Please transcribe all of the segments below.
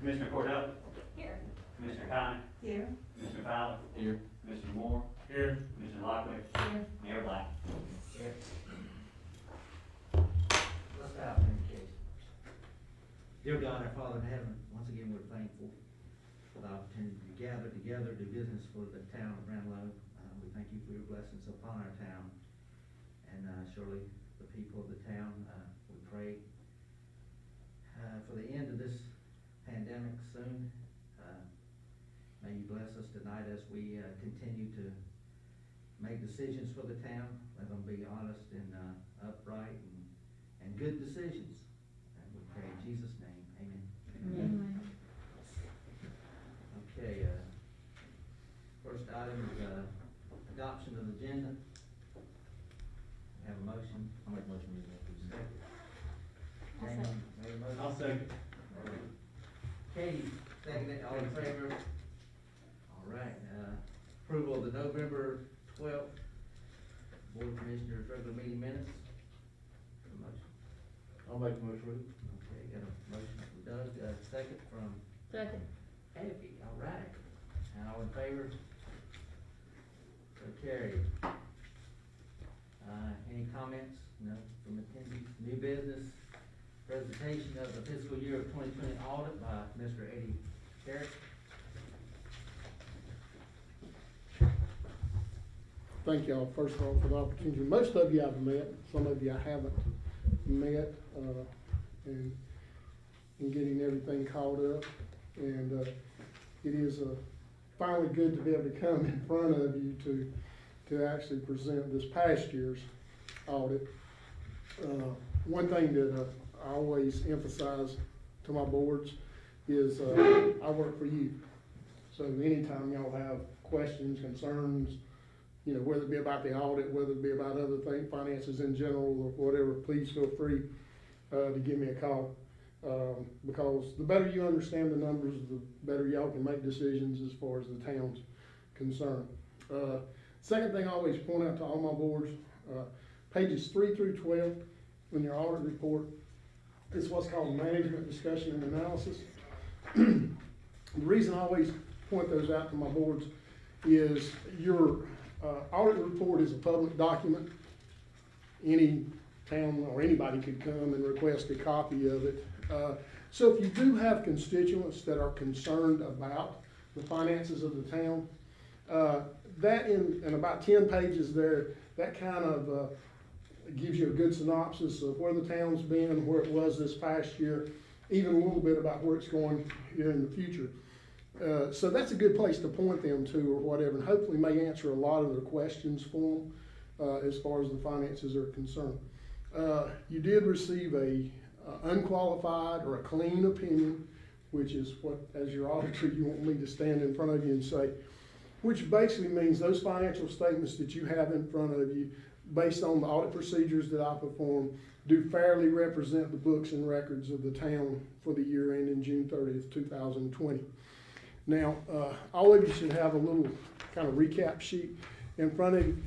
Commissioner Cordell? Here. Commissioner Conner? Here. Commissioner Fowler? Here. Commissioner Moore? Here. Commissioner Lockwood? Here. Mayor Black? Here. Let's start communication. Dear God, our Father in heaven, once again, we're thankful for the opportunity to gather together, do business for the town of Ranlo. We thank you for your blessings upon our town, and surely the people of the town. We pray for the end of this pandemic soon. May you bless us tonight as we continue to make decisions for the town. Let them be honest and upright and good decisions. And we pray in Jesus' name. Amen. Amen. Okay, first item is adoption of the agenda. Have a motion. I'll make a motion to that, please. I'll Jamie second. made a motion. I'll second. Katie, seconded, all in favor? All right, approval of the November 12th Board of Commissioners regular meeting minutes. A motion. I'll make a motion. Okay, got a motion from Doug, second from Second. Effie, all right. And all in favor? So carried. Any comments? No, from attendees? New business, presentation of the fiscal year of 2020 audit by Mr. Eddie Garrett. Thank y'all, first of all, for the opportunity. Most of you I've met, some of you I haven't met, and getting everything caught up. And it is finally good to be able to come in front of you to actually present this past year's audit. One thing that I always emphasize to my boards is I work for you. So anytime y'all have questions, concerns, you know, whether it be about the audit, whether it be about other things, finances in general or whatever, please feel free to give me a call. Because the better you understand the numbers, the better y'all can make decisions as far as the town's concerned. Second thing I always point out to all my boards, pages 3 through 12 in your audit report is what's called management discussion and analysis. The reason I always point those out to my boards is your audit report is a public document. Any town or anybody could come and request a copy of it. So if you do have constituents that are concerned about the finances of the town, that in about 10 pages there, that kind of gives you a good synopsis of where the town's been, where it was this past year, even a little bit about where it's going here in the future. So that's a good place to point them to or whatever, and hopefully may answer a lot of their questions for them as far as the finances are concerned. You did receive a unqualified or a clean opinion, which is what, as your auditor, you want me to stand in front of you and say, which basically means those financial statements that you have in front of you, based on the audit procedures that I perform, do fairly represent the books and records of the town for the year ending June 30th, 2020. Now, all of you should have a little kind of recap sheet in front of you.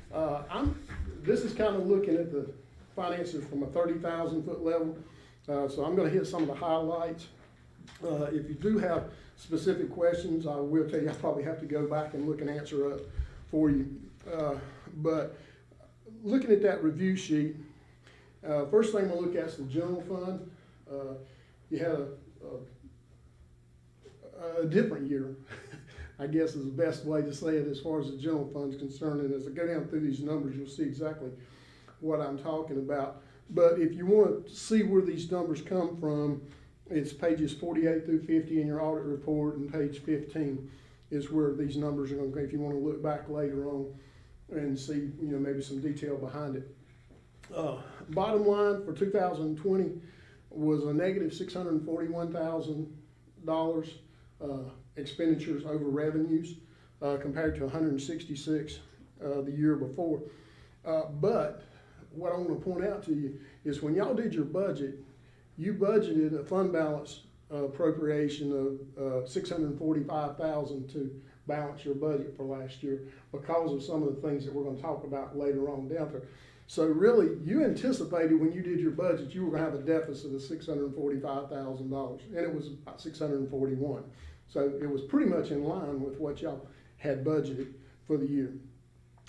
This is kind of looking at the finances from a 30,000 foot level. So I'm going to hit some of the highlights. If you do have specific questions, I will tell you I probably have to go back and look and answer up for you. But looking at that review sheet, first thing we'll look at is the general fund. You had a different year, I guess is the best way to say it as far as the general fund is concerned. And as I go down through these numbers, you'll see exactly what I'm talking about. But if you want to see where these numbers come from, it's pages 48 through 50 in your audit report, and page 15 is where these numbers are going to go if you want to look back later on and see, you know, maybe some detail behind it. Bottom line for 2020 was a negative $641,000 expenditures over revenues compared to 166 the year before. But what I want to point out to you is when y'all did your budget, you budgeted a fund balance appropriation of $645,000 to balance your budget for last year because of some of the things that we're going to talk about later on down there. So really, you anticipated when you did your budget, you were gonna have a deficit of $645,000, and it was about 641. So it was pretty much in line with what y'all had budgeted for the year.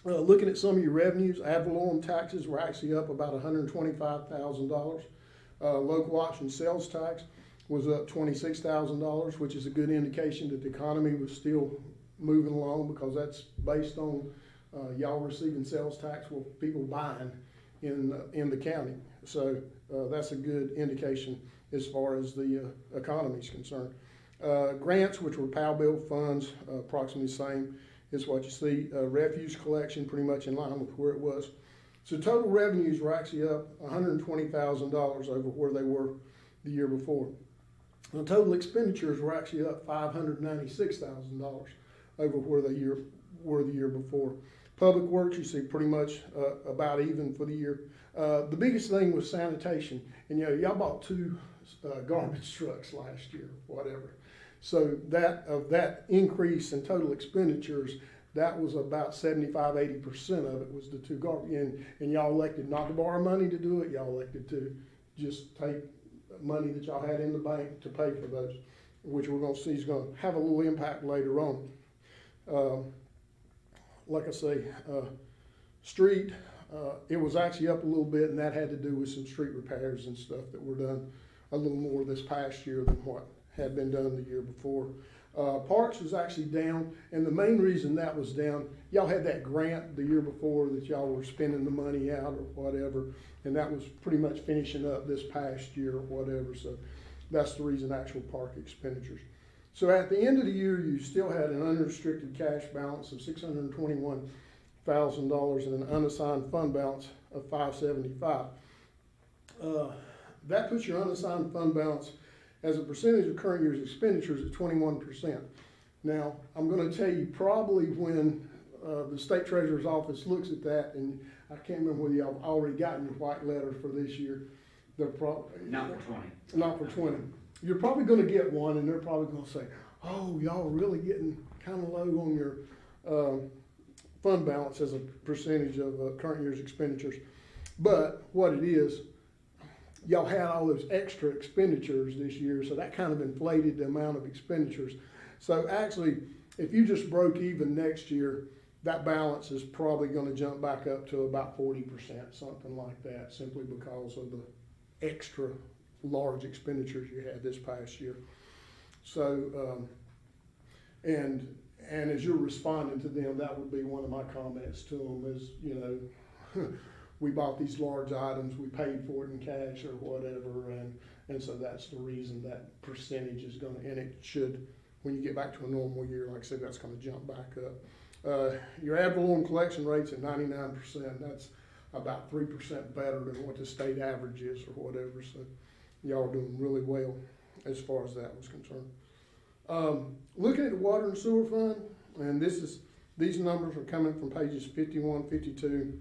Looking at some of your revenues, ad valorem taxes were actually up about $125,000. Local option sales tax was up $26,000, which is a good indication that the economy was still moving along, because that's based on y'all receiving sales tax for people buying in the county. So that's a good indication as far as the economy is concerned. Grants, which were PAL bill funds, approximately the same is what you see. Refuse collection pretty much in line with where it was. So total revenues were actually up $120,000 over where they were the year before. Now, total expenditures were actually up $596,000 over where they were the year before. Public Works, you see pretty much about even for the year. The biggest thing was sanitation, and y'all bought 2 garbage trucks last year, whatever. So that increase in total expenditures, that was about 75–80% of it was the 2 garbage. And y'all elected not to borrow money to do it. Y'all elected to just take money that y'all had in the bank to pay for those, which we're gonna see is gonna have a little impact later on. Like I say, street, it was actually up a little bit, and that had to do with some street repairs and stuff that were done a little more this past year than what had been done the year before. Parks was actually down, and the main reason that was down, y'all had that grant the year before that y'all were spending the money out or whatever, and that was pretty much finishing up this past year or whatever, so that's the reason actual park expenditures. So at the end of the year, you still had an unrestricted cash balance of $621,000 and an unassigned fund balance of $575,000. That puts your unassigned fund balance as a percentage of current year's expenditures at 21%. Now, I'm gonna tell you probably when the state treasurer's office looks at that, and I can't remember whether y'all already gotten your white letter for this year, they're probably. Not for 20. Not for 20. You're probably gonna get one, and they're probably gonna say, oh, y'all are really getting kind of low on your fund balance as a percentage of current year's expenditures. But what it is, y'all had all those extra expenditures this year, so that kind of inflated the amount of expenditures. So actually, if you just broke even next year, that balance is probably gonna jump back up to about 40%, something like that, simply because of the extra large expenditures you had this past year. So, and as you're responding to them, that would be one of my comments to them is, we bought these large items, we paid for it in cash or whatever, and so that's the reason that percentage is gonna, and it should, when you get back to a normal year, like I said, that's gonna jump back up. Your ad valorem collection rate's at 99%, that's about 3% better than what the state average is or whatever, so y'all are doing really well as far as that was concerned. Looking at the water and sewer fund, and these numbers are coming from pages 51, 52,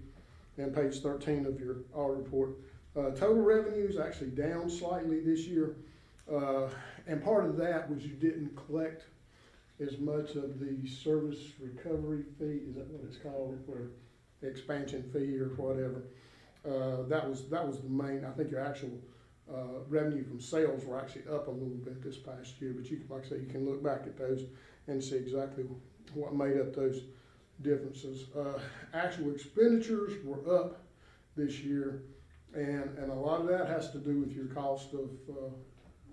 and page 13 of your audit report. Total revenue is actually down slightly this year, and part of that was you didn't collect as much of the service recovery fee, is that what it's called, or expansion fee or whatever. That was the main, I think your actual revenue from sales were actually up a little bit this past year, but like I say, you can look back at those and see exactly what made up those differences. Actual expenditures were up this year, and a lot of that has to do with your cost of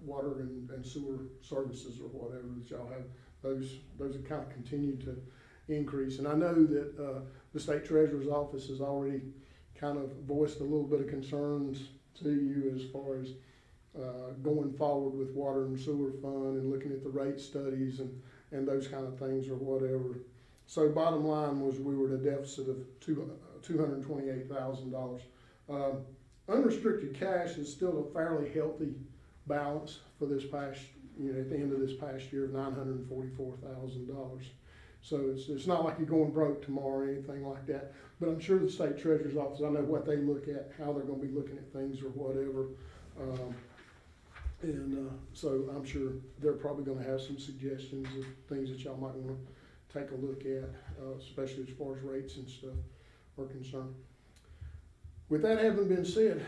water and sewer services or whatever that y'all have. Those have kind of continued to increase, and I know that the state treasurer's office has already kind of voiced a little bit of concerns to you as far as going forward with water and sewer fund and looking at the rate studies and those kind of things or whatever. So bottom line was we were at a deficit of $228,000. Unrestricted cash is still a fairly healthy balance for this past, at the end of this past year, $944,000. So it's not like you're going broke tomorrow or anything like that. But I'm sure the state treasurer's office, I know what they look at, how they're gonna be looking at things or whatever. So I'm sure they're probably gonna have some suggestions of things that y'all might wanna take a look at, especially as far as rates and stuff are concerned. with that having been said,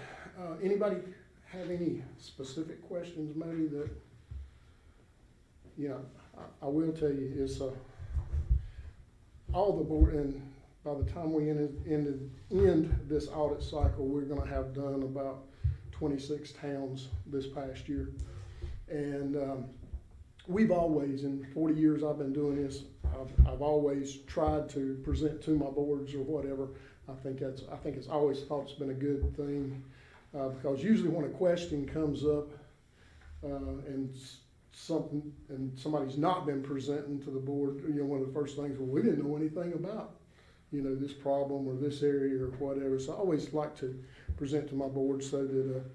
anybody have any specific questions maybe that, you know, I will tell you is, all the board, and by the time we end this audit cycle, we're gonna have done about 26 towns this past year. And, we've always, in 40 years I've been doing this, I've always tried to present to my boards or whatever. I think it's always thought it's been a good thing, because usually when a question comes up, and somebody's not been presenting to the board, you know, one of the first things, well, we didn't know anything about, you know, this problem or this area or whatever. So I always like to present to my board so that,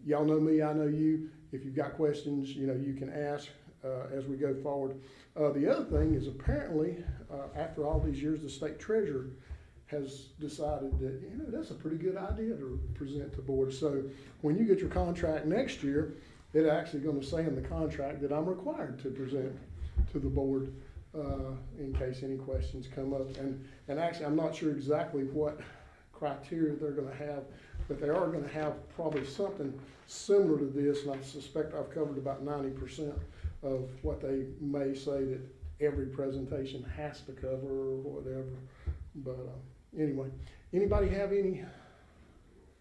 y'all know me, I know you. If you've got questions, you know, you can ask, as we go forward. The other thing is apparently, after all these years, the state treasurer has decided that, you know, that's a pretty good idea to present to board. So when you get your contract next year, it's actually gonna say in the contract that I'm required to present to the board, in case any questions come up. And actually, I'm not sure exactly what criteria they're gonna have, but they are gonna have probably something similar to this, and I suspect I've covered about 90% of what they may say that every presentation has to cover or whatever. But anyway, anybody have any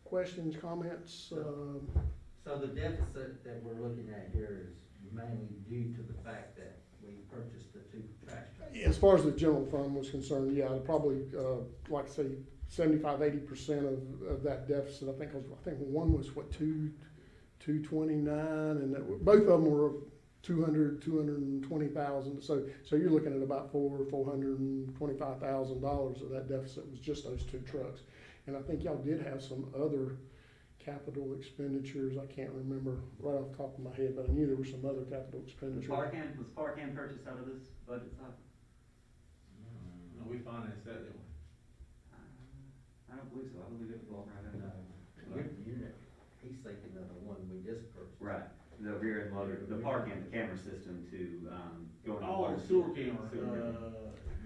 questions, comments? So the deficit that we're looking at here is mainly due to the fact that we purchased the 2 trash trucks. As far as the general fund was concerned, yeah, probably, like I say, 75–80% of that deficit. I think one was what, 229, and both of them were 220,000. So you're looking at about $425,000 of that deficit was just those 2 trucks. And I think y'all did have some other capital expenditures. I can't remember right off the top of my head, but I knew there were some other capital expenditures. Was Parkham purchased out of this budget cycle? No, we financed that, didn't we? I don't believe so. I believe it was all right. He's thinking of the one we just purchased. Right, the rear end loader, the Parkham, the camera system to, go into. Oh, water sewer camera, camera.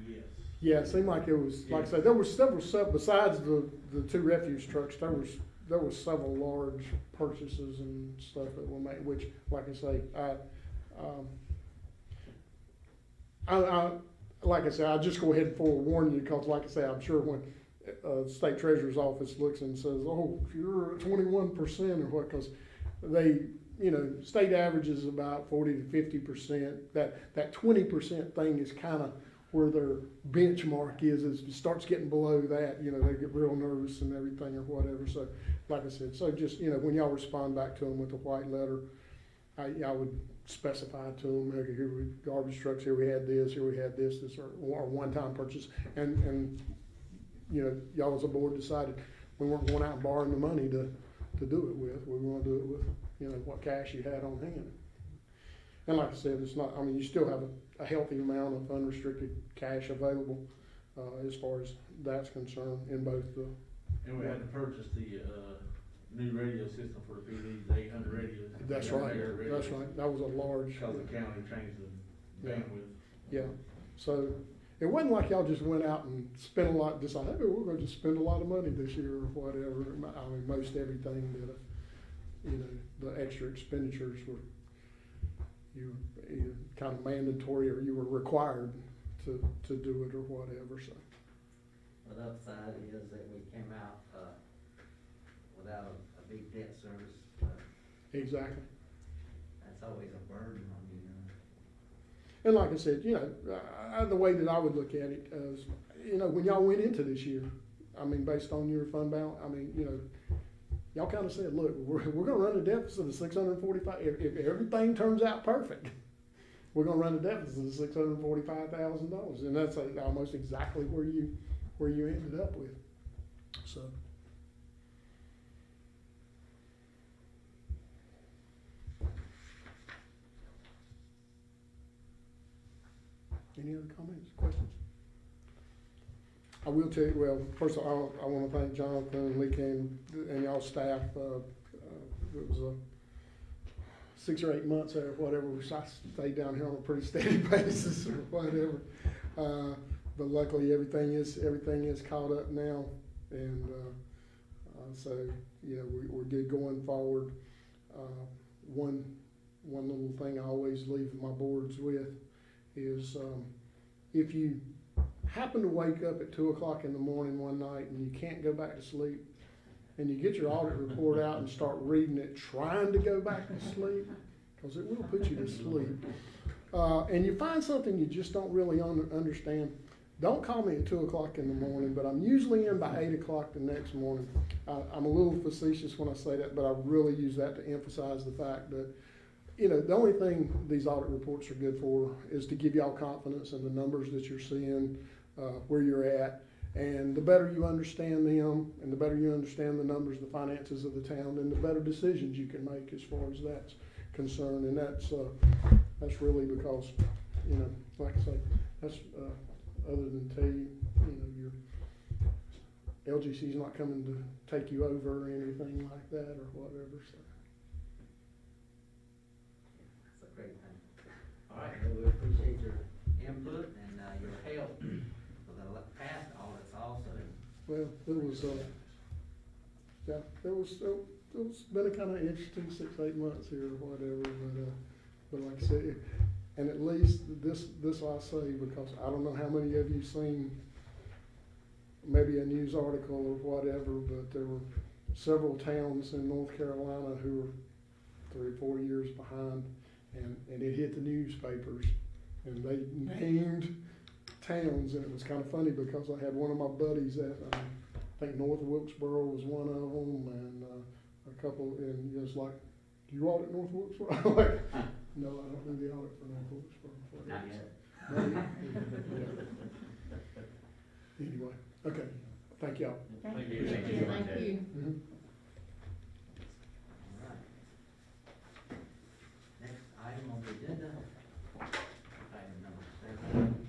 yes. Yeah, it seemed like it was, like I said, there were several, besides the 2 refuse trucks, there was several large purchases and stuff that were made, which, like I say, like I said, I'll just go ahead and forewarn you, because like I say, I'm sure when state treasurer's office looks and says, oh, you're at 21% or what, because they, you know, state average is about 40 to 50%. That 20% thing is kind of where their benchmark is. As it starts getting below that, you know, they get real nervous and everything or whatever. So, like I said, so just, you know, when y'all respond back to them with the white letter, I would specify to them, okay, here we garbage trucks, here we had this, this or one-time purchase, and you know, y'all as a board decided we weren't going out and borrowing the money to do it with. We were going to do it with, you know, what cash you had on hand. And like I said, it's not, I mean, you still have a healthy amount of unrestricted cash available, as far as that's concerned in both the. And we had to purchase the, new radio system for the PDs, the 800 radios. That's right, that's right. That was a large. Because the county changed the bandwidth. Yeah, so it wasn't like y'all just went out and spent a lot, decided, hey, we're gonna just spend a lot of money this year or whatever. I mean, most everything that, you know, the extra expenditures were, you kind of mandatory, or you were required to do it or whatever, so. Well, the upside is that we came out, without a big debt service. Exactly. That's always a burden on you. And like I said, you know, the way that I would look at it is, you know, when y'all went into this year, I mean, based on your fund balance, I mean, you know, y'all kind of said, look, we're gonna run a deficit of 645, if everything turns out perfect, we're gonna run a deficit of $645,000, and that's almost exactly where you ended up with, so. Any other comments, questions? I will tell you, well, first of all, I want to thank Jonathan and Lee King and y'all staff. It was 6 or 8 months or whatever, I stayed down here on a pretty steady basis or whatever. But luckily everything is caught up now, and So, we're good going forward. One little thing I always leave my boards with is, if you happen to wake up at 2 o'clock in the morning one night and you can't go back to sleep, and you get your audit report out and start reading it, trying to go back to sleep, because it will put you to sleep, and you find something you just don't really understand, don't call me at 2 o'clock in the morning, but I'm usually in by 8 o'clock the next morning. I'm a little facetious when I say that, but I really use that to emphasize the fact that, the only thing these audit reports are good for is to give y'all confidence in the numbers that you're seeing, where you're at. And the better you understand them, and the better you understand the numbers, the finances of the town, then the better decisions you can make as far as that's concerned. And that's really because, like I say, that's, other than tell you, your LGC's not coming to take you over or anything like that or whatever, so. That's a great thing. All right, well, we appreciate your input and, your help for the past audits also. Well, it's been a kind of interesting 6-8 months here or whatever, but like I said, and at least this I say, because I don't know how many of you seen maybe a news article or whatever, but there were several towns in North Carolina who were 3 or 4 years behind, and it hit the newspapers, and they named towns, and it was kind of funny because I had one of my buddies at, I think North Wilkesboro was one of them, and a couple, and he was like, "Do you audit North Wilkesboro?" I'm like, "No, I don't do the audit for North Wilkesboro." Not yet. Anyway, okay, thank y'all. Thank you. you. Thank you. Thank you. Mhm. All right. Next item on the agenda, item number 7.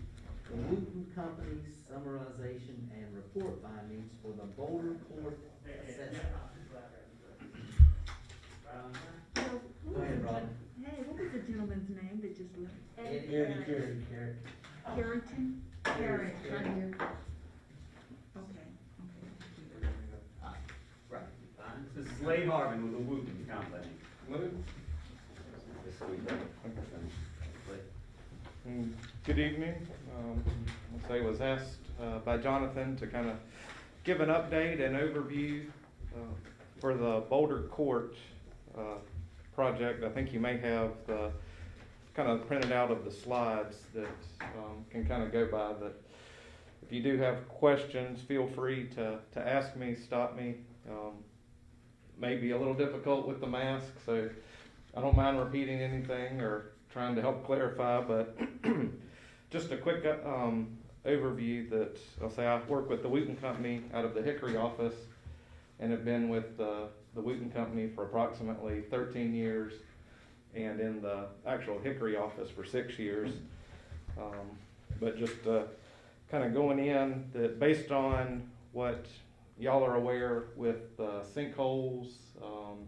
The Wooten Company summarization and report findings for the Boulder Court assessment. Go ahead, Robin. Hey, what was the gentleman's name that just left? Eddie Carey. Carrington? Carey. Right here. Okay. Right, fine. This is Slade Harvin with the Wooten Company. Good evening. I was asked by Jonathan to kind of give an update and overview for the Boulder Court project. I think you may have the kind of printed out of the slides that can kind of go by. That if you do have questions, feel free to ask me, stop me. May be a little difficult with the mask, so I don't mind repeating anything or trying to help clarify, but just a quick overview that I'll say I work with the Wooten Company out of the Hickory office and have been with the Wooten Company for approximately 13 years and in the actual Hickory office for 6 years. But just kind of going in that based on what y'all are aware with sinkholes,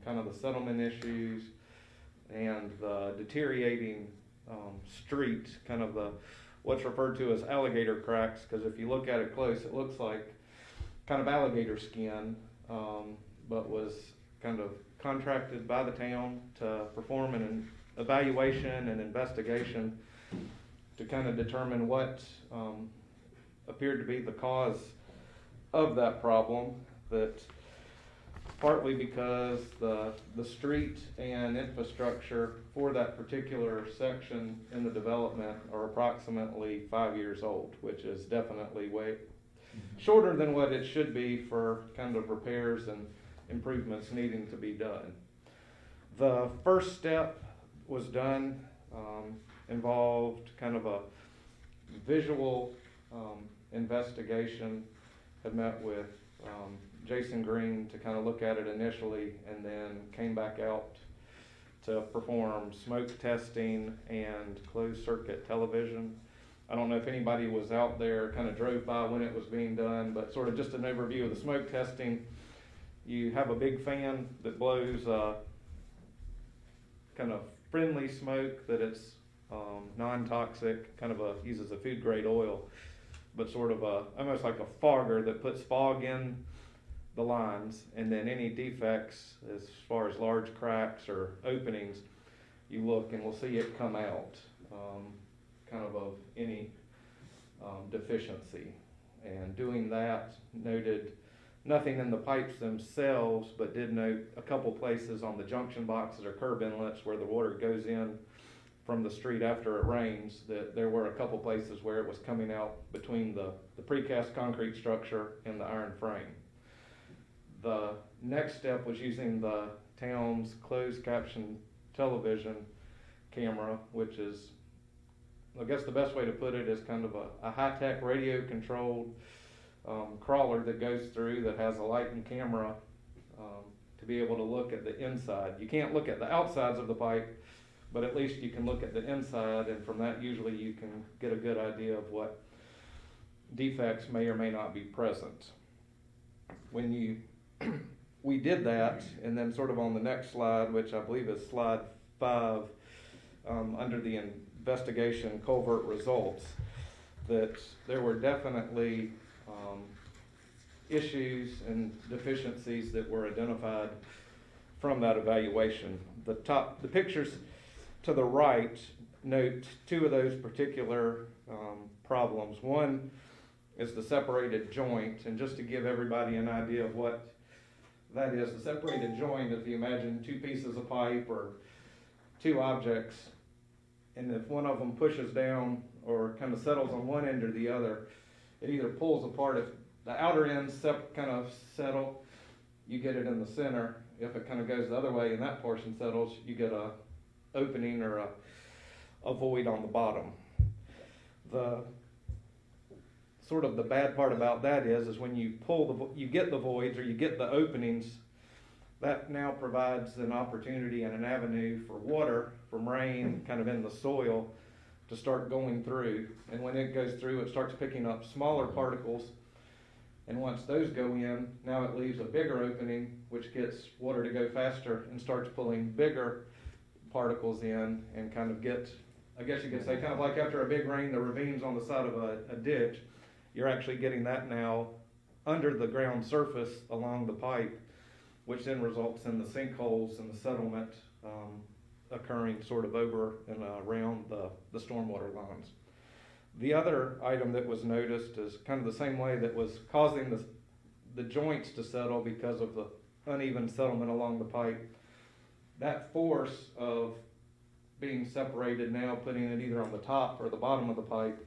kind of the settlement issues, and the deteriorating street, kind of what's referred to as alligator cracks, because if you look at it close, it looks like kind of alligator skin, but was kind of contracted by the town to perform an evaluation and investigation to kind of determine what appeared to be the cause of that problem. That partly because the street and infrastructure for that particular section in the development are approximately 5 years old, which is definitely way shorter than what it should be for kind of repairs and improvements needing to be done. The first step was done, involved kind of a visual investigation. Had met with Jason Green to kind of look at it initially, and then came back out to perform smoke testing and closed circuit television. I don't know if anybody was out there, kind of drove by when it was being done, but sort of just an overview of the smoke testing. You have a big fan that blows kind of friendly smoke that it's non-toxic, kind of uses a food grade oil, but sort of almost like a fogger that puts fog in the lines, and then any defects as far as large cracks or openings, you look and we'll see it come out, kind of any deficiency. And doing that, noted nothing in the pipes themselves, but did note a couple places on the junction boxes or curb inlets where the water goes in from the street after it rains, that there were a couple places where it was coming out between the precast concrete structure and the iron frame. The next step was using the town's closed caption television camera, which is, I guess the best way to put it is kind of a high-tech radio controlled crawler that goes through that has a light and camera to be able to look at the inside. You can't look at the outsides of the pipe, but at least you can look at the inside, and from that usually you can get a good idea of what defects may or may not be present. When we did that, and then sort of on the next slide, which I believe is slide 5, under the investigation culvert results, that there were definitely issues and deficiencies that were identified from that evaluation. The pictures to the right note 2 of those particular problems. One is the separated joint, and just to give everybody an idea of what that is, the separated joint, if you imagine 2 pieces of pipe or 2 objects, and if one of them pushes down or kind of settles on one end or the other, it either pulls apart. If the outer ends kind of settle, you get it in the center. If it kind of goes the other way and that portion settles, you get a opening or a void on the bottom. The sort of the bad part about that is when you you get the voids or you get the openings, that now provides an opportunity and an avenue for water from rain kind of in the soil to start going through. And when it goes through, it starts picking up smaller particles. And once those go in, now it leaves a bigger opening, which gets water to go faster and starts pulling bigger particles in and kind of get, I guess you could say, kind of like after a big rain, the ravines on the side of a ditch, you're actually getting that now under the ground surface along the pipe, which then results in the sinkholes and the settlement occurring sort of over and around the stormwater lines. The other item that was noticed is kind of the same way that was causing the joints to settle because of the uneven settlement along the pipe. That force of being separated now, putting it either on the top or the bottom of the pipe,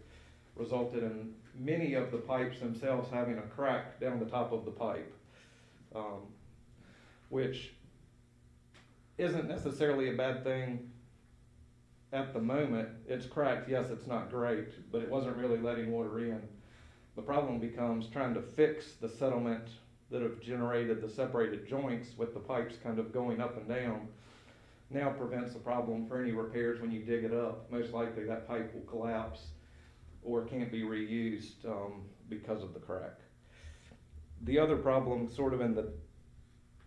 resulted in many of the pipes themselves having a crack down the top of the pipe, which isn't necessarily a bad thing at the moment. It's cracked, yes, it's not great, but it wasn't really letting water in. The problem becomes trying to fix the settlement that have generated the separated joints with the pipes kind of going up and down. Now prevents the problem for any repairs when you dig it up. Most likely that pipe will collapse or can't be reused because of the crack. The other problem sort of in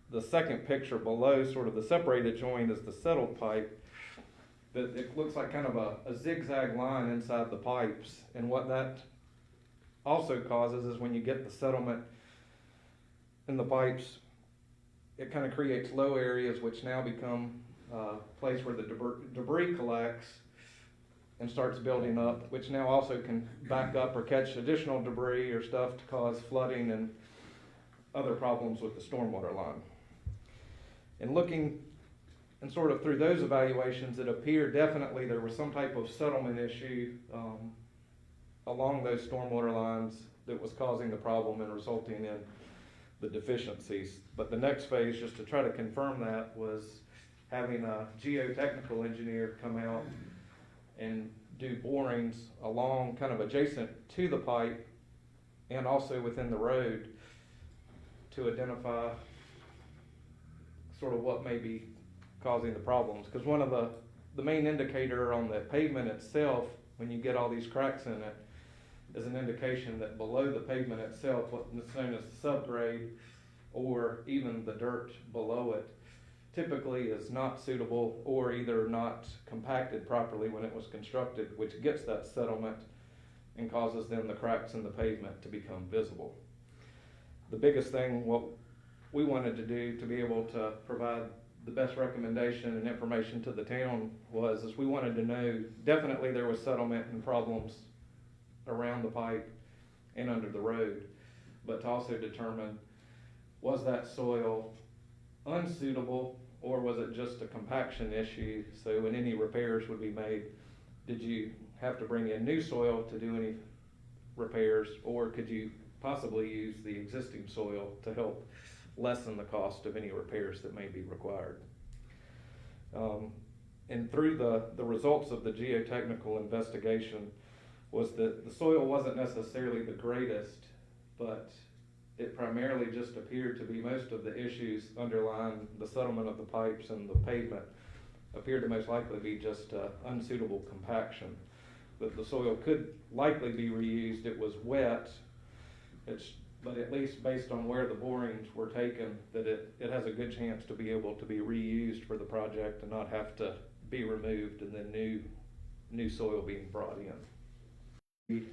the second picture below, sort of the separated joint, is the settled pipe. That it looks like kind of a zigzag line inside the pipes, and what that also causes is when you get the settlement in the pipes, it kind of creates low areas which now become a place where the debris collects and starts building up, which now also can back up or catch additional debris or stuff to cause flooding and other problems with the stormwater line. And looking and sort of through those evaluations, it appeared definitely there was some type of settlement issue along those stormwater lines that was causing the problem and resulting in the deficiencies. But the next phase, just to try to confirm that, was having a geotechnical engineer come out and do borings along kind of adjacent to the pipe and also within the road to identify sort of what may be causing the problems. Because one of the main indicator on the pavement itself, when you get all these cracks in it, is an indication that below the pavement itself, what's known as the subgrade, or even the dirt below it, typically is not suitable or either not compacted properly when it was constructed, which gets that settlement and causes then the cracks in the pavement to become visible. The biggest thing, what we wanted to do to be able to provide the best recommendation and information to the town is we wanted to know, definitely there was settlement and problems around the pipe and under the road, but to also determine, was that soil unsuitable, or was it just a compaction issue? So when any repairs would be made, did you have to bring in new soil to do any repairs, or could you possibly use the existing soil to help lessen the cost of any repairs that may be required? And through the results of the geotechnical investigation was that the soil wasn't necessarily the greatest, but it primarily just appeared to be most of the issues underlying the settlement of the pipes and the pavement appeared to most likely be just unsuitable compaction. That the soil could likely be reused. It was wet, but at least based on where the borings were taken, that it has a good chance to be able to be reused for the project and not have to be removed and then new soil being brought in.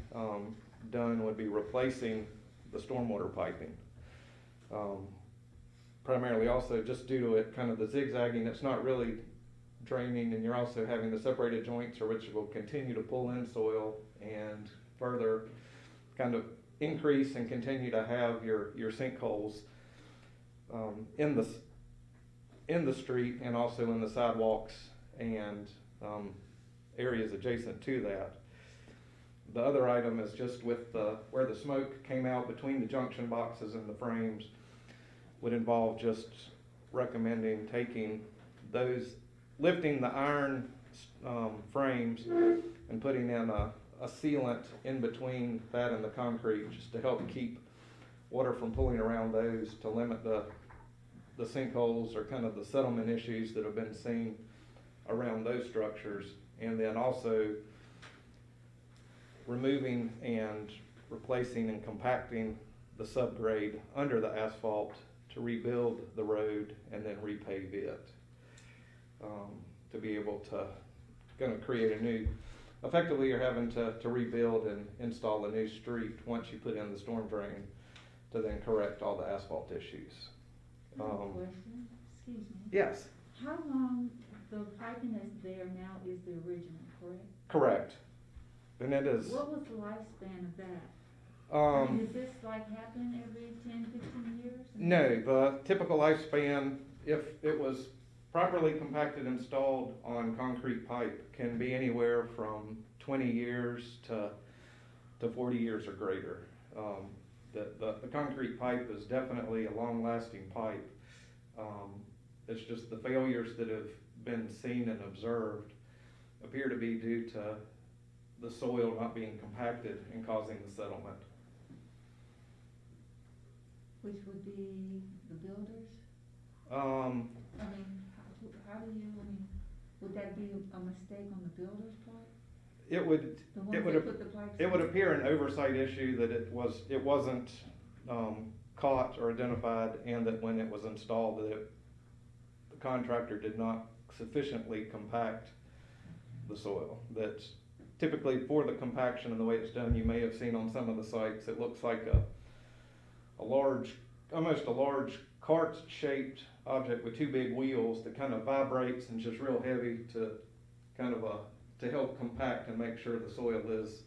Done would be replacing the stormwater piping. Primarily also just due to it kind of the zigzagging, it's not really draining, and you're also having the separated joints which will continue to pull in soil and further kind of increase and continue to have your sinkholes in the street and also in the sidewalks and areas adjacent to that. The other item is just with where the smoke came out between the junction boxes and the frames would involve just recommending lifting the iron frames and putting in a sealant in between that and the concrete just to help keep water from pulling around those, to limit the sinkholes or kind of the settlement issues that have been seen around those structures. And then also removing and replacing and compacting the subgrade under the asphalt to rebuild the road and then repave it, to be able to kind of create effectively you're having to rebuild and install a new street once you put in the storm drain to then correct all the asphalt issues. I have a question, excuse me. Yes. How long, the piping that's there now is the original, correct? Correct. And it is. What was the lifespan of that? Is this like happening every 10, 15 years? No, the typical lifespan, if it was properly compacted, installed on concrete pipe, can be anywhere from 20 years to 40 years or greater. The concrete pipe is definitely a long-lasting pipe. It's just the failures that have been seen and observed appear to be due to the soil not being compacted and causing the settlement. Which would be the builders? Um, How do you, would that be a mistake on the builder's part? It would, The it ones would, that put the pipes it would in? appear an oversight issue that it wasn't caught or identified, and that when it was installed, that the contractor did not sufficiently compact the soil. That typically for the compaction and the way it's done, you may have seen on some of the sites, it looks like almost a large cart-shaped object with two big wheels that kind of vibrates and just real heavy to kind of to help compact and make sure the soil is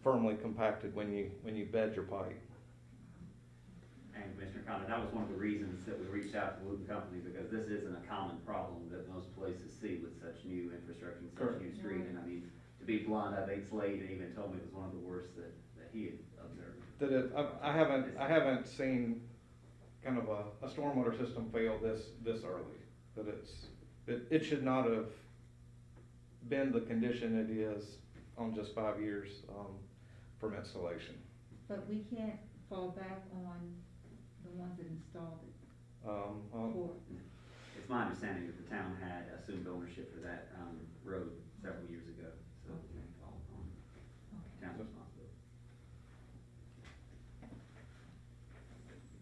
firmly compacted when you bed your pipe. And Commissioner Conner, that was one of the reasons that we reached out to Wooten Company, because this isn't a common problem that most places see with such new infrastructure and such Correct. new street. And I mean, to be blunt, I think Slade even told me it was one of the worst that he had observed. I haven't seen kind of a stormwater system fail this early. That it should not have been the condition it is on just 5 years from installation. But we can't fall back on the ones that installed it before. It's my understanding that the town had assumed ownership for that road several years ago, so it may fall on town's responsibility.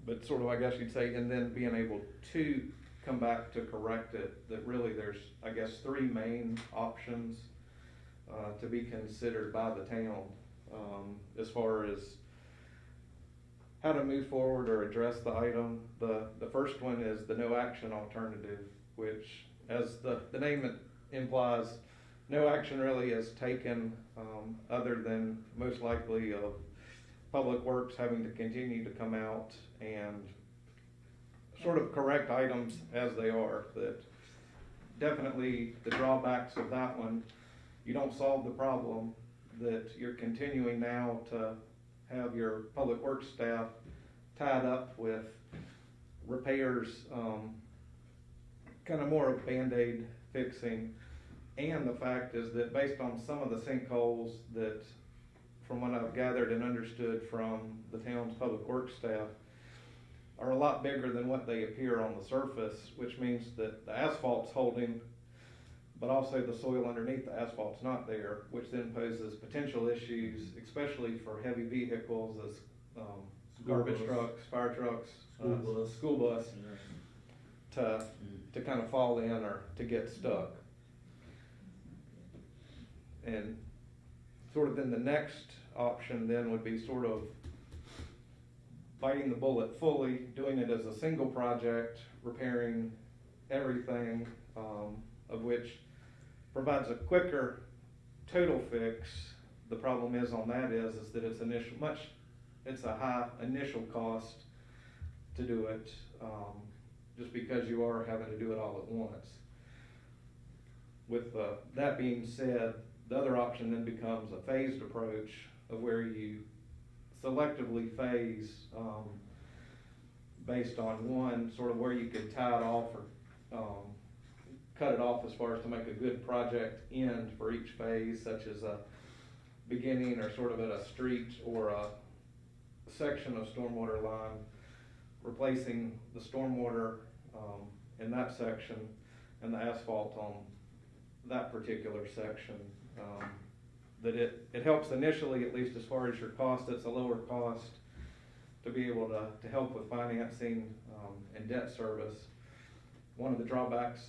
But sort of, I guess you'd say, and then being able to come back to correct it, that really there's, I guess, 3 main options to be considered by the town as far as how to move forward or address the item. The first one is the no action alternative, which, as the name implies, no action really is taken, other than most likely of Public Works having to continue to come out and sort of correct items as they are. That definitely the drawbacks of that one, you don't solve the problem, that you're continuing now to have your Public Works staff tied up with repairs, kind of more of Band-Aid fixing. And the fact is that based on some of the sinkholes that, from what I've gathered and understood from the town's Public Works staff, are a lot bigger than what they appear on the surface, which means that the asphalt's holding, but also the soil underneath the asphalt's not there, which then poses potential issues, especially for heavy vehicles as garbage bus. trucks, fire trucks, School bus. to kind of fall in or to get stuck. And sort of then the next option then would be sort of biting the bullet fully, doing it as a single project, repairing everything, of which provides a quicker total fix. The problem is on that is that it's a high initial cost to do it, just because you are having to do it all at once. With that being said, the other option then becomes a phased approach of where you selectively phase, based on one, sort of where you could tie it off or cut it off as far as to make a good project end for each phase, such as a beginning or sort of at a street or a section of stormwater line, replacing the stormwater in that section and the asphalt on that particular section. That it helps initially, at least as far as your cost. It's a lower cost to be able to help with financing and debt service. One of the drawbacks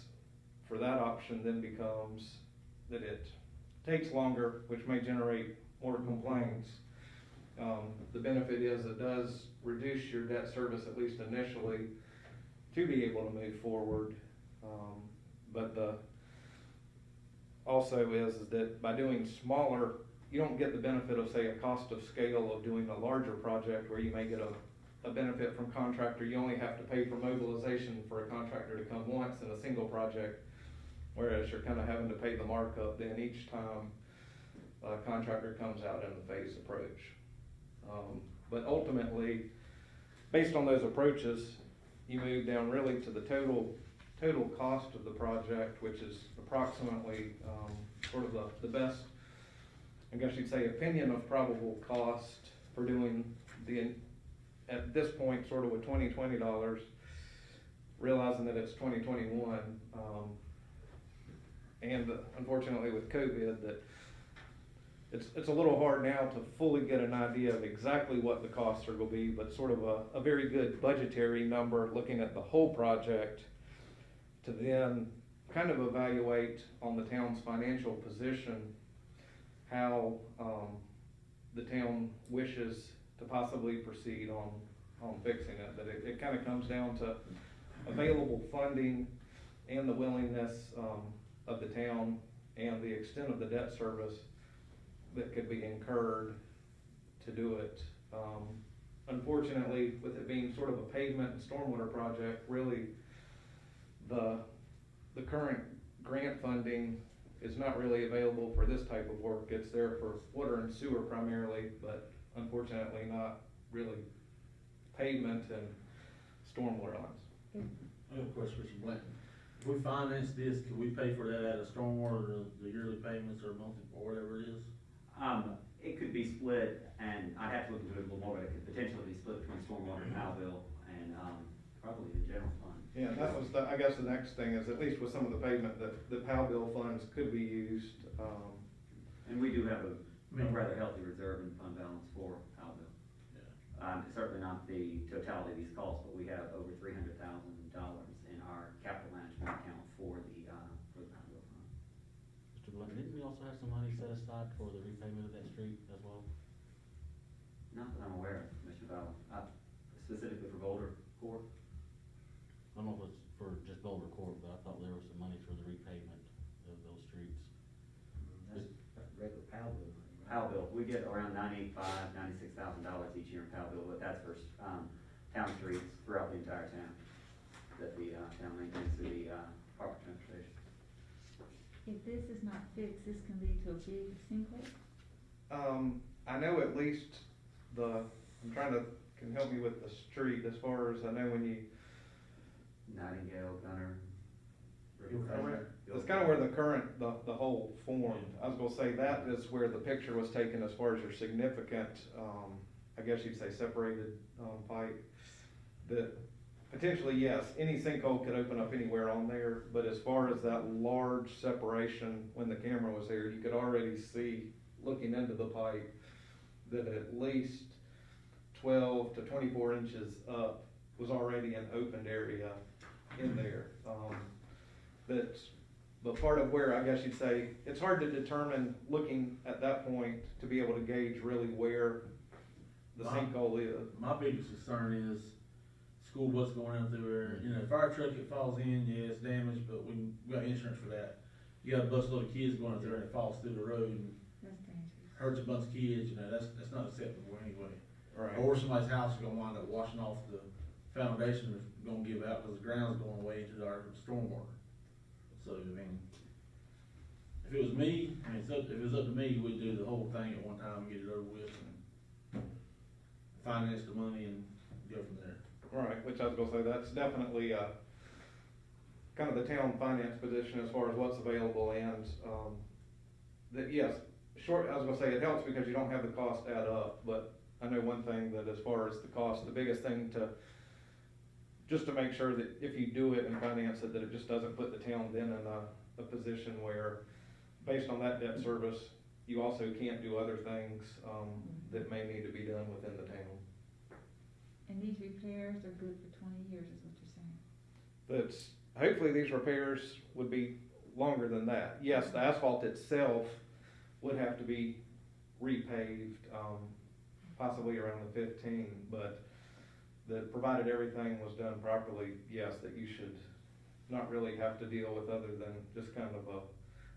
for that option then becomes that it takes longer, which may generate more complaints. The benefit is it does reduce your debt service, at least initially, to be able to move forward. But the also is that by doing smaller, you don't get the benefit of, say, a cost of scale of doing a larger project where you may get a benefit from contractor. You only have to pay for mobilization for a contractor to come once in a single project, whereas you're kind of having to pay the markup then each time a contractor comes out in a phased approach. But ultimately, based on those approaches, you move down really to the total cost of the project, which is approximately sort of the best, I guess you'd say, opinion of probable cost for doing at this point, sort of with $2020, realizing that it's 2021, and unfortunately with COVID, that it's a little hard now to fully get an idea of exactly what the costs are going to be, but sort of a very good budgetary number, looking at the whole project, to then kind of evaluate on the town's financial position how the town wishes to possibly proceed on fixing it. But it kind of comes down to available funding and the willingness of the town and the extent of the debt service that could be incurred to do it. Unfortunately, with it being sort of a pavement and stormwater project, really the current grant funding is not really available for this type of work. It's there for water and sewer primarily, but unfortunately not really pavement and stormwater lines. I have a question for you, Blanton. If we finance this, could we pay for that out of stormwater, the yearly payments or monthly, or whatever it is? It could be split, and I'd have to look into it a little more, but it could potentially be split between stormwater and Powellville and probably the general fund. Yeah, that was I guess the next thing is, at least with some of the pavement, that the Powellville funds could be used. And we do have a rather healthy reserve and fund balance for Powellville. Yeah. Certainly not the totality of these costs, but we have over $300,000 in our capital management account for the Powellville fund. Mr. Blunt, didn't we also have some money set aside for the repayment of that street as well? Not that I'm aware of, Commissioner Bowell. specifically for Boulder Court? I don't know if it's for just Boulder Court, but I thought there was some money for the repavement of those streets. That's regular power bill money, right? Powell bill, we get around $96,000 each year in Powell bill, but that's for, town streets throughout the entire town, that the, town maintains through the, Department of Transportation. If this is not fixed, this can lead to a big sinkhole? I know at least I'm trying to, can help me with the street as far as I know when you, Nightingale, Gunner. Hillcrest. it's kind of where the current, the hole formed. I was gonna say that is where the picture was taken as far as your significant, I guess you'd say separated, pipe. That potentially, yes, any sinkhole could open up anywhere on there, but as far as that large separation, when the camera was here, you could already see, looking into the pipe, that at least 12 to 24 inches up was already an opened area in there. That's the part of where, I guess you'd say, it's hard to determine, looking at that point, to be able to gauge really where the sinkhole is. My biggest concern is school bus going out through there, you know, fire truck, it falls in, yeah, it's damaged, but we got insurance for that. You got a busload of kids going out there and it falls through the road and That's dangerous. hurts a bunch of kids, you know, that's not acceptable anyway. Right. Or somebody's house is gonna wind up washing off the foundation, is gonna give out because the ground's going away into our stormwater. So, I mean, if it was me, I mean, if it was up to me, we'd do the whole thing at one time, get it over with and finance the money and go from there. Right, which I was gonna say, that's definitely, kind of the town finance position as far as what's available and, that, yes, I was gonna say, it helps because you don't have the cost add up, but I know one thing that as far as the cost, the biggest thing just to make sure that if you do it and finance it, that it just doesn't put the town then in a position where, based on that debt service, you also can't do other things, that may need to be done within the town. And these repairs are good for 20 years, is what you're saying? That's, hopefully these repairs would be longer than that. Yes, the asphalt itself would have to be repaved, possibly around the 15, but that provided everything was done properly, yes, that you should not really have to deal with other than just kind of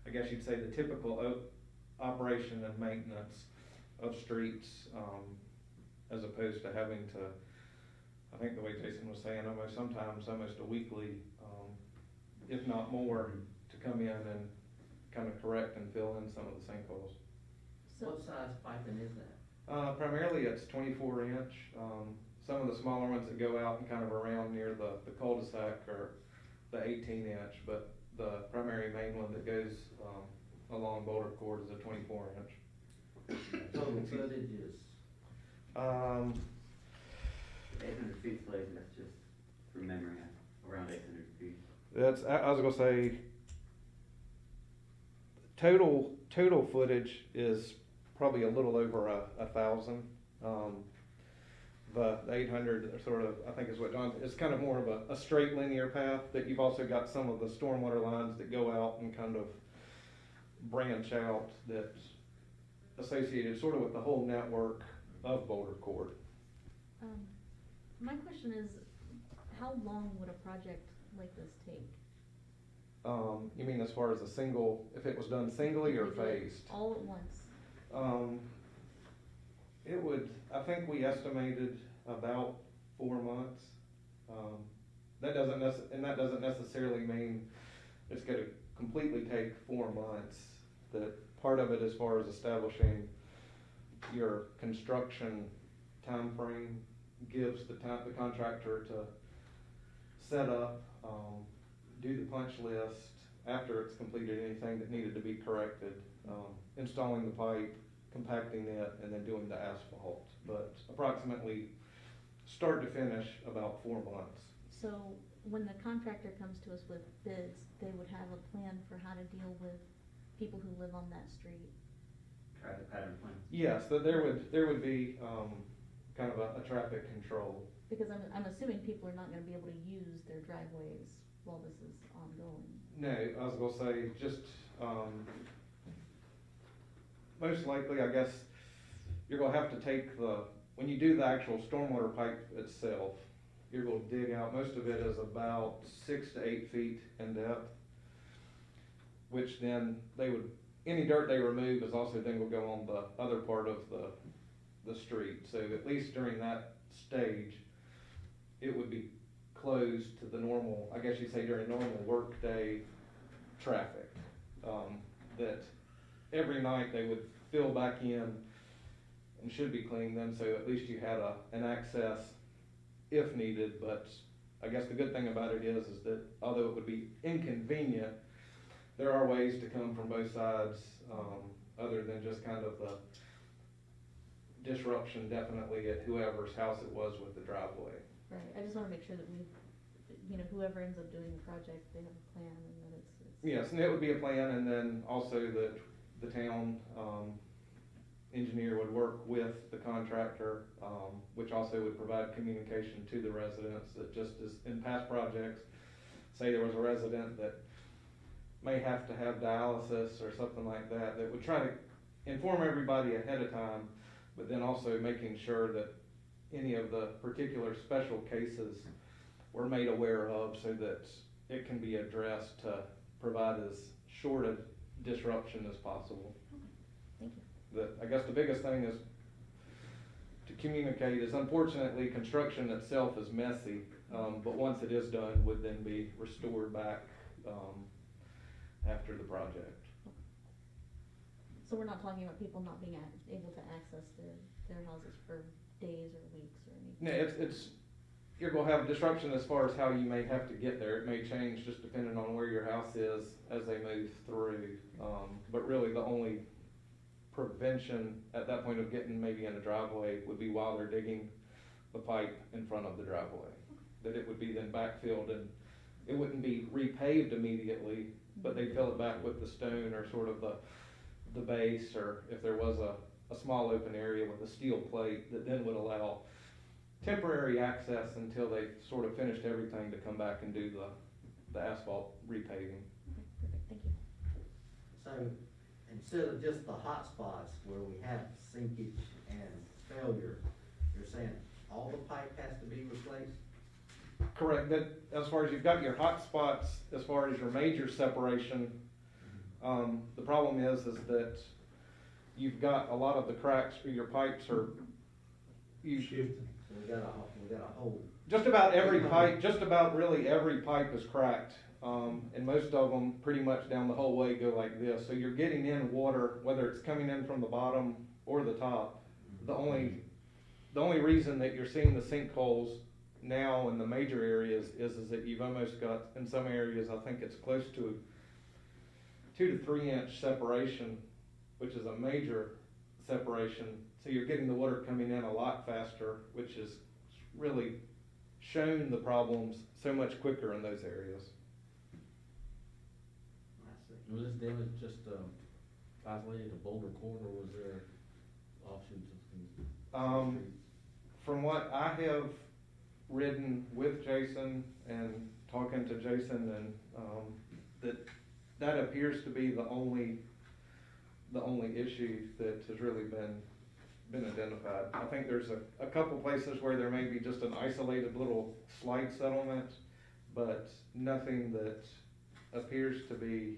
I guess you'd say the typical operation and maintenance of streets, as opposed to having to, I think the way Jason was saying, sometimes almost a weekly, if not more, to come in and kind of correct and fill in some of the sinkholes. What size piping is that? Primarily it's 24 inch. Some of the smaller ones that go out and kind of around near the cul-de-sac are the 18 inch, but the primary main one that goes, along Boulder Court is a 24 inch. Total footage is, 800 feet, please, that's just from memory, around 800 feet. That's, I was gonna say, total footage is probably a little over 1,000. The 800 are sort of, I think is what John, it's kind of more of a straight linear path that you've also got some of the stormwater lines that go out and kind of branch out that's associated sort of with the whole network of Boulder Court. My question is, how long would a project like this take? You mean as far as a single, if it was done singly or If we did it phased? all at once? It would, I think we estimated about 4 months. That doesn't necessarily mean it's gonna completely take 4 months. That part of it, as far as establishing your construction time frame, gives the contractor to set up, do the punch list, after it's completed anything that needed to be corrected, installing the pipe, compacting it, and then doing the asphalt. But approximately, start to finish, about 4 months. So when the contractor comes to us with bids, they would have a plan for how to deal with people who live on that street? Traffic pattern plan. Yes, there would be, kind of a traffic control. Because I'm assuming people are not gonna be able to use their driveways while this is ongoing. No, I was gonna say, just, most likely, I guess, you're gonna have to take the when you do the actual stormwater pipe itself, you're gonna dig out, most of it is about 6 to 8 feet in depth, which then any dirt they remove is also then will go on the other part of the street. So at least during that stage, it would be closed to the normal, I guess you'd say during normal workday traffic. That every night they would fill back in and should be cleaned then, so at least you had an access if needed. But I guess the good thing about it is that although it would be inconvenient, there are ways to come from both sides, other than just kind of the disruption definitely at whoever's house it was with the driveway. Right, I just wanna make sure that whoever ends up doing the project, they have a plan and that it's. Yes, and it would be a plan, and then also that the town, engineer would work with the contractor, which also would provide communication to the residents, that just as in past projects, say there was a resident that may have to have dialysis or something like that, that would try to inform everybody ahead of time, but then also making sure that any of the particular special cases were made aware of, so that it can be addressed to provide as short a disruption as possible. Thank you. I guess the biggest thing is to communicate is, unfortunately, construction itself is messy, but once it is done, would then be restored back, after the project. So we're not talking about people not being able to access their houses for days or weeks or anything? No, you're gonna have disruption as far as how you may have to get there. It may change just depending on where your house is as they move through. But really the only prevention at that point of getting maybe in a driveway would be while they're digging the pipe in front of the driveway. That it would be then backfilled, and it wouldn't be repaved immediately, but they fill it back with the stone or sort of the base, or if there was a small open area with a steel plate that then would allow temporary access until they sort of finished everything to come back and do the asphalt repaving. Okay, perfect, thank you. So, instead of just the hot spots where we have sinkage and failure, you're saying all the pipe has to be replaced? Correct. That as far as you've got your hot spots, as far as your major separation, the problem is that you've got a lot of the cracks where your pipes are Shifting. So we got a hole. just about every pipe, just about really every pipe is cracked. And most of them pretty much down the whole way go like this. So you're getting in water, whether it's coming in from the bottom or the top. The only reason that you're seeing the sinkholes now in the major areas is that you've almost got, in some areas, I think it's close to a 2 to 3 inch separation, which is a major separation. So you're getting the water coming in a lot faster, which has really shown the problems so much quicker in those areas. I see. Was this damage just, isolated to Boulder Court, or was there offshoots of things? From what I have ridden with Jason and talking to Jason, and that appears to be the only issue that has really been identified. I think there's a couple places where there may be just an isolated little slight settlement, but nothing that appears to be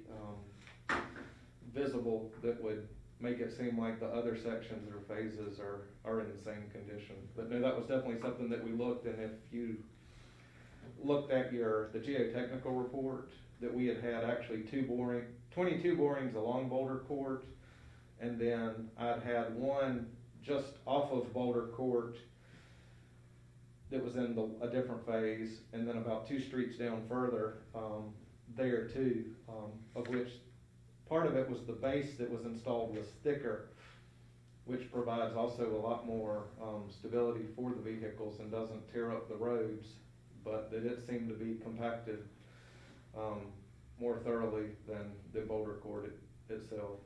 visible that would make it seem like the other sections or phases are in the same condition. But no, that was definitely something that we looked, and if you looked at the geotechnical report, that we had actually 22 borings along Boulder Court, and then I'd had one just off of Boulder Court that was in a different phase, and then about 2 streets down further, there too, of which part of it was the base that was installed was thicker, which provides also a lot more stability for the vehicles and doesn't tear up the roads, but that it seemed to be compacted more thoroughly than Boulder Court itself.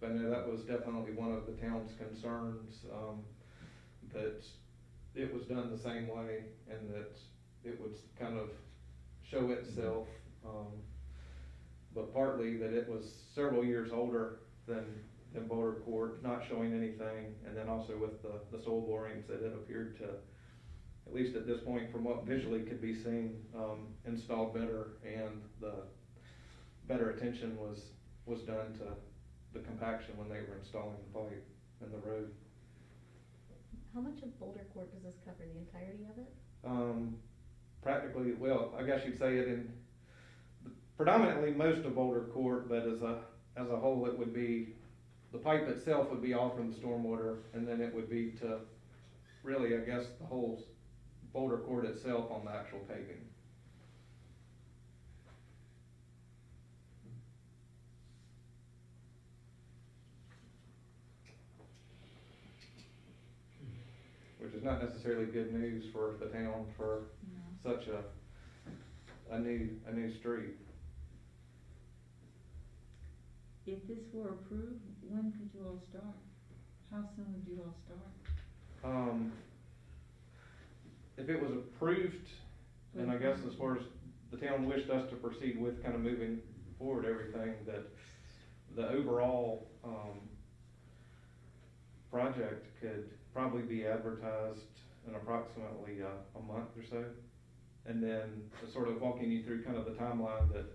But no, that was definitely one of the town's concerns, that it was done the same way and that it would kind of show itself, but partly that it was several years older than in Boulder Court, not showing anything, and then also with the soil borings that it appeared to, at least at this point, from what visually could be seen, installed better, and the better attention was done to the compaction when they were installing the pipe in the road. How much of Boulder Court does this cover, the entirety of it? Practically, well, I guess you'd say it in predominantly most of Boulder Court, but as a whole, it would be, the pipe itself would be all from the stormwater, and then it would be to really, I guess, the whole Boulder Court itself on the actual paving. Which is not necessarily good news for the town for No. such a new street. If this were approved, when could you all start? How soon would you all start? If it was approved, and I guess as far as the town wished us to proceed with kind of moving forward everything, that the overall, project could probably be advertised in approximately a month or so. And then sort of walking you through kind of the timeline that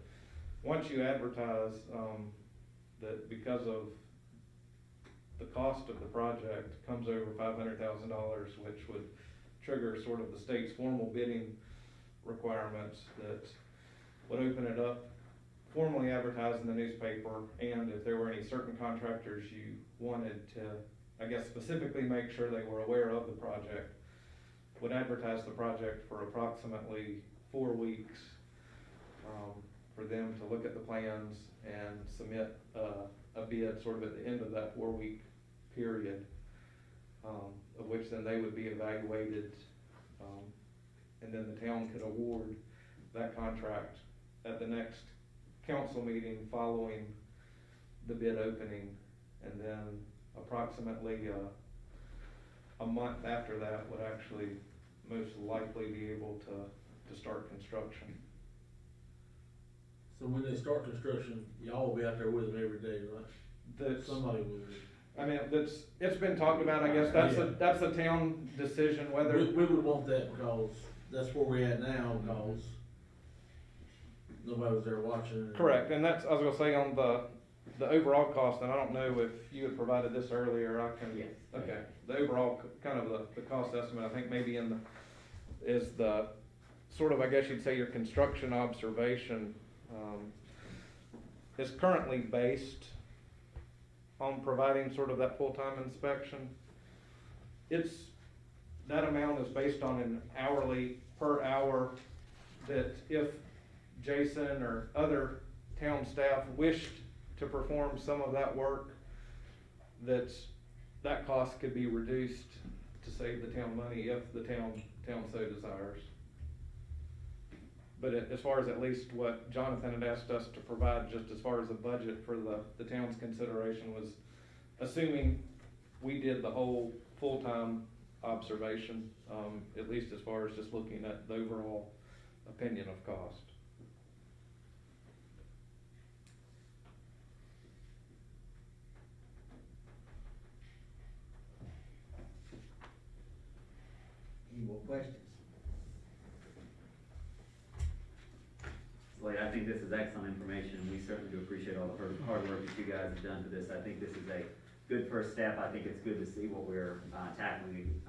once you advertise, that because of the cost of the project comes over $500,000, which would trigger sort of the state's formal bidding requirements, that would open it up, formally advertise in the newspaper, and if there were any certain contractors you wanted to, I guess, specifically make sure they were aware of the project, would advertise the project for approximately 4 weeks, for them to look at the plans and submit a bid sort of at the end of that 4-week period, of which then they would be evaluated, and then the town could award that contract at the next council meeting following the bid opening, and then approximately a month after that would actually most likely be able to start construction. So when they start construction, y'all will be out there with them every day, right? That's, Somebody will. I mean, it's been talked about, I guess, that's a town decision whether. We would want that because that's where we're at now, because nobody was there watching. Correct, and that's, I was gonna say on the overall cost, and I don't know if you had provided this earlier, I can. Yes. Okay, the overall kind of the cost estimate, I think maybe is the, sort of, I guess you'd say your construction observation, is currently based on providing sort of that full-time inspection. That amount is based on an hourly per hour, that if Jason or other town staff wished to perform some of that work, that cost could be reduced to save the town money if the town so desires. But as far as at least what Jonathan had asked us to provide, just as far as the budget for the town's consideration, was assuming we did the whole full-time observation, at least as far as just looking at the overall opinion of cost. Any more questions? Slade, I think this is excellent information, and we certainly do appreciate all the hard work that you guys have done to this. I think this is a good first step. I think it's good to see what we're tackling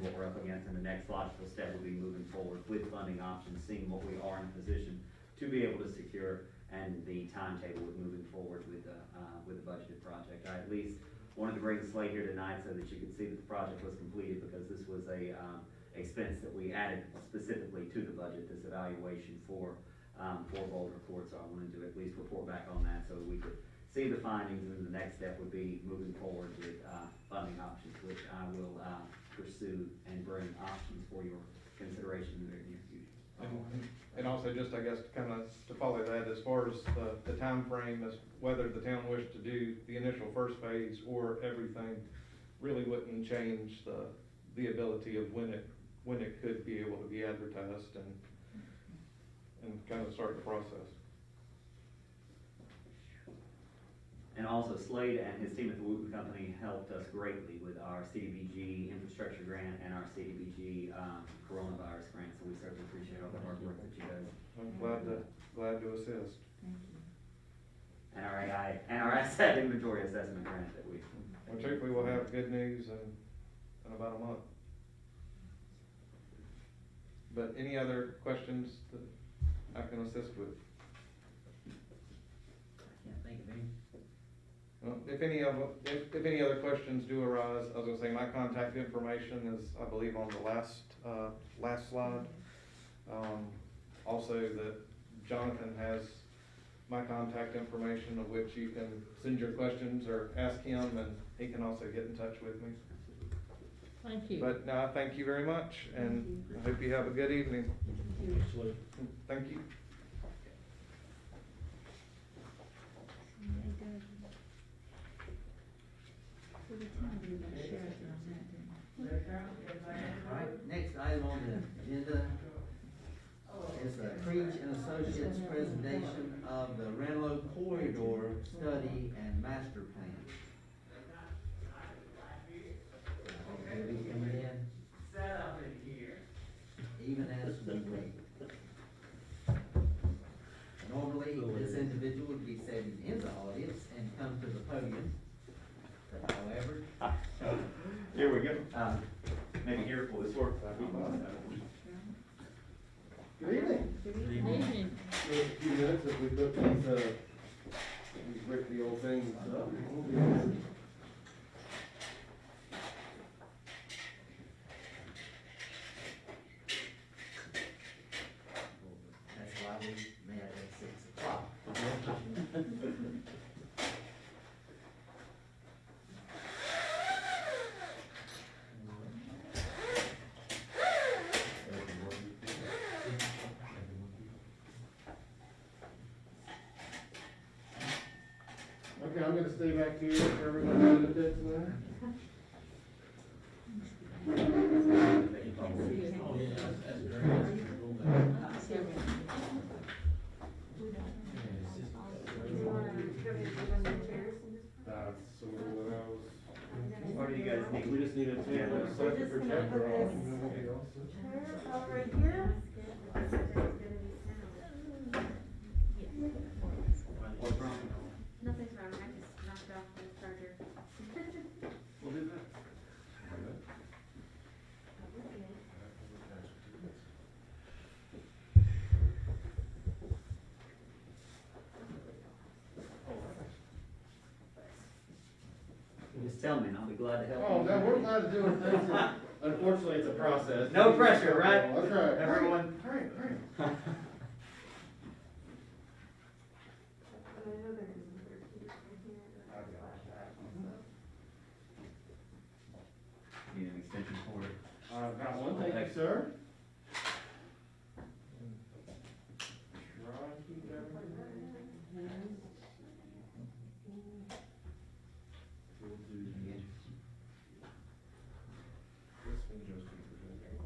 what we're up against, and the next logical step will be moving forward with funding options, seeing what we are in a position to be able to secure, and the timetable with moving forward with the budgeted project. I at least wanted to bring Slade here tonight so that you could see that the project was completed, because this was a expense that we added specifically to the budget, this evaluation for Boulder Court. So I wanted to at least report back on that so that we could see the findings, and then the next step would be moving forward with funding options, which I will pursue and bring options for your consideration in the very near future. And also just, I guess, kind of to follow that, as far as the timeframe, as whether the town wished to do the initial first phase or everything, really wouldn't change the ability of when it could be able to be advertised and kind of start the process. And also Slade and his team at the Wooten Company helped us greatly with our CDBG infrastructure grant and our CDBG coronavirus grant, so we certainly appreciate all the hard work that you guys, I'm glad to assist. Thank you. and our AI, and our asset inventory assessment grant that we. Well, hopefully we'll have good news in about a month. But any other questions that I can assist with? Can't think of any. Well, if any other questions do arise, I was gonna say my contact information is, I believe, on the last slide. Also that Jonathan has my contact information, of which you can send your questions or ask him, and he can also get in touch with me. Thank you. But no, thank you very much, and I hope you have a good evening. Thank you. Alright, next item on the agenda is the Creech and Associates presentation of the Ranlo corridor study and master plan. He'll be coming in. Set up in here. Even as we wait. Normally, this individual would be sitting in the audience and come to the podium. But however, Here we go. Maybe here for this work. Good evening. Good evening. Just a few minutes as we put these rickety old things up. that's why we met at 6 o'clock. Okay, I'm gonna stay back here for everyone to look at tonight. That's sort of what I was. What do you guys need? We just need a table, a second projector off, and then we'll be all set. Right here? What's wrong? Nothing's wrong, I just knocked off the charger. We'll do that. Just tell me and I'll be glad to help. Oh, no, we're glad to do things. Unfortunately, it's a process. No pressure, right? That's right. Everyone. Hurry, hurry. Need an extension cord. I've got one, thank you, sir. Try and keep everything. We'll do this one just to present that.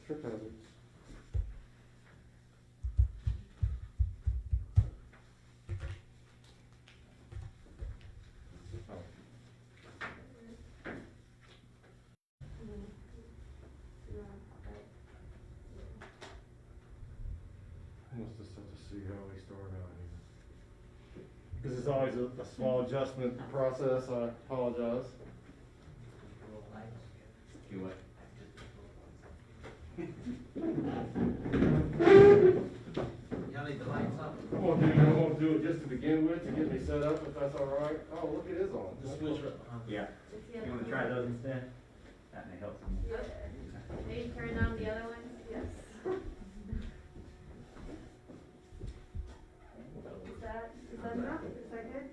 Trip hazards. Must just have to see how we start out here. This is always a small adjustment process, I apologize. Do what? Y'all need the lights up? I'm gonna do it just to begin with, to get me set up, if that's all right. Oh, look, it is on. Just switch right. Yeah. You wanna try those instead? That may help some. Are you turning on the other ones? Yes. Is that enough? Is that good?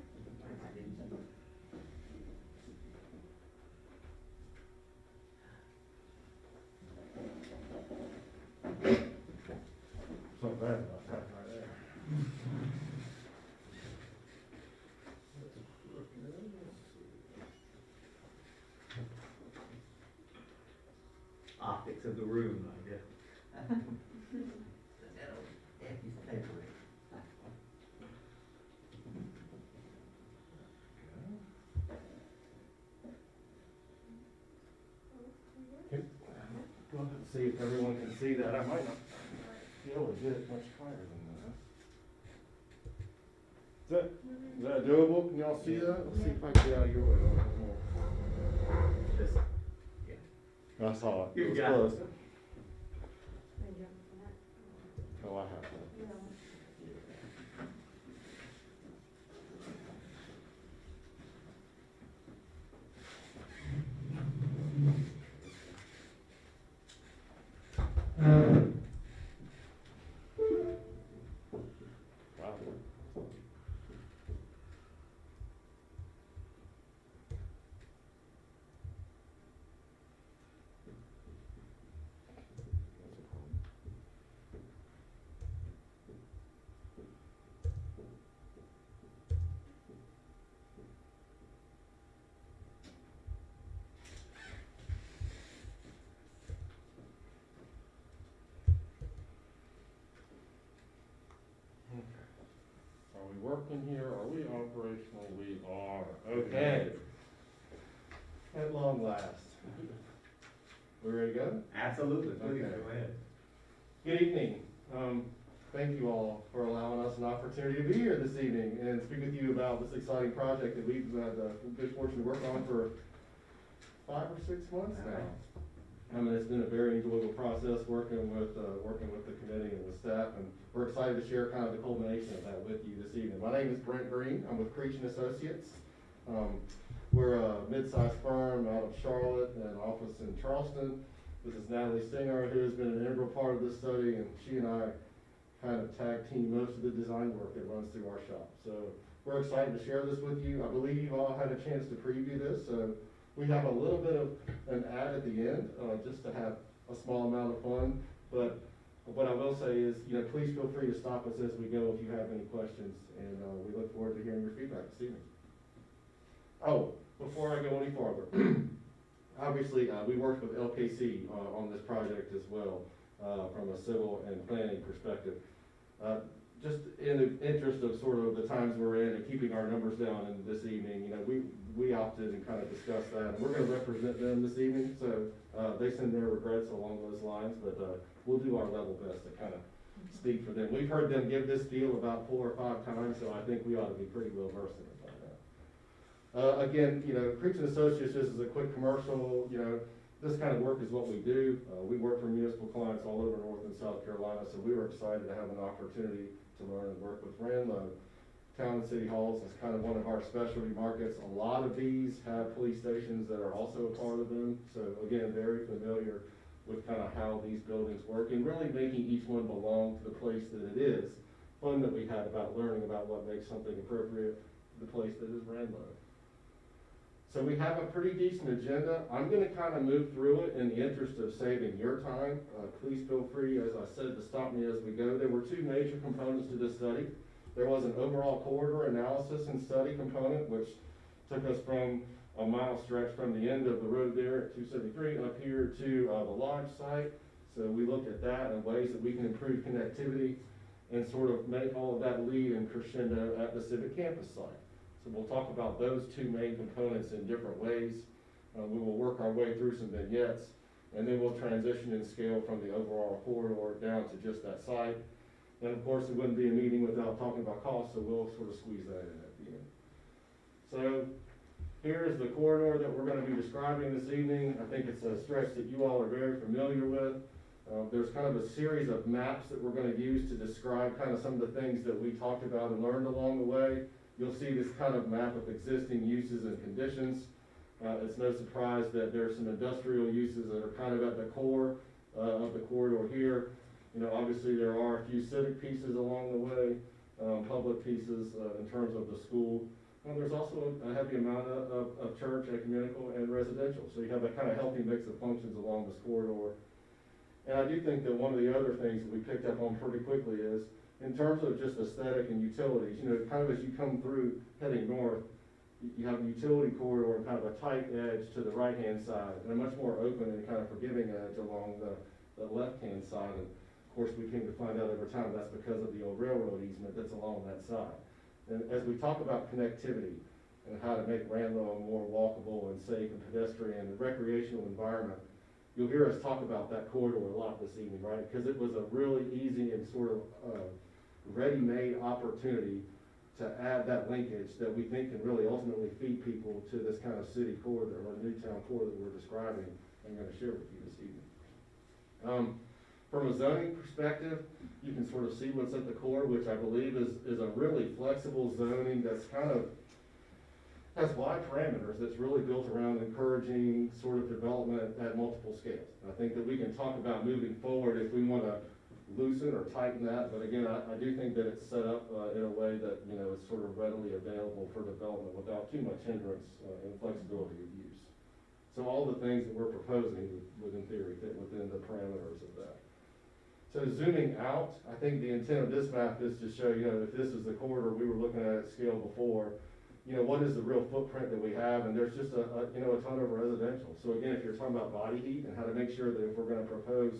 Something bad about that right there. Optics of the room, I guess. That old empty paper. Go ahead and see if everyone can see that. I might not be able to get it much higher than that. Is that doable? Can y'all see that? Let's see if I can get out of your way a little bit more. Just, I saw it. You It was got it. close. Oh, I have that. Wow. Are we working here? Are we operational? We are. Okay. At long last. We ready to go? absolutely, please, Okay. go ahead. Good evening. Thank you all for allowing us an opportunity to be here this evening and speak with you about this exciting project that we've had the good fortune to work on for 5 or 6 months now. It's been a very enjoyable process working with the committee and with staff, and we're excited to share kind of the culmination of that with you this evening. My name is Brent Green. I'm with Creech and Associates. We're a mid-sized firm out of Charlotte and an office in Charleston. This is Natalie Singer, who has been an integral part of this study, and she and I kind of tag team most of the design work that runs through our shop. So we're excited to share this with you. I believe you've all had a chance to preview this, so we have a little bit of an ad at the end, just to have a small amount of fun. But what I will say is, please feel free to stop us as we go if you have any questions, and we look forward to hearing your feedback this evening. Oh, before I go any farther, obviously, we worked with LKC on this project as well, from a civil and planning perspective. Just in the interest of sort of the times we're in and keeping our numbers down in this evening, we opted and kind of discussed that. We're gonna represent them this evening, so, they send their regrets along those lines, but, we'll do our level best to kind of speak for them. We've heard them give this deal about 4 or 5 times, so I think we ought to be pretty well versed in it by now. Again, Creech and Associates, just as a quick commercial, this kind of work is what we do. We work for municipal clients all over North and South Carolina, so we were excited to have an opportunity to learn and work with Ranlo. Town and city halls is kind of one of our specialty markets. A lot of these have police stations that are also a part of them, so again, very familiar with kind of how these buildings work and really making each one belong to the place that it is. Fun that we had about learning about what makes something appropriate to the place that is Ranlo. So we have a pretty decent agenda. I'm gonna kind of move through it in the interest of saving your time. Please feel free, as I said, to stop me as we go. There were 2 major components to this study. There was an overall corridor analysis and study component, which took us from a mile stretch from the end of the road there at 273 up here to the lodge site. So we looked at that and ways that we can improve connectivity and sort of make all of that lead and crescendo at the civic campus site. So we'll talk about those 2 main components in different ways. We will work our way through some vignettes, and then we'll transition and scale from the overall corridor down to just that site. And of course, it wouldn't be a meeting without talking about cost, so we'll sort of squeeze that in at the end. So here's the corridor that we're going to be describing this evening. I think it's a stretch that you all are very familiar with. There's kind of a series of maps that we're gonna use to describe kind of some of the things that we talked about and learned along the way. You'll see this kind of map of existing uses and conditions. It's no surprise that there's some industrial uses that are kind of at the core of the corridor here. You know, obviously there are a few civic pieces along the way, public pieces in terms of the school. There's also a heavy amount of church, ecumenical, and residential. So you have a kind of healthy mix of functions along this corridor. And I do think that one of the other things that we picked up on pretty quickly is, in terms of just aesthetic and utilities, you know, kind of as you come through heading north, you have a utility corridor and kind of a tight edge to the right-hand side, and a much more open and kind of forgiving edge along the left-hand side. And of course, we came to find out over time that's because of the old railroad easement that's along that side. And as we talk about connectivity and how to make Ranlo a more walkable and safe and pedestrian and recreational environment, you'll hear us talk about that corridor a lot this evening, right? Because it was a really easy and sort of ready-made opportunity to add that linkage that we think can really ultimately feed people to this kind of city corridor or new town core that we're describing and going to share with you this evening. From a zoning perspective, you can sort of see what's at the core, which I believe is a really flexible zoning that's kind of has wide parameters, that's really built around encouraging sort of development at multiple scales. I think that we can talk about moving forward if we want to loosen or tighten that, but again, I do think that it's set up in a way that, you know, is sort of readily available for development without too much hindrance and flexibility of use. So all the things that we're proposing would in theory fit within the parameters of that. So zooming out, I think the intent of this map is to show, you know, if this is the corridor we were looking at scale before, you know, what is the real footprint that we have? And there's just a ton of residential. So again, if you're talking about body heat and how to make sure that if we're gonna propose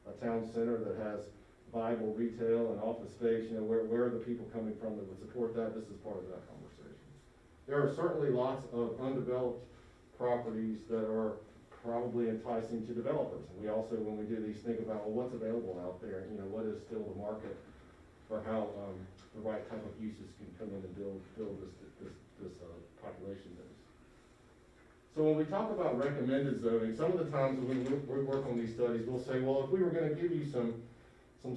a town center that has viable retail and office space, you know, where are the people coming from that would support that? This is part of that conversation. There are certainly lots of undeveloped properties that are probably enticing to developers. And we also, when we do these, think about, well, what's available out there? You know, what is still the market for how the right type of uses can come in and build this population base. So when we talk about recommended zoning, some of the times when we work on these studies, we'll say, well, if we were gonna give you some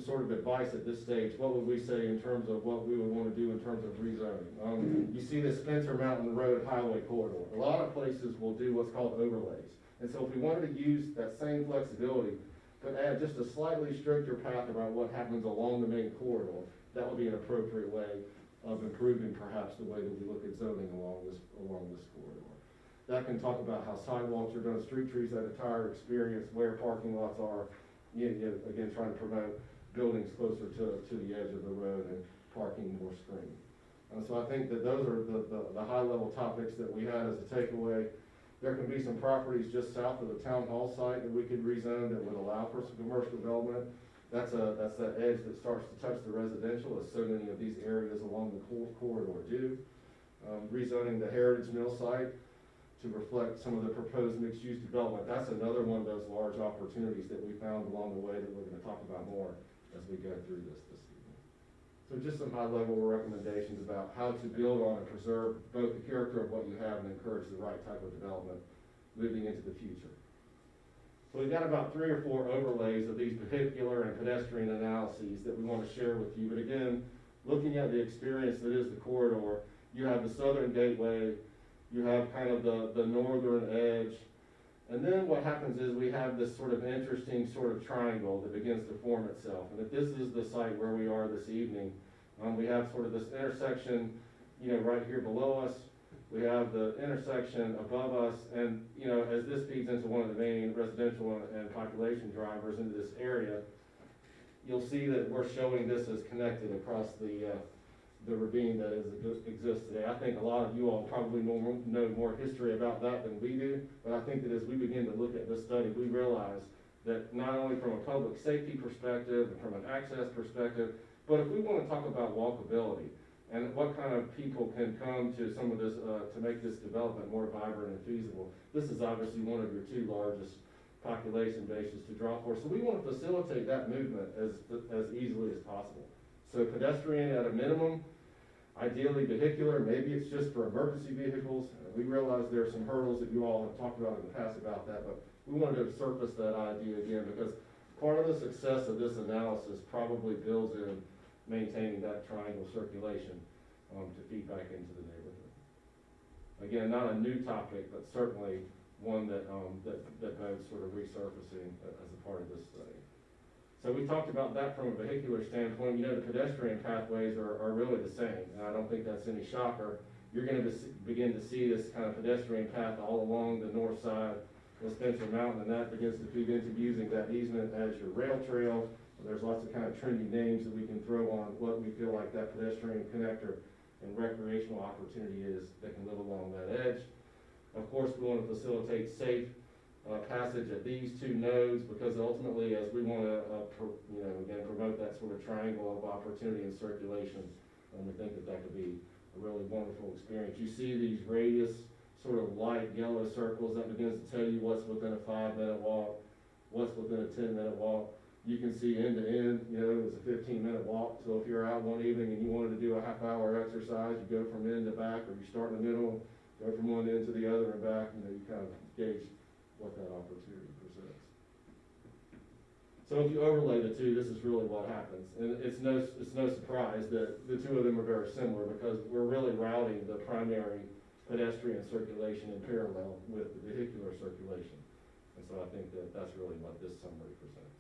sort of advice at this stage, what would we say in terms of what we would wanna do in terms of rezoning? You see this Spencer Mountain Road highway corridor. A lot of places will do what's called overlays. And so if we wanted to use that same flexibility, but add just a slightly stricter path around what happens along the main corridor, that would be an appropriate way of improving perhaps the way that we look at zoning along this corridor. That can talk about how sidewalks are done, street trees, that entire experience, where parking lots are, again, trying to promote buildings closer to the edge of the road and parking more screened. So I think that those are the high level topics that we had as a takeaway. There can be some properties just south of the town hall site that we could rezone that would allow for some commercial development. That's that edge that starts to touch the residential, as so many of these areas along the corridor do. Rezoning the Heritage Mill site to reflect some of the proposed mixed-use development. That's another one of those large opportunities that we found along the way that we're going to talk about more as we go through this evening. So just some high-level recommendations about how to build on and preserve both the character of what you have and encourage the right type of development moving into the future. So we've got about 3 or 4 overlays of these vehicular and pedestrian analyses that we want to share with you. But again, looking at the experience that is the corridor, you have the southern gateway, you have kind of the northern edge, and then what happens is we have this sort of interesting sort of triangle that begins to form itself. And if this is the site where we are this evening, we have sort of this intersection, you know, right here below us. We have the intersection above us, and, you know, as this feeds into one of the main residential and population drivers into this area, you'll see that we're showing this as connected across the ravine that exists today. I think a lot of you all probably know more history about that than we do, but I think that as we begin to look at this study, we realize that not only from a public safety perspective and from an access perspective, but if we want to talk about walkability, and what kind of people can come to some of this, to make this development more vibrant and feasible. This is obviously one of your 2 largest population bases to draw for. So we want to facilitate that movement as easily as possible. So pedestrian at a minimum, ideally vehicular, maybe it's just for emergency vehicles. We realize there are some hurdles that you all have talked about in the past about that, but we wanted to surface that idea again because part of the success of this analysis probably builds in maintaining that triangle circulation, to feed back into the neighborhood. Again, not a new topic, but certainly one that begs sort of resurfacing as a part of this study. So we talked about that from a vehicular standpoint. You know, the pedestrian pathways are really the same, and I don't think that's any shocker. You're gonna begin to see this kind of pedestrian path all along the north side of Spencer Mountain, and that begins to feed into using that easement as your rail trail. There's lots of kind of trendy names that we can throw on what we feel like that pedestrian connector and recreational opportunity is that can live along that edge. Of course, we want to facilitate safe passage at these two nodes, because ultimately, as we want to, again, promote that sort of triangle of opportunity and circulation, we think that could be a really wonderful experience. You see these radius, sort of light yellow circles that begins to tell you what's within a 5-minute walk, what's within a 10-minute walk. You can see end to end, it was a 15-minute walk, so if you're out one evening and you wanted to do a half-hour exercise, you go from end to back, or you start in the middle, go from one end to the other and back, you kind of gauge what that opportunity presents. So if you overlay the two, this is really what happens. And it's no surprise that the two of them are very similar, because we're really routing the primary pedestrian circulation in parallel with the vehicular circulation. And so I think that's really what this summary presents.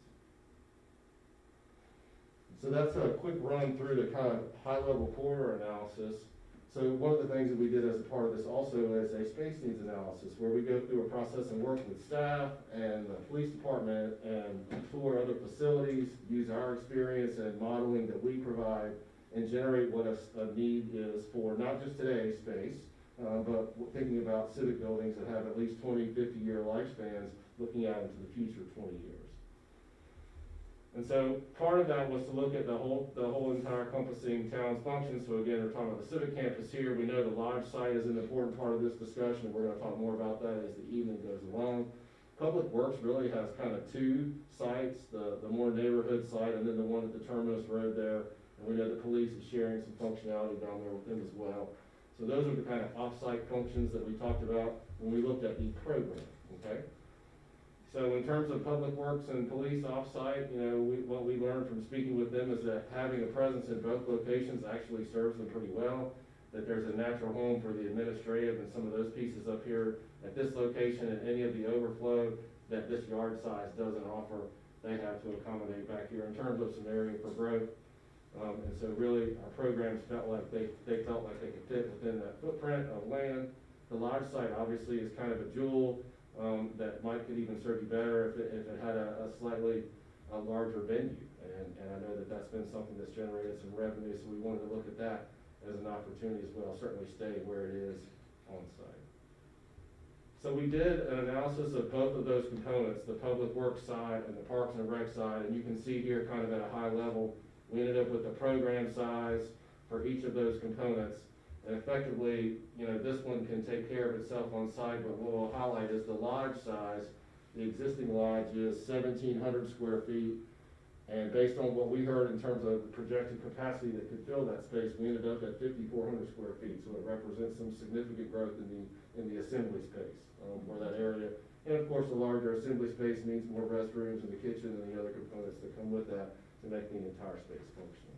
So that's a quick run through the kind of high-level corridor analysis. So one of the things that we did as a part of this also is a space needs analysis, where we go through a process and work with staff and the police department and tour other facilities, use our experience and modeling that we provide, and generate what a need is for not just today's space, but thinking about civic buildings that have at least 20, 50-year lifespans, looking out into the future 20 years. And so part of that was to look at the whole entire encompassing town's function. So again, we're talking about the civic campus here. We know the lodge site is an important part of this discussion. We're going to talk more about that as the evening goes along. Public Works really has kind of two sites, the more neighborhood site, and then the one at the Terminus Road there. And we know the police is sharing some functionality down there with them as well. So those are the kind of off-site functions that we talked about when we looked at the program, okay? So in terms of Public Works and police off-site, what we learned from speaking with them is that having a presence in both locations actually serves them pretty well, that there's a natural home for the administrative and some of those pieces up here at this location, and any of the overflow that this yard size doesn't offer, they have to accommodate back here in terms of some area for growth. And so really our programs felt like they felt like they could fit within that footprint of land. The lodge site obviously is kind of a jewel that could even serve you better if it had a slightly larger venue. And I know that that's been something that's generated some revenue, so we wanted to look at that as an opportunity as well, certainly stay where it is on site. So we did an analysis of both of those components, the Public Works side and the Parks and Rec side, and you can see here kind of at a high level, we ended up with the program size for each of those components. And effectively, this one can take care of itself on site, but what we'll highlight is the lodge size. The existing lodge is 1,700 square feet, and based on what we heard in terms of the projected capacity that could fill that space, we ended up at 5,400 square feet. So it represents some significant growth in the assembly space for that area. And of course, the larger assembly space means more restrooms and the kitchen and the other components that come with that to make the entire space functional.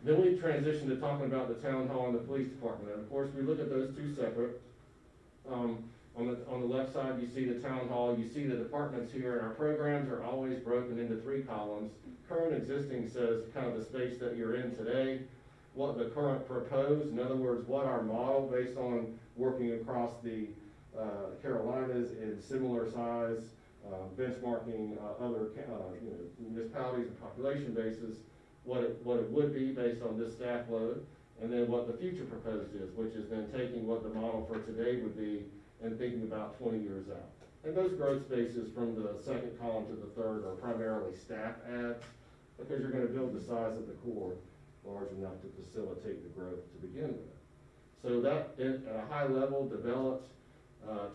Then we transitioned to talking about the town hall and the police department. And of course, we look at those two separate. On the left side, you see the town hall, you see the departments here, and our programs are always broken into 3 columns. Current existing says kind of the space that you're in today, what the current proposed, in other words, what our model based on working across the Carolinas in similar size, benchmarking other municipalities and population bases, what it would be based on this staff load, and then what the future proposed is, which is then taking what the model for today would be and thinking about 20 years out. And those growth spaces from the second column to the third are primarily staff adds, because you're going to build the size of the core large enough to facilitate the growth to begin with. So that, at a high level, developed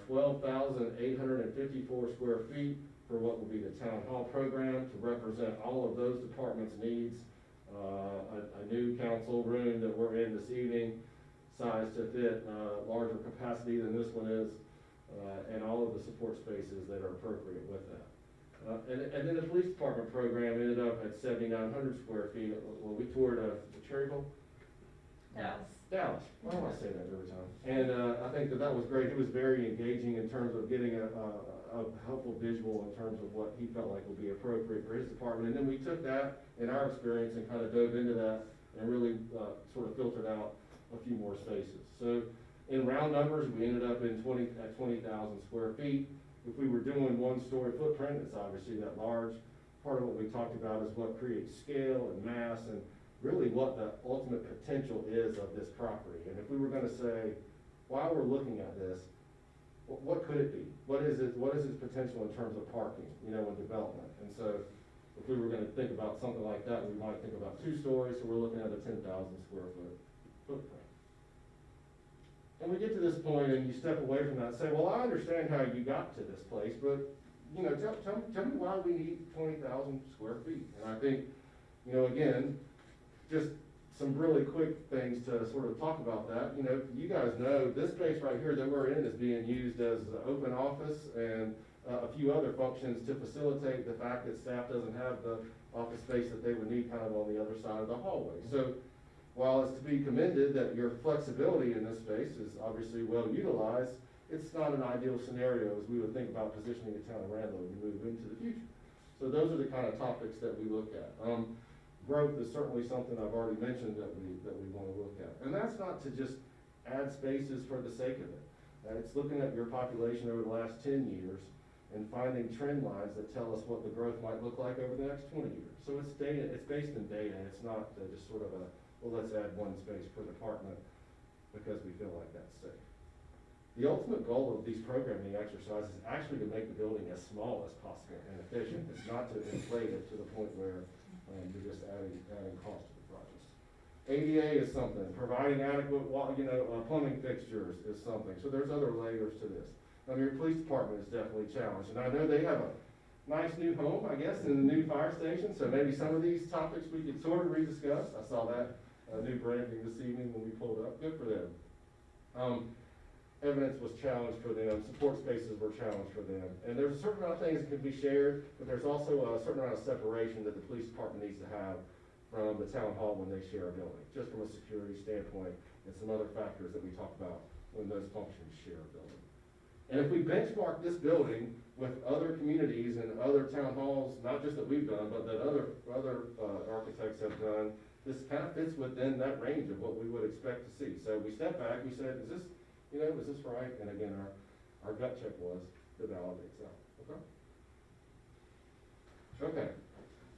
12,854 square feet for what will be the town hall program to represent all of those departments' needs. A new council room that we're in this evening, size to fit larger capacity than this one is, and all of the support spaces that are appropriate with that. and then the police department program ended up at 7,900 square feet. Well, we toured, Cherryville? Dallas. Why do I say that every time? And I think that was great. It was very engaging in terms of getting a helpful visual in terms of what he felt like would be appropriate for his department. And then we took that in our experience and kind of dove into that and really sort of filtered out a few more spaces. So in round numbers, we ended up at 20,000 square feet. If we were doing one-story footprint, it's obviously that large. Part of what we talked about is what creates scale and mass and really what the ultimate potential is of this property. And if we were gonna say, while we're looking at this, what could it be? What is its potential in terms of parking, and development? And so if we were gonna think about something like that, we might think about 2 stories, so we're looking at a 10,000 square foot footprint. And we get to this point and you step away from that and say, well, I understand how you got to this place, but, tell me why we need 20,000 square feet. And I think, again, just some really quick things to sort of talk about that. You guys know this space right here that we're in is being used as an open office and a few other functions to facilitate the fact that staff doesn't have the office space that they would need kind of on the other side of the hallway. So while it's to be commended that your flexibility in this space is obviously well utilized, it's not an ideal scenario as we would think about positioning the town of Ranlo to move into the future. So those are the kind of topics that we look at. Growth is certainly something I've already mentioned that we want to look at. And that's not to just add spaces for the sake of it. It's looking at your population over the last 10 years and finding trend lines that tell us what the growth might look like over the next 20 years. So it's data, it's based in data. It's not just sort of let's add 1 space per department because we feel like that's safe. The ultimate goal of these programming exercises is actually to make the building as small as possible and efficient. It's not to inflate it to the point where you're just adding cost to the project. ADA is something, providing adequate, plumbing fixtures is something. So there's other layers to this. Your police department is definitely challenged, and I know they have a nice new home, I guess, in the new fire station, so maybe some of these topics we could sort of rediscuss. I saw that new branding this evening when we pulled up. Good for them. Evidence was challenged for them, support spaces were challenged for them. And there's a certain amount of things that can be shared, but there's also a certain amount of separation that the police department needs to have from the town hall when they share a building, just from a security standpoint and some other factors that we talk about when those functions share a building. And if we benchmark this building with other communities and other town halls, not just that we've done, but that other architects have done, this kind of fits within that range of what we would expect to see. So we stepped back, we said, is this right? And again, our gut check was to validate that. Okay.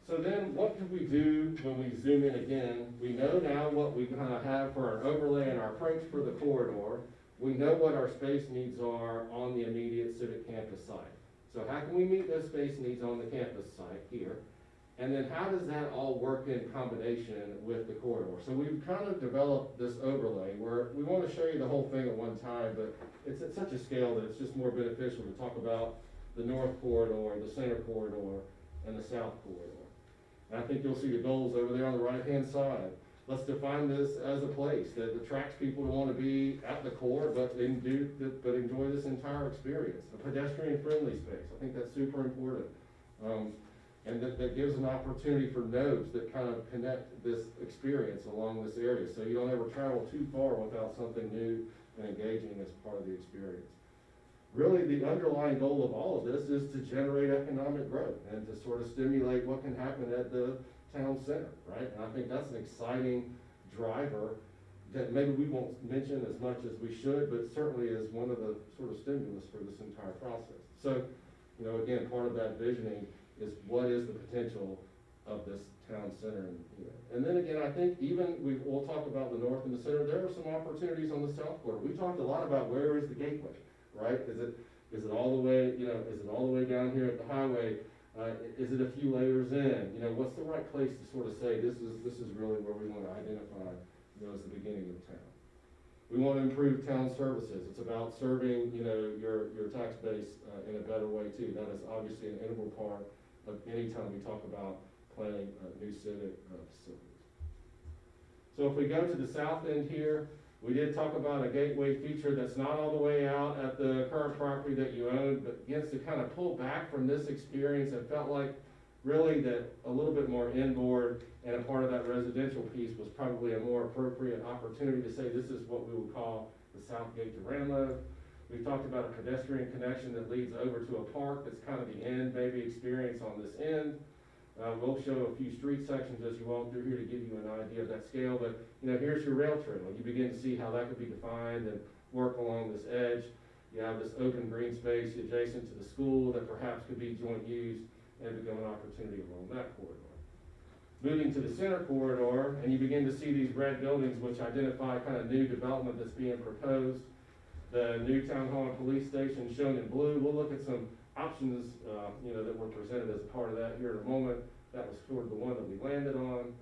So then what can we do when we zoom in again? We know now what we kind of have for our overlay and our approach for the corridor. We know what our space needs are on the immediate civic campus site. So how can we meet those space needs on the campus site here? And then how does that all work in combination with the corridor? So we've kind of developed this overlay where we want to show you the whole thing at one time, but it's at such a scale that it's just more beneficial to talk about the north corridor, the center corridor, and the south corridor. And I think you'll see the goals over there on the right-hand side. Let's define this as a place that attracts people to want to be at the core, but enjoy this entire experience. A pedestrian-friendly space. I think that's super important. And that gives an opportunity for nodes that kind of connect this experience along this area. So you don't ever travel too far without something new and engaging as part of the experience. Really, the underlying goal of all of this is to generate economic growth and to sort of stimulate what can happen at the town center, right? And I think that's an exciting driver that maybe we won't mention as much as we should, but certainly is one of the sort of stimulus for this entire process. So, again, part of that visioning is what is the potential of this town center. And then again, I think we'll talk about the north and the center. There are some opportunities on the south quarter. We talked a lot about where is the gateway, right? Is it all the way, is it all the way down here at the highway? Is it a few layers in? What's the right place to sort of say this is really where we want to identify, as the beginning of town. We want to improve town services. It's about serving, your tax base in a better way too. That is obviously an integral part of any time we talk about planning new civic facilities. So if we go to the south end here, We did talk about a gateway feature that's not all the way out at the current property that you own, but begins to kind of pull back from this experience. It felt like really that a little bit more inboard and a part of that residential piece was probably a more appropriate opportunity to say this is what we would call the south gate to Ranlo. We've talked about a pedestrian connection that leads over to a park that's kind of the end baby experience on this end. We'll show a few street sections as you walk through here to give you an idea of that scale, but you know, here's your rail trail. You begin to see how that could be defined and work along this edge. You have this open green space adjacent to the school that perhaps could be joint used and become an opportunity along that corridor. Moving to the center corridor, and you begin to see these red buildings which identify kind of new development that's being proposed. The new town hall and police station shown in blue. We'll look at some options, that were presented as a part of that here in a moment. That was sort of the one that we landed on.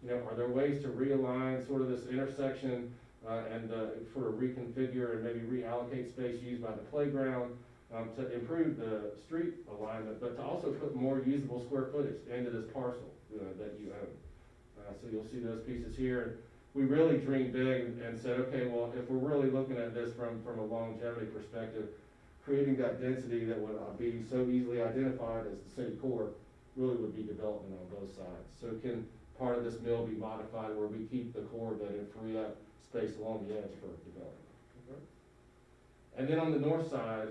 You know, are there ways to realign sort of this intersection and sort of reconfigure and maybe reallocate space used by the playground to improve the street alignment, but to also put more usable square footage into this parcel that you own. So you'll see those pieces here. We really dreamed big and said, okay, well, if we're really looking at this from a longevity perspective, creating that density that would be so easily identified as the city core really would be development on both sides. So can part of this mill be modified where we keep the core but then free up space along the edge for development? Okay. And then on the north side,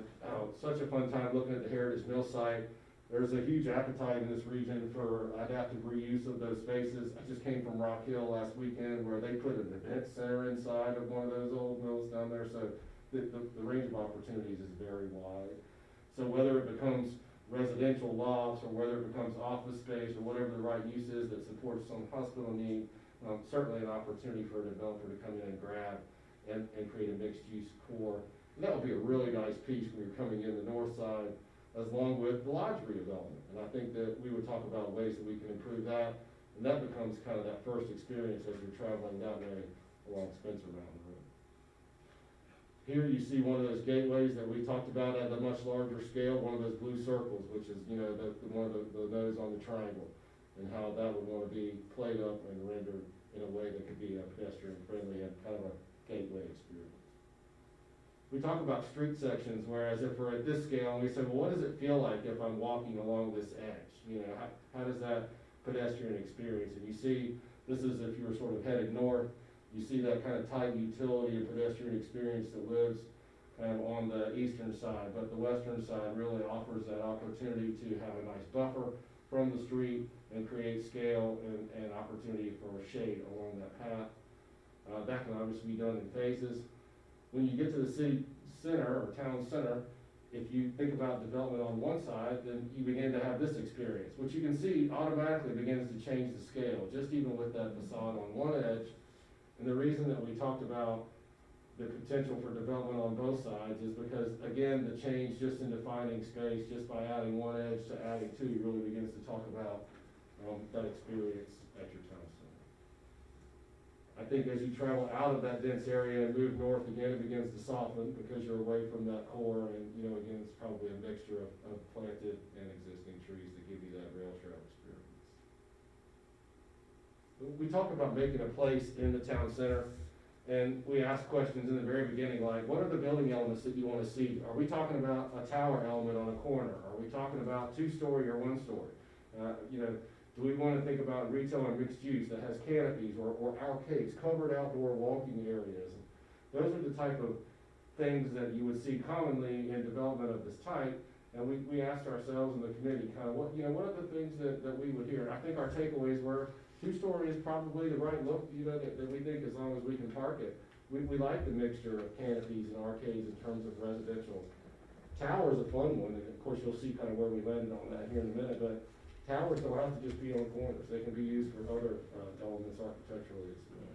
such a fun time looking at the Heritage Mill site. There's a huge appetite in this region for adaptive reuse of those spaces. I just came from Rock Hill last weekend where they put an event center inside of one of those old mills down there. So the range of opportunities is very wide. So whether it becomes residential lofts or whether it becomes office space or whatever the right use is that supports some hospital need, certainly an opportunity for a developer to come in and grab and create a mixed use core. And that would be a really nice piece when you're coming in the north side, as along with the lodge redevelopment. And I think that we would talk about ways that we can improve that. And that becomes kind of that first experience as you're traveling that way along Spencer Mountain Road. Here you see one of those gateways that we talked about at a much larger scale, one of those blue circles, which is, one of the nose on the triangle, and how that would want to be played up and rendered in a way that could be a pedestrian friendly and kind of a gateway experience. We talk about street sections, whereas if we're at this scale, and we say, well, what does it feel like if I'm walking along this edge? How does that pedestrian experience? And you see, this is if you were sort of headed north, you see that kind of tight utility and pedestrian experience that lives kind of on the eastern side, but the western side really offers that opportunity to have a nice buffer from the street and create scale and opportunity for shade along that path. That can obviously be done in phases. When you get to the city center or town center, if you think about development on one side, then you begin to have this experience, which you can see automatically begins to change the scale, just even with that facade on one edge. And the reason that we talked about the potential for development on both sides is because, again, the change just in defining space, just by adding one edge to adding two, really begins to talk about that experience at your town center. I think as you travel out of that dense area and move north again, it begins to soften because you're away from that core, and again, it's probably a mixture of planted and existing trees that give you that rail trail experience. We talk about making a place in the town center, and we ask questions in the very beginning like, what are the building elements that you want to see? Are we talking about a tower element on a corner? Are we talking about 2-story or 1-story? Do we want to think about retail and mixed use that has canopies or arcades, covered outdoor walking areas? Those are the type of things that you would see commonly in development of this type. And we asked ourselves in the committee kind of what are the things that we would hear? And I think our takeaways were 2-story is probably the right look, that we think as long as we can park it. We like the mixture of canopies and arcades in terms of residential. Tower's a fun one, and of course you'll see kind of where we landed on that here in a minute, but towers don't have to just be on corners. They can be used for other elements architecturally as well.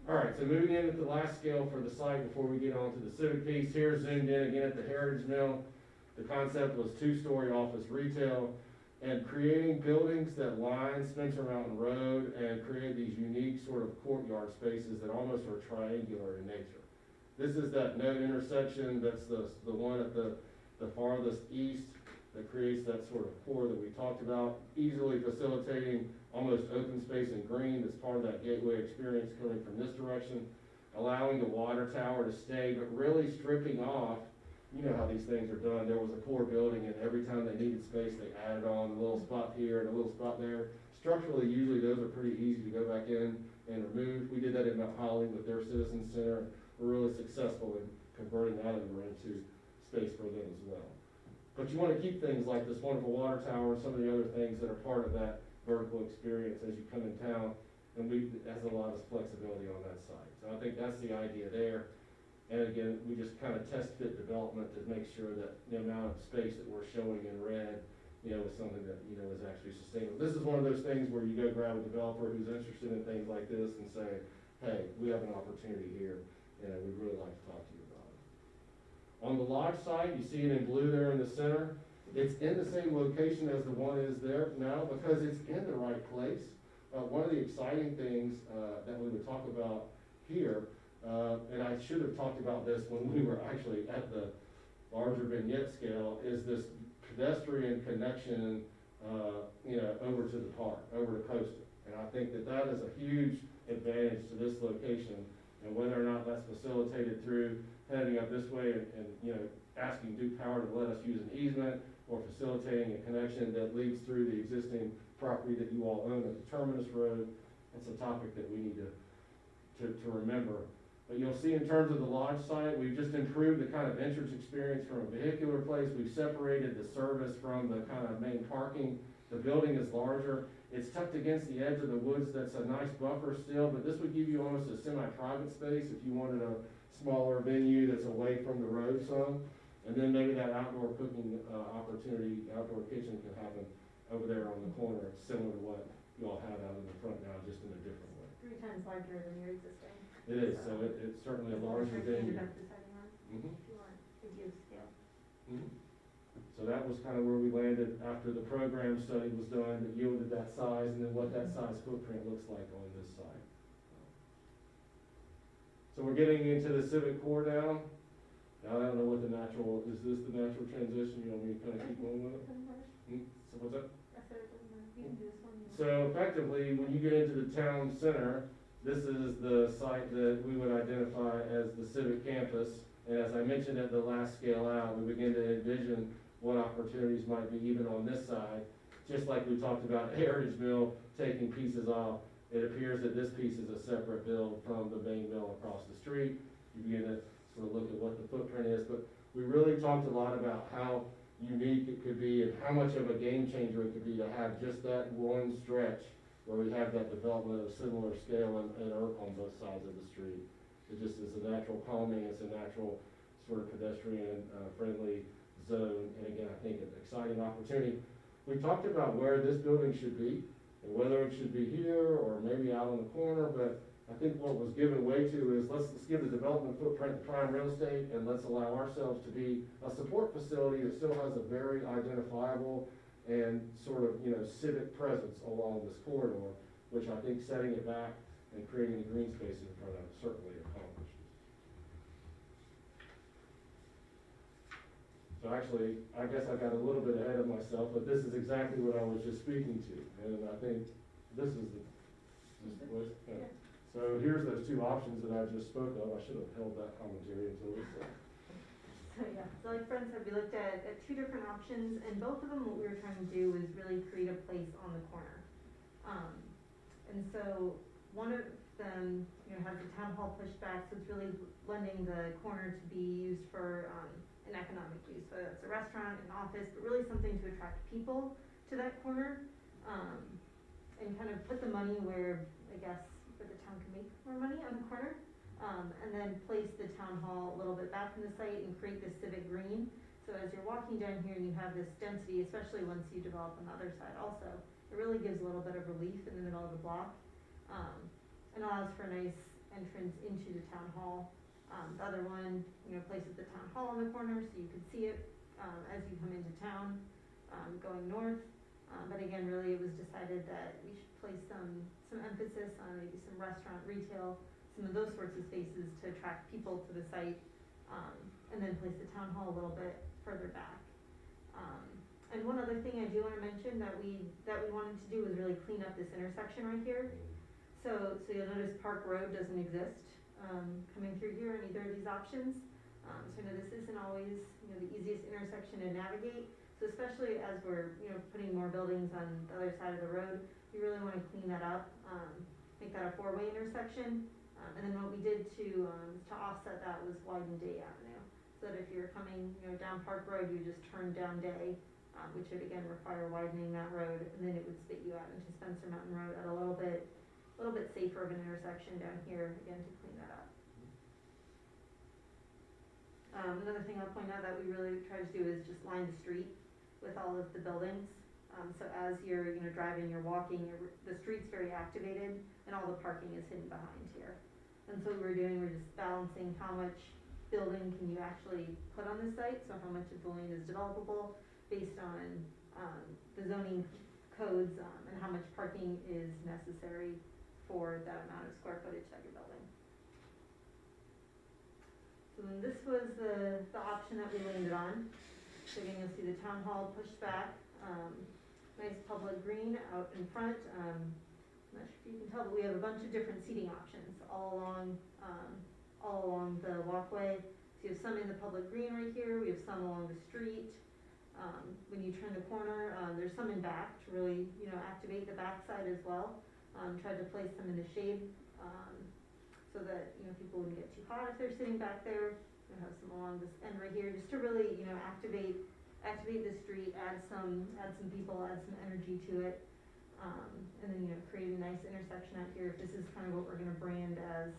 All right, so moving in at the last scale for the site before we get on to the civic piece. Here zoomed in again at the Heritage Mill. The concept was 2-story office retail, and creating buildings that line Spencer Mountain Road and create these unique sort of courtyard spaces that almost are triangular in nature. This is that known intersection that's the one at the farthest east that creates that sort of core that we talked about, easily facilitating almost open space and green that's part of that gateway experience coming from this direction, allowing the water tower to stay, but really stripping off, you know how these things are done, there was a core building and every time they needed space, they added on a little spot here and a little spot there. Structurally, usually those are pretty easy to go back in and remove. We did that in Mount Holly with their Citizen Center. We're really successful in converting that into space for them as well. But you wanna keep things like this wonderful water tower and some of the other things that are part of that vertical experience as you come in town. And has a lot of flexibility on that side. So I think that's the idea there. And again, we just kind of test fit development to make sure that the amount of space that we're showing in red, you know, is something that, you know, is actually sustainable. This is one of those things where you go grab a developer who's interested in things like this and say, hey, we have an opportunity here, and we'd really like to talk to you about it. On the lodge side, you see it in blue there in the center. It's in the same location as the one is there now because it's in the right place. One of the exciting things that we would talk about here, and I should have talked about this when we were actually at the larger vignette scale, is this pedestrian connection, you know, over to the park, over to Coastal. And I think that that is a huge advantage to this location. And whether or not that's facilitated through heading up this way and you know, asking Duke Power to let us use an easement or facilitating a connection that leads through the existing property that you all own at the Terminus Road, it's a topic that we need to remember. But you'll see in terms of the lodge site, we've just improved the kind of entrance experience from a vehicular place. We've separated the service from the kind of main parking. The building is larger. It's tucked against the edge of the woods. That's a nice buffer still, but this would give you almost a semi-private space if you wanted a smaller venue that's away from the road some. And then maybe that outdoor cooking opportunity, outdoor kitchen can happen over there on the corner. It's similar to what you all have out in the front now, just in a different way. 3 times larger than your existing. It is, so it's certainly a larger venue. Mhm. If you want to give scale. Mhm. So that was kind of where we landed after the program study was done, that yielded that size, and then what that size footprint looks like on this side. So we're getting into the civic core now. Now, I don't know what the natural, is this the natural transition? You want me to kind of keep going with it? So what's that? You can do this one. So effectively, when you get into the town center, this is the site that we would identify as the civic campus. And as I mentioned at the last scale out, we begin to envision what opportunities might be even on this side. Just like we talked about Heritage Mill taking pieces off, it appears that this piece is a separate build from the main mill across the street. You begin to sort of look at what the footprint is, but we really talked a lot about how unique it could be and how much of a game changer it could be to have just that one stretch where we have that development of similar scale and on both sides of the street. It just is a natural calming, it's a natural sort of pedestrian friendly zone, and again, I think an exciting opportunity. We talked about where this building should be, and whether it should be here or maybe out on the corner, but I think what was given way to is let's give the development footprint to prime real estate, and let's allow ourselves to be a support facility that still has a very identifiable and sort of, you know, civic presence along this corridor, which I think setting it back and creating the green space in front of it certainly accomplished. So actually, I guess I got a little bit ahead of myself, but this is exactly what I was just speaking to, and I think this is yeah. So here's those two options that I just spoke of. I should have held that commentary until this. So yeah, so like Fred said, we looked at 2 different options, and both of them, what we were trying to do is really create a place on the corner. And so one of them, you know, has the town hall pushed back, so it's really lending the corner to be used for an economic use, whether it's a restaurant, an office, but really something to attract people to that corner, and kind of put the money where, I guess, where the town can make more money on the corner. And then place the town hall a little bit back from the site and create this civic green. So as you're walking down here and you have this density, especially once you develop on the other side also, it really gives a little bit of relief in the middle of the block. And allows for a nice entrance into the town hall. The other one, you know, places the town hall on the corner so you can see it as you come into town going north. But again, really it was decided that we should place some emphasis on maybe some restaurant, retail, some of those sorts of spaces to attract people to the site, and then place the town hall a little bit further back. another thing I do wanna mention that we wanted to do was really clean up this intersection right here. So you'll notice Park Road doesn't exist, coming through here in either of these options. So I know this isn't always, the easiest intersection to navigate, so especially as we're, putting more buildings on the other side of the road, we really wanna clean that up, make that a four-way intersection. And then what we did to offset that was widen Day Avenue, so that if you're coming, down Park Road, you just turn down Day, which would again require widening that road, and then it would spit you out into Spencer Mountain Road at a little bit safer of an intersection down here, again, to clean that up. Another thing I'll point out that we really try to do is just line the street with all of the buildings. So as you're, driving, you're walking, the street's very activated, and all the parking is hidden behind here. And so what we're doing, we're just balancing how much building can you actually put on this site, so how much of the land is developable based on, the zoning codes, and how much parking is necessary for that amount of square footage that you're building. So then this was the option that we landed on. So again, you'll see the town hall pushed back, nice public green out in front. I'm not sure if you can tell, but we have a bunch of different seating options all along the walkway. So you have some in the public green right here, we have some along the street. When you turn the corner, there's some in back to really, activate the back side as well. Tried to place them in the shade, so that, people wouldn't get too hot if they're sitting back there. We have some along this end right here, just to really, activate the street, add some people, add some energy to it. And then, create a nice intersection out here. This is kind of what we're gonna brand as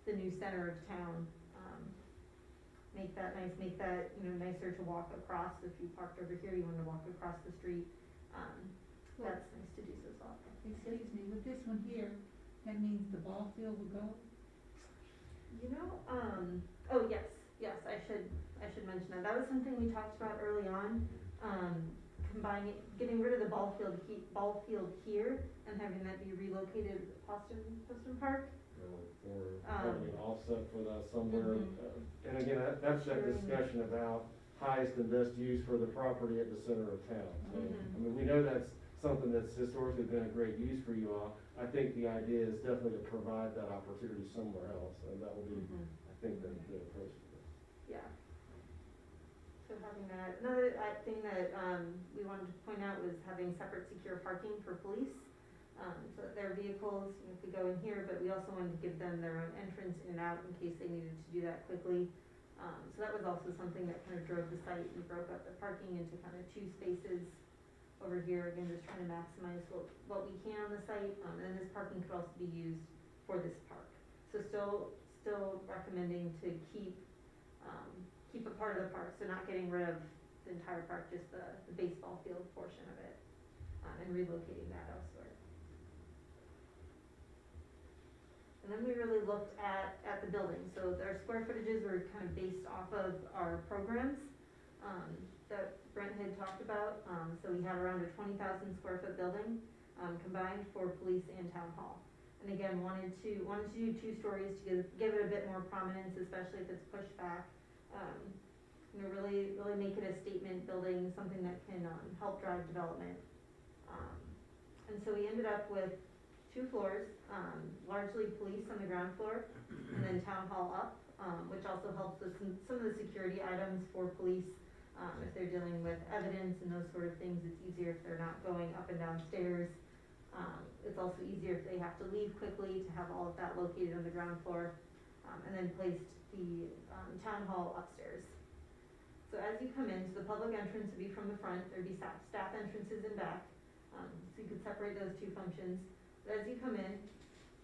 the new center of town. Make that nice, nicer to walk across. If you parked over here, you wanna walk across the street, that's nice to do so as well. Excuse me, with this one here, that means the ball field will go? Oh, yes, I should mention that. That was something we talked about early on, getting rid of the ball field here and having that be relocated at Poston Park. Or having an offset for that somewhere. And again, that's that discussion about highest and best use for the property at the center of town. So, I mean, we know that's something that's historically been a great use for you all. I think the idea is definitely to provide that opportunity somewhere else, and that will be, I think, the approach to this. Yeah. So having that, another thing that, we wanted to point out was having separate secure parking for police. So that their vehicles, could go in here, but we also wanted to give them their own entrance in and out in case they needed to do that quickly. So that was also something that kind of drove the site. We broke up the parking into kind of two spaces over here, again, just trying to maximize what we can on the site. And this parking could also be used for this park. So still recommending to keep a part of the park, so not getting rid of the entire park, just the baseball field portion of it, and relocating that elsewhere. And then we really looked at the building. So our square footages were kind of based off of our programs, that Brent had talked about. So we had around a 20,000 square foot building, combined for police and town hall. And again, wanted to do 2 stories to give it a bit more prominence, especially if it's pushed back. Really make it a statement building, something that can help drive development. And so we ended up with 2 floors, largely police on the ground floor, and then town hall up, which also helps with some of the security items for police. If they're dealing with evidence and those sort of things, it's easier if they're not going up and down stairs. It's also easier if they have to leave quickly to have all of that located on the ground floor, and then placed the town hall upstairs. So as you come in, so the public entrance would be from the front, there'd be staff entrances in back, so you could separate those 2 functions. But as you come in,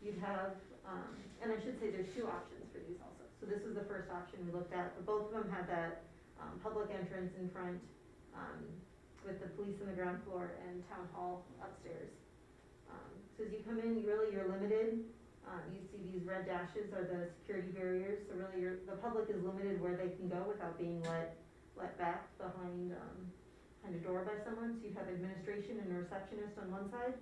you'd have, and I should say there's 2 options for these also. So this was the first option we looked at, but both of them had that public entrance in front, with the police on the ground floor and town hall upstairs. So as you come in, you're limited. You see these red dashes are the security barriers, so really the public is limited where they can go without being let back behind a door by someone. So you have administration and a receptionist on one side.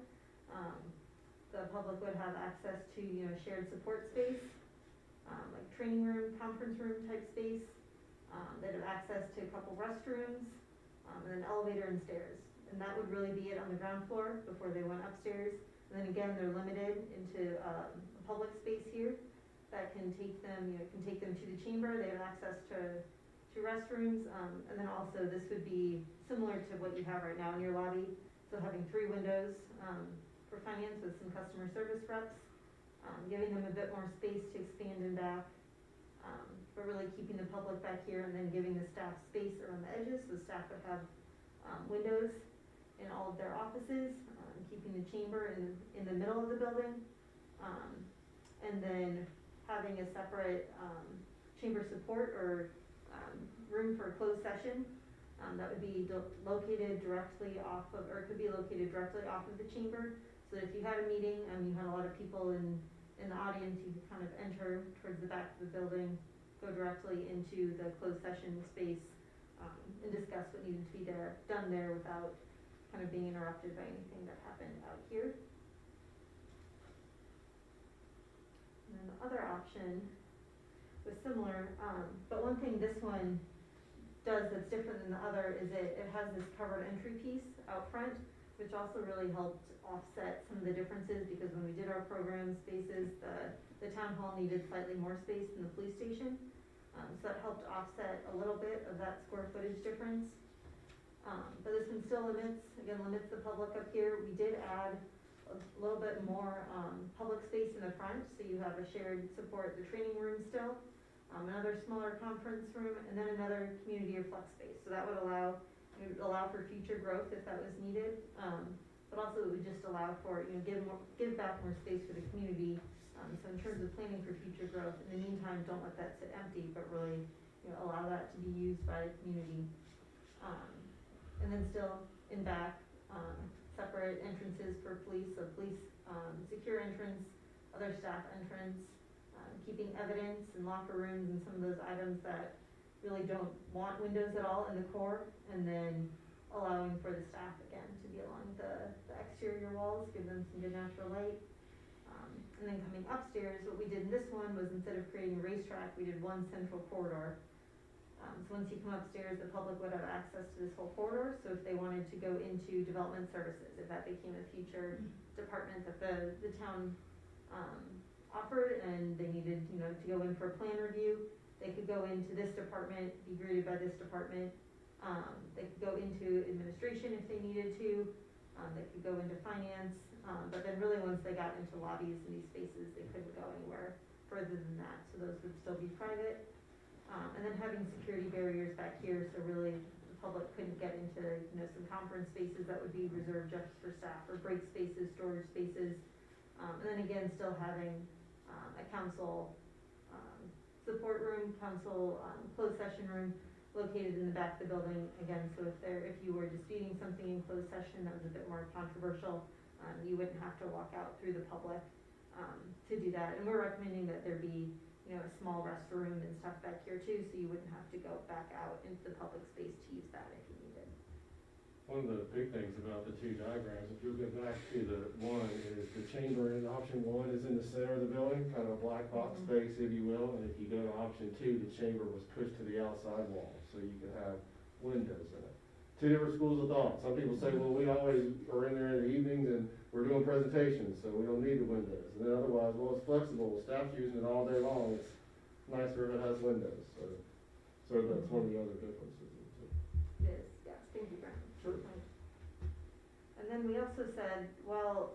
The public would have access to, shared support space, like training room, conference room type space. They'd have access to a couple restrooms, and an elevator and stairs. and that would really be it on the ground floor before they went upstairs. And then again, they're limited into, a public space here that can take them, to the chamber, they have access to restrooms, and then also this would be similar to what you have right now in your lobby, so having 3 windows, for finance with some customer service reps, giving them a bit more space to expand and back, but really keeping the public back here and then giving the staff space around the edges, so staff would have, windows in all of their offices, keeping the chamber in the middle of the building, and then having a separate, chamber support or, room for closed session, that would be located directly off of, or it could be located directly off of the chamber, so that if you had a meeting and you had a lot of people in the audience, you could kind of enter towards the back of the building, go directly into the closed session space, and discuss what needed to be done there without kind of being interrupted by anything that happened out here. And then the other option was similar, but one thing this one does that's different than the other is it has this covered entry piece out front, which also really helped offset some of the differences, because when we did our program spaces, the town hall needed slightly more space than the police station. So that helped offset a little bit of that square footage difference. But this one still limits the public up here. We did add a little bit more, public space in the front, so you have a shared support, the training room still, another smaller conference room, and then another community or flex space. So that would allow for future growth if that was needed. But also it would just allow for, give back more space for the community. So in terms of planning for future growth, in the meantime, don't let that sit empty, but really, allow that to be used by the community. And then still in back, separate entrances for police, so police, secure entrance, other staff entrance, keeping evidence and locker rooms and some of those items that really don't want windows at all in the core, and then allowing for the staff again to be along the exterior walls, give them some good natural light. And then coming upstairs, what we did in this one was, instead of creating a racetrack, we did one central corridor. So once you come upstairs, the public would have access to this whole corridor, so if they wanted to go into development services, if that became a future department that the town, offered, and they needed, to go in for a plan review, they could go into this department, be greeted by this department. They could go into administration if they needed to, they could go into finance, but then really once they got into lobbies and these spaces, they couldn't go anywhere further than that, so those would still be private. And then having security barriers back here, so really the public couldn't get into, some conference spaces that would be reserved just for staff, or break spaces, storage spaces. And then again, still having, a council, support room, council, closed session room located in the back of the building, again, so if you were disputing something in closed session that was a bit more controversial, you wouldn't have to walk out through the public, to do that. And we're recommending that there be, a small restroom and stuff back here too, so you wouldn't have to go back out into the public space to use that if you needed. One of the big things about the 2 diagrams, if you'll go back to the one, is the chamber in option 1 is in the center of the building, kind of a black box space, if you will, and if you go to option 2, the chamber was pushed to the outside wall, so you could have windows in it. 2 different schools of thought. Some people say, well, we always are in there in the evenings and we're doing presentations, so we don't need the windows. And then otherwise, well, it's flexible, staff's using it all day long, it's nicer if it has windows, so that's one of the other differences. It is, yes, thank you, Brandon. Sure. And then we also said, well,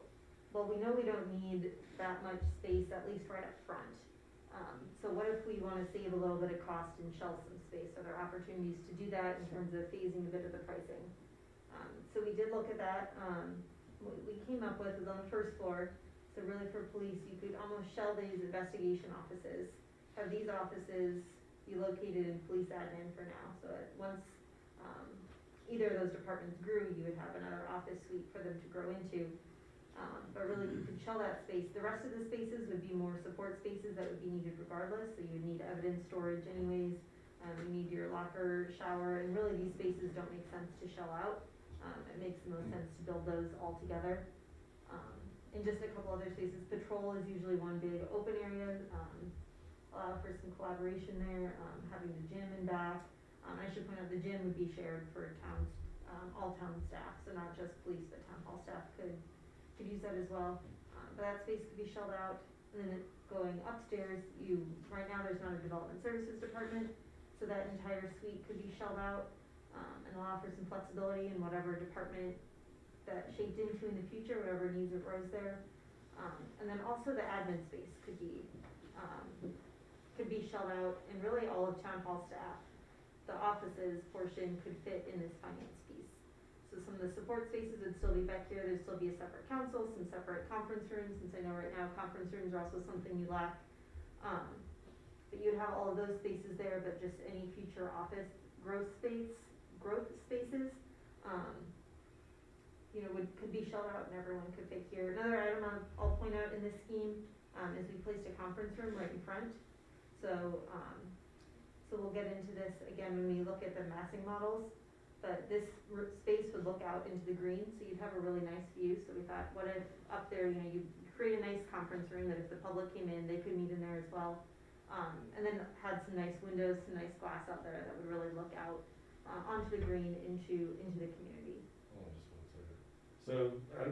we know we don't need that much space, at least right up front. So what if we wanna save a little bit of cost and shelve some space? Are there opportunities to do that in terms of phasing a bit of the pricing? So we did look at that. What we came up with is on the first floor, so really for police, you could almost shelve these investigation offices, have these offices be located in police admin for now, so once, either of those departments grew, you would have another office suite for them to grow into. But really, you could shell that space. The rest of the spaces would be more support spaces that would be needed regardless, so you would need evidence storage anyways, you need your locker, shower, and really these spaces don't make sense to shell out. It makes the most sense to build those all together. And just a couple other spaces, patrol is usually one big open area, allow for some collaboration there, having the gym in back. I should point out the gym would be shared for towns, all town staff, so not just police, but town hall staff could use that as well. But that space could be shelled out, and then going upstairs, right now there's not a development services department, so that entire suite could be shelled out, and allow for some flexibility in whatever department that shaped into in the future, whatever needs arose there. And then also the admin space could be shelled out, and really all of town hall staff, the offices portion could fit in this finance piece. So some of the support spaces would still be back here, there'd still be a separate council, some separate conference rooms, since I know right now conference rooms are also something you lack. But you'd have all of those spaces there, but just any future office growth spaces, could be shelled out and everyone could fit here. Another item I'll point out in this scheme, is we placed a conference room right in front. So we'll get into this again when we look at the massing models, but this space would look out into the green, so you'd have a really nice view. So we thought, what if up there, you create a nice conference room that if the public came in, they could meet in there as well. And then had some nice windows, some nice glass out there that would really look out onto the green into the community. So,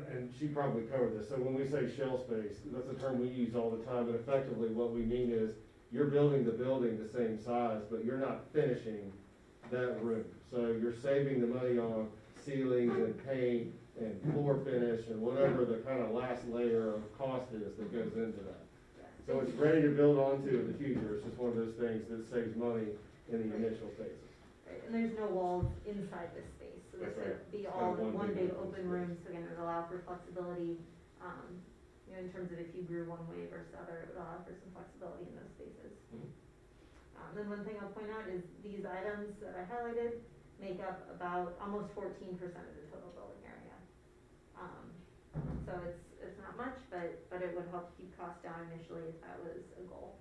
and she probably covered this, so when we say shell space, that's a term we use all the time, and effectively what we mean is, you're building the building the same size, but you're not finishing that room. So you're saving the money on ceilings and paint and floor finish and whatever the kind of last layer of cost is that goes into that. So it's ready to build onto in the future, it's just one of those things that saves money in the initial phases. Right, and there's no walls inside this space, so this That's would right. be It's all kind of one one big big open space. room, so again, it would allow for flexibility, in terms of if you grew one way versus the other, it would allow for some flexibility in those spaces. Mhm. Then one thing I'll point out is these items that I highlighted make up about almost 14% of the total building area. So it's not much, but it would help keep costs down initially if that was a goal.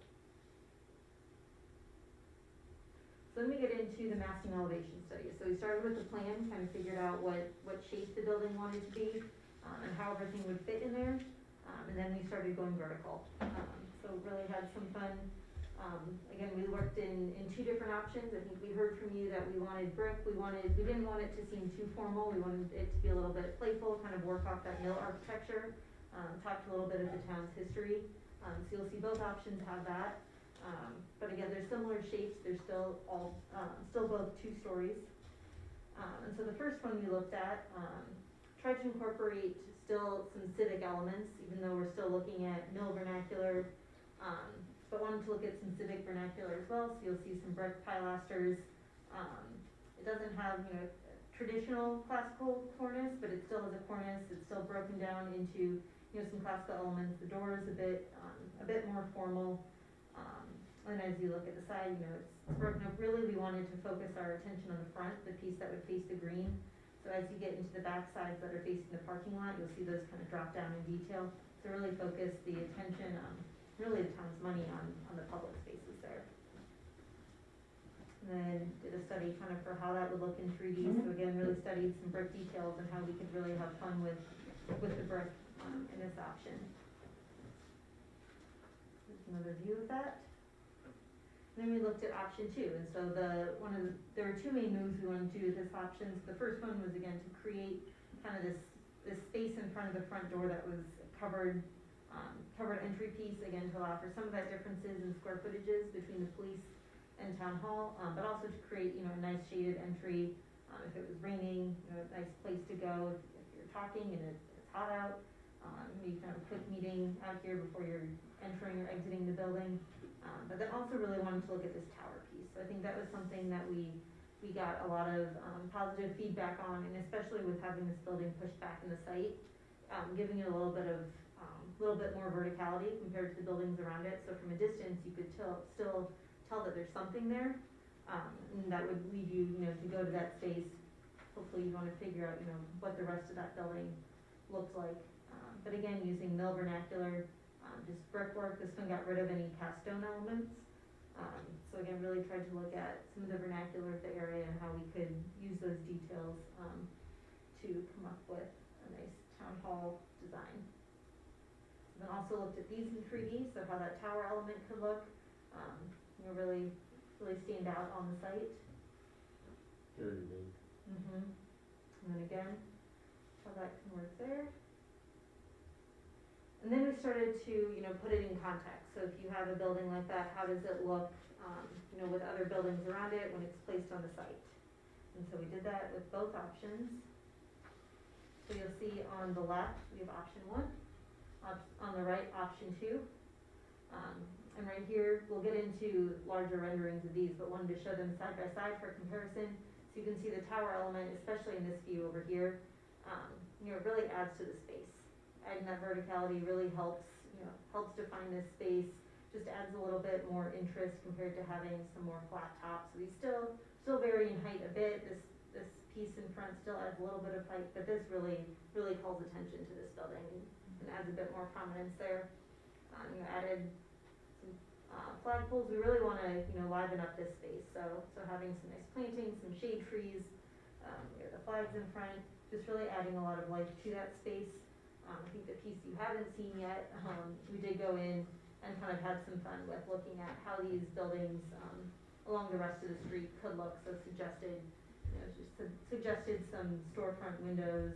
So then we get into the massing elevation study. So we started with the plan, kind of figured out what shape the building wanted to be, and how everything would fit in there. And then we started going vertical. So really had some fun. Again, we worked in two different options. I think we heard from you that we wanted brick. We didn't want it to seem too formal. We wanted it to be a little bit playful, kind of work off that mill architecture. Talked a little bit of the town's history. So you'll see both options have that. But again, they're similar shapes. They're still both 2 stories. And so the first one we looked at, tried to incorporate still some civic elements, even though we're still looking at mill vernacular, but wanted to look at some civic vernacular as well. So you'll see some brick pilasters. It doesn't have, traditional classical cornice, but it still has a cornice. It's still broken down into, some classical elements. The door is a bit more formal. And as you look at the side, it's broken up. Really, we wanted to focus our attention on the front, the piece that would face the green. So as you get into the back sides that are facing the parking lot, you'll see those kind of drop down in detail. To really focus the attention on, really the town's money on the public spaces there. And then did a study kind of for how that would look in 3D. So again, really studied some brick details and how we could really have fun with the brick in this option. There's another view of that. Then we looked at option 2, and so there were 2 main moves we wanted to do with this option. So the first one was again to create kind of this space in front of the front door that was covered entry piece, again to allow for some of that differences in square footages between the police and town hall, but also to create a nice shaded entry if it was raining, a nice place to go if you're talking and it's hot out. Maybe kind of a quick meeting out here before you're entering or exiting the building. But then also really wanted to look at this tower piece. So I think that was something that we got a lot of positive feedback on, and especially with having this building pushed back in the site, giving it a little bit more verticality compared to the buildings around it. So from a distance, you could still tell that there's something there, and that would lead you, to go to that space. Hopefully, you want to figure out, what the rest of that building looks like. But again, using mill vernacular. Just brickwork. This one got rid of any cast stone elements. So again, really tried to look at some of the vernacular of the area and how we could use those details to come up with a nice town hall design. Then also looked at these in 3D, so how that tower element could look, really stand out on the site. Very good. and then again, how that can work there. And then we started to, put it in context. So if you have a building like that, how does it look, with other buildings around it when it's placed on the site? And so we did that with both options. So you'll see on the left, we have option 1, on the right, option 2. And right here, we'll get into larger renderings of these, but wanted to show them side by side for comparison. So you can see the tower element, especially in this view over here, it really adds to the space. Adding that verticality really helps define this space, just adds a little bit more interest compared to having some more flat tops. So these still vary in height a bit. This piece in front still adds a little bit of height, but this really calls attention to this building and adds a bit more prominence there. Added some flagpoles. We really want to liven up this space. So having some nice plantings, some shade trees, the flags in front, just really adding a lot of life to that space. I think the piece you haven't seen yet, we did go in and kind of had some fun with looking at how these buildings along the rest of the street could look. So suggested some storefront windows,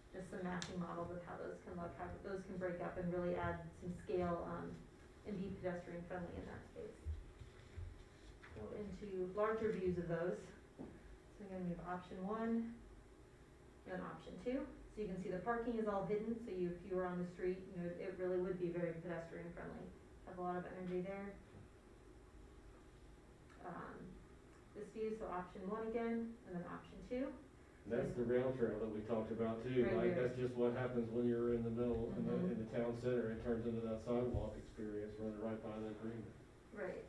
just some massing models of how those can look, how those can break up and really add some scale and be pedestrian friendly in that space. Go into larger views of those. So again, we have option 1 and option 2. So you can see the parking is all hidden, so if you were on the street, it really would be very pedestrian friendly. Have a lot of energy there. This view, so option 1 again, and then option 2. That's the rail trail that we talked about too, Right like, here. that's just what happens when you're in the middle, Mhm. in the town center, it turns into that sidewalk experience running right by the green. Right.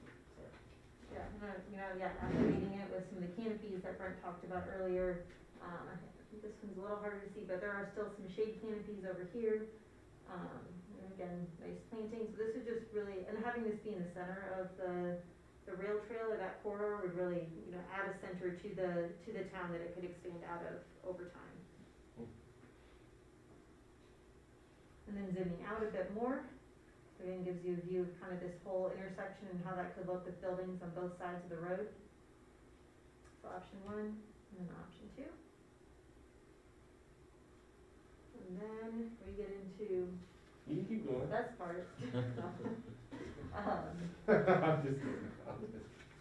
Yeah, and after reading it with some of the canopies that Brent talked about earlier, I think this one's a little harder to see, but there are still some shade canopies over here. And again, nice plantings. So this is just really, and having this be in the center of the rail trail or that corridor would really, add a center to the town that it could expand out of over time. And then zooming out a bit more, so again gives you a view of kind of this whole intersection and how that could look with buildings on both sides of the road. So option 1 and then option 2. And then we get into You can keep the going. best part. I'm just kidding.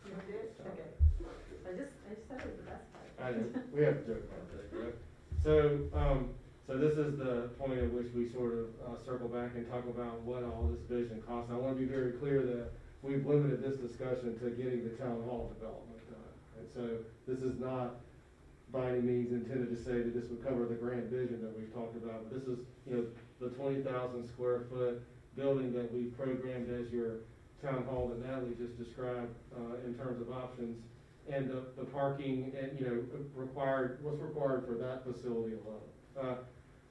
You want to do it? Okay. I just said it was the best part. I know, we have to joke about that, right? So this is the point at which we sort of circle back and talk about what all this vision costs. I want to be very clear that we've limited this discussion to getting the town hall development done. And so this is not by any means intended to say that this would cover the grand vision that we've talked about. But this is, the 20,000 square foot building that we programmed as your town hall that Natalie just described in terms of options, and the parking and, what's required for that facility alone.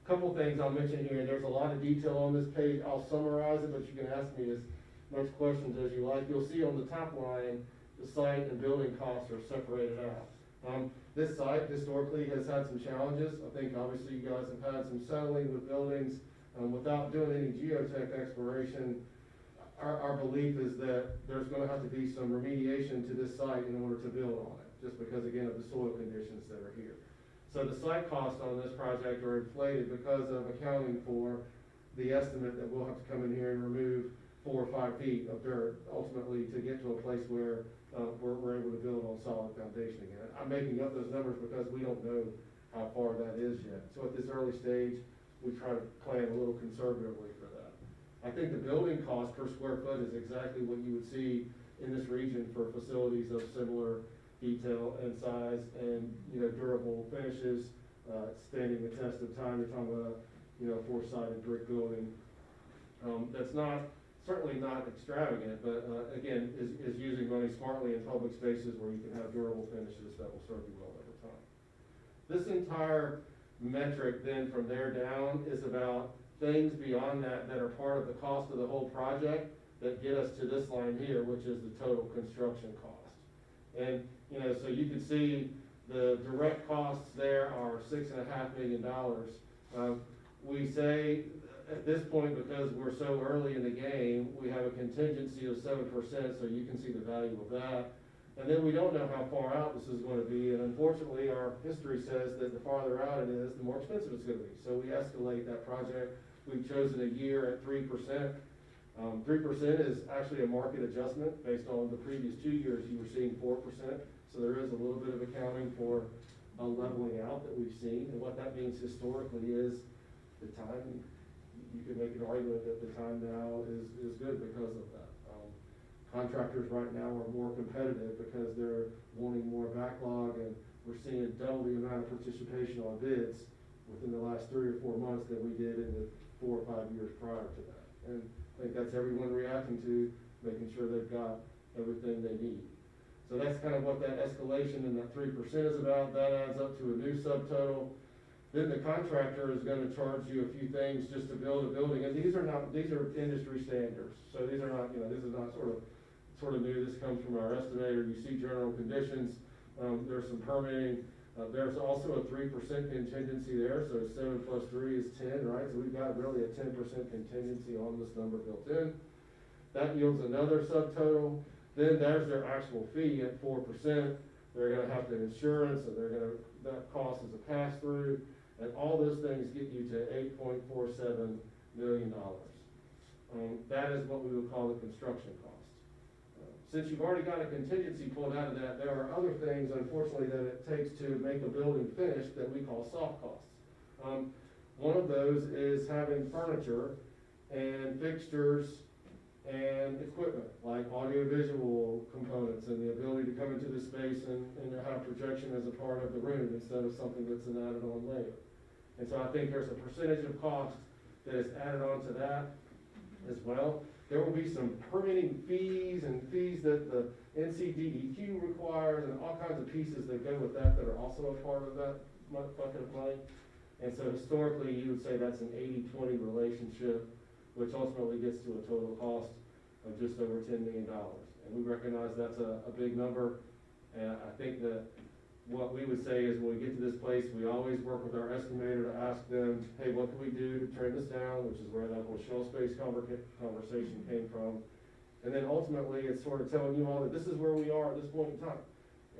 Couple things I'll mention here. There's a lot of detail on this page. I'll summarize it, but you can ask me as much questions as you like. You'll see on the top line, the site and building costs are separated out. This site historically has had some challenges. I think obviously you guys have had some settling with buildings without doing any geotech exploration. Our belief is that there's gonna have to be some remediation to this site in order to build on it, just because again of the soil conditions that are here. So the site costs on this project are inflated because of accounting for the estimate that we'll have to come in here and remove 4 or 5 feet of dirt ultimately to get to a place where we're able to build on solid foundation again. I'm making up those numbers because we don't know how far that is yet. So at this early stage, we try to plan a little conservatively for that. I think the building cost per square foot is exactly what you would see in this region for facilities of similar detail and size and, durable finishes, standing the test of time. You're talking about a 4-sided brick building. That's certainly not extravagant, but again, is using money smartly in public spaces where you can have durable finishes that will serve you well over time. This entire metric then from there down is about things beyond that are part of the cost of the whole project that get us to this line here, which is the total construction cost. And, so you can see the direct costs there are $6.5 million. We say at this point, because we're so early in the game, we have a contingency of 7%, so you can see the value of that. And then we don't know how far out this is gonna be, and unfortunately, our history says that the farther out it is, the more expensive it's gonna be. So we escalate that project. We've chosen a year at 3%. 3% is actually a market adjustment based on the previous 2 years, you were seeing 4%. So there is a little bit of accounting for a leveling out that we've seen. And what that means historically is the time, you could make an argument that the time now is good because of that. Contractors right now are more competitive because they're wanting more backlog, and we're seeing double the amount of participation on bids within the last 3 or 4 months than we did in the 4 or 5 years prior to that. And I think that's everyone reacting to, making sure they've got everything they need. So that's kind of what that escalation and that 3% is about. That adds up to a new subtotal. Then the contractor is gonna charge you a few things just to build a building, and these are industry standards. So these are not, this is not sort of new. This comes from our estimator. You see general conditions. There's some permitting. There's also a 3% contingency there, so 7 plus 3 is 10, right? So we've got really a 10% contingency on this number built in. That yields another subtotal. Then there's their actual fee at 4%. They're gonna have the insurance, and that cost is a pass-through, and all those things get you to $8.47 million. That is what we would call the construction cost. Since you've already got a contingency pulled out of that, there are other things, unfortunately, that it takes to make a building finished that we call soft costs. One of those is having furniture and fixtures and equipment, like audio-visual components and the ability to come into the space and have projection as a part of the room instead of something that's an added-on layer. And so I think there's a percentage of cost that is added on to that as well. There will be some permitting fees and fees that the NCDEQ requires, and all kinds of pieces that go with that are also a part of that bucket of money. And so historically, you would say that's an 80-20 relationship, which ultimately gets to a total cost of just over $10 million. And we recognize that's a big number, and I think that what we would say is when we get to this place, we always work with our estimator to ask them, hey, what can we do to turn this down, which is where that whole shell space conversation came from. And then ultimately, it's sort of telling you all that this is where we are at this point in time.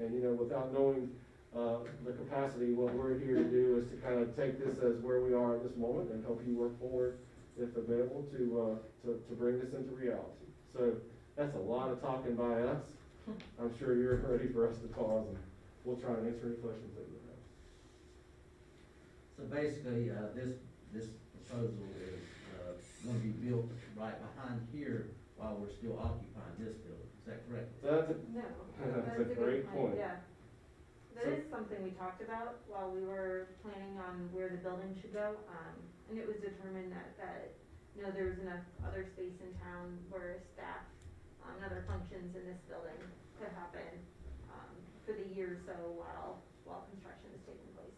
And, without knowing the capacity, what we're here to do is to kind of take this as where we are at this moment and help you work forward, if available, to bring this into reality. So that's a lot of talking by us. I'm sure you're ready for us to pause, and we'll try and answer any questions that you have. So basically, this proposal is, gonna be built right behind here while we're still occupying this building, is that correct? No. That's a great good point. Yeah. That So- is something we talked about while we were planning on where the building should go. And it was determined that, there was enough other space in town where staff, and other functions in this building could happen, for the year or so while construction is taking place.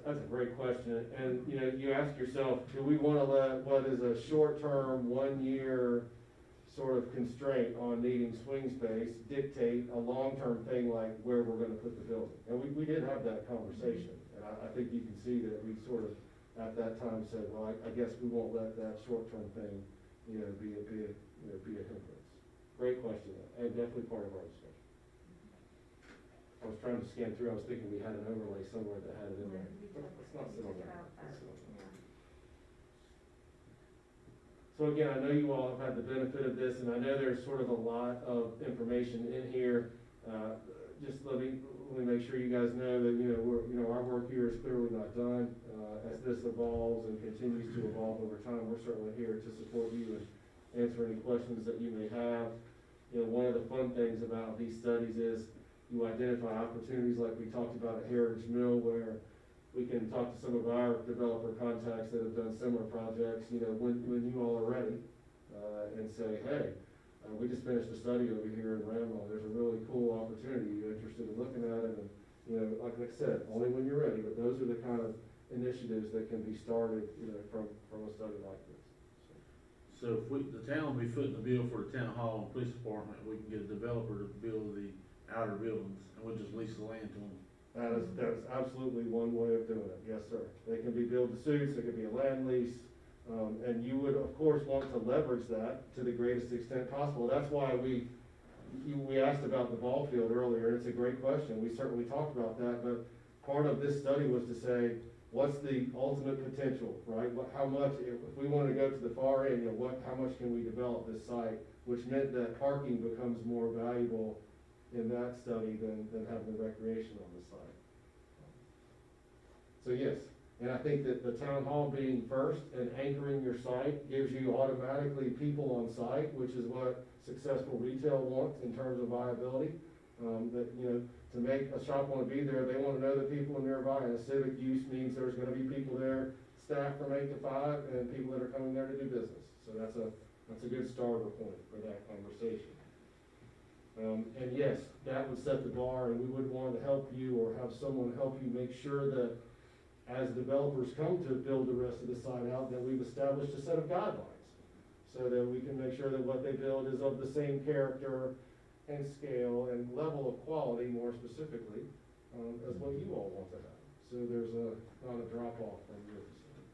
That's a great question, and, you ask yourself, do we wanna let what is a short-term, 1-year sort of constraint on needing swing space dictate a long-term thing like where we're gonna put the building? And we did have that conversation, and I think you can see that we sort of, at that time, said, well, I guess we won't let that short-term thing, be a hindrance. Great question, and definitely part of our discussion. I was trying to scan through, I was thinking we had an overlay somewhere that had it in there. Let's not sit on that. Let's sit on that. So again, I know you all have had the benefit of this, and I know there's sort of a lot of information in here. Just let me make sure you guys know that, our work here is clearly not done. As this evolves and continues to evolve over time, we're certainly here to support you and answer any questions that you may have. One of the fun things about these studies is you identify opportunities like we talked about at Heritage Mill, where we can talk to some of our developer contacts that have done similar projects, when you all are ready, and say, hey, we just finished a study over here in Ranlo. There's a really cool opportunity. You're interested in looking at it, and, like I said, only when you're ready, but those are the kind of initiatives that can be started, from a study like this. So if the town will be footing the bill for the town hall and police department, we can get a developer to build the outer buildings, and we'll just lease the land to them. That is absolutely one way of doing it, yes, sir. They can be build-to-suits, it could be a land lease, and you would, of course, want to leverage that to the greatest extent possible. That's why we we asked about the ball field earlier, it's a great question, we certainly talked about that, but part of this study was to say, what's the ultimate potential, right? How much, if we wanna go to the far end, how much can we develop this site? Which meant that parking becomes more valuable in that study than having the recreation on the site. So yes, and I think that the town hall being first and anchoring your site gives you automatically people on site, which is what successful retail wants in terms of viability. That, to make a shop wanna be there, they wanna know the people nearby, and a civic use means there's gonna be people there, staff from 8 to 5, and people that are coming there to do business. So that's a good starter point for that conversation. And yes, that would set the bar, and we would want to help you or have someone help you make sure that as developers come to build the rest of the site out, that we've established a set of guidelines, so that we can make sure that what they build is of the same character and scale and level of quality, more specifically, as what you all want to have. So there's not a drop off from your facility.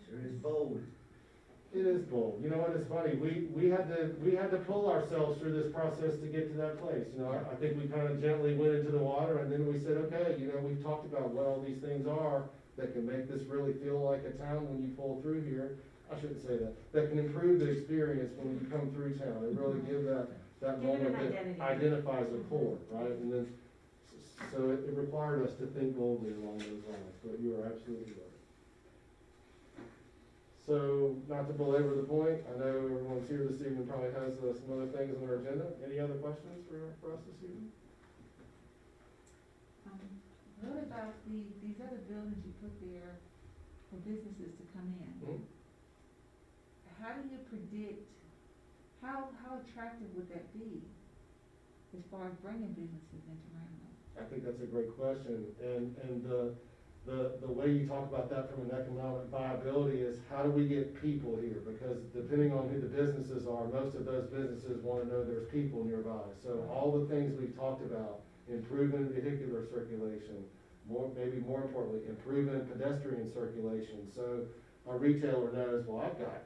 Sure is bold. It is bold. You know what, it's funny, we had to pull ourselves through this process to get to that place. I think we kind of gently went into the water, and then we said, okay, we've talked about what all these things are that can make this really feel like a town when you pull through here. I shouldn't say that can improve the experience when you come through town, and really give that Give it an moment that identity. identifies a core, right? And then, so it required us to think boldly along those lines, but you are absolutely right. So, not to belabor the point, I know everyone's here this evening probably has some other things on their agenda. Any other questions for us this evening? What about these other buildings you put there for businesses to come in? Mhm. How do you predict, how attractive would that be as far as bringing businesses into Ranlo? I think that's a great question, and the way you talk about that from an economic viability is how do we get people here? Because depending on who the businesses are, most of those businesses wanna know there's people nearby. So all the things we've talked about, improving vehicular circulation, maybe more importantly, improving pedestrian circulation. So a retailer knows, well, I've got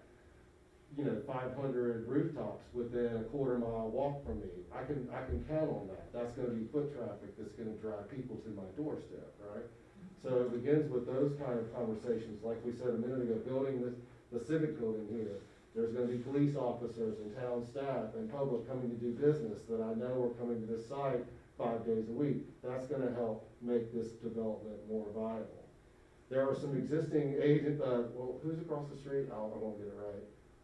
500 rooftops within a quarter-mile walk from me. I can count on that. That's gonna be foot traffic that's gonna drive people to my doorstep, right? So it begins with those kind of conversations, like we said a minute ago, building the civic building here. There's gonna be police officers and town staff and public coming to do business that I know are coming to this site 5 days a week. That's gonna help make this development more viable. There are some existing who's across the street? I won't get it right.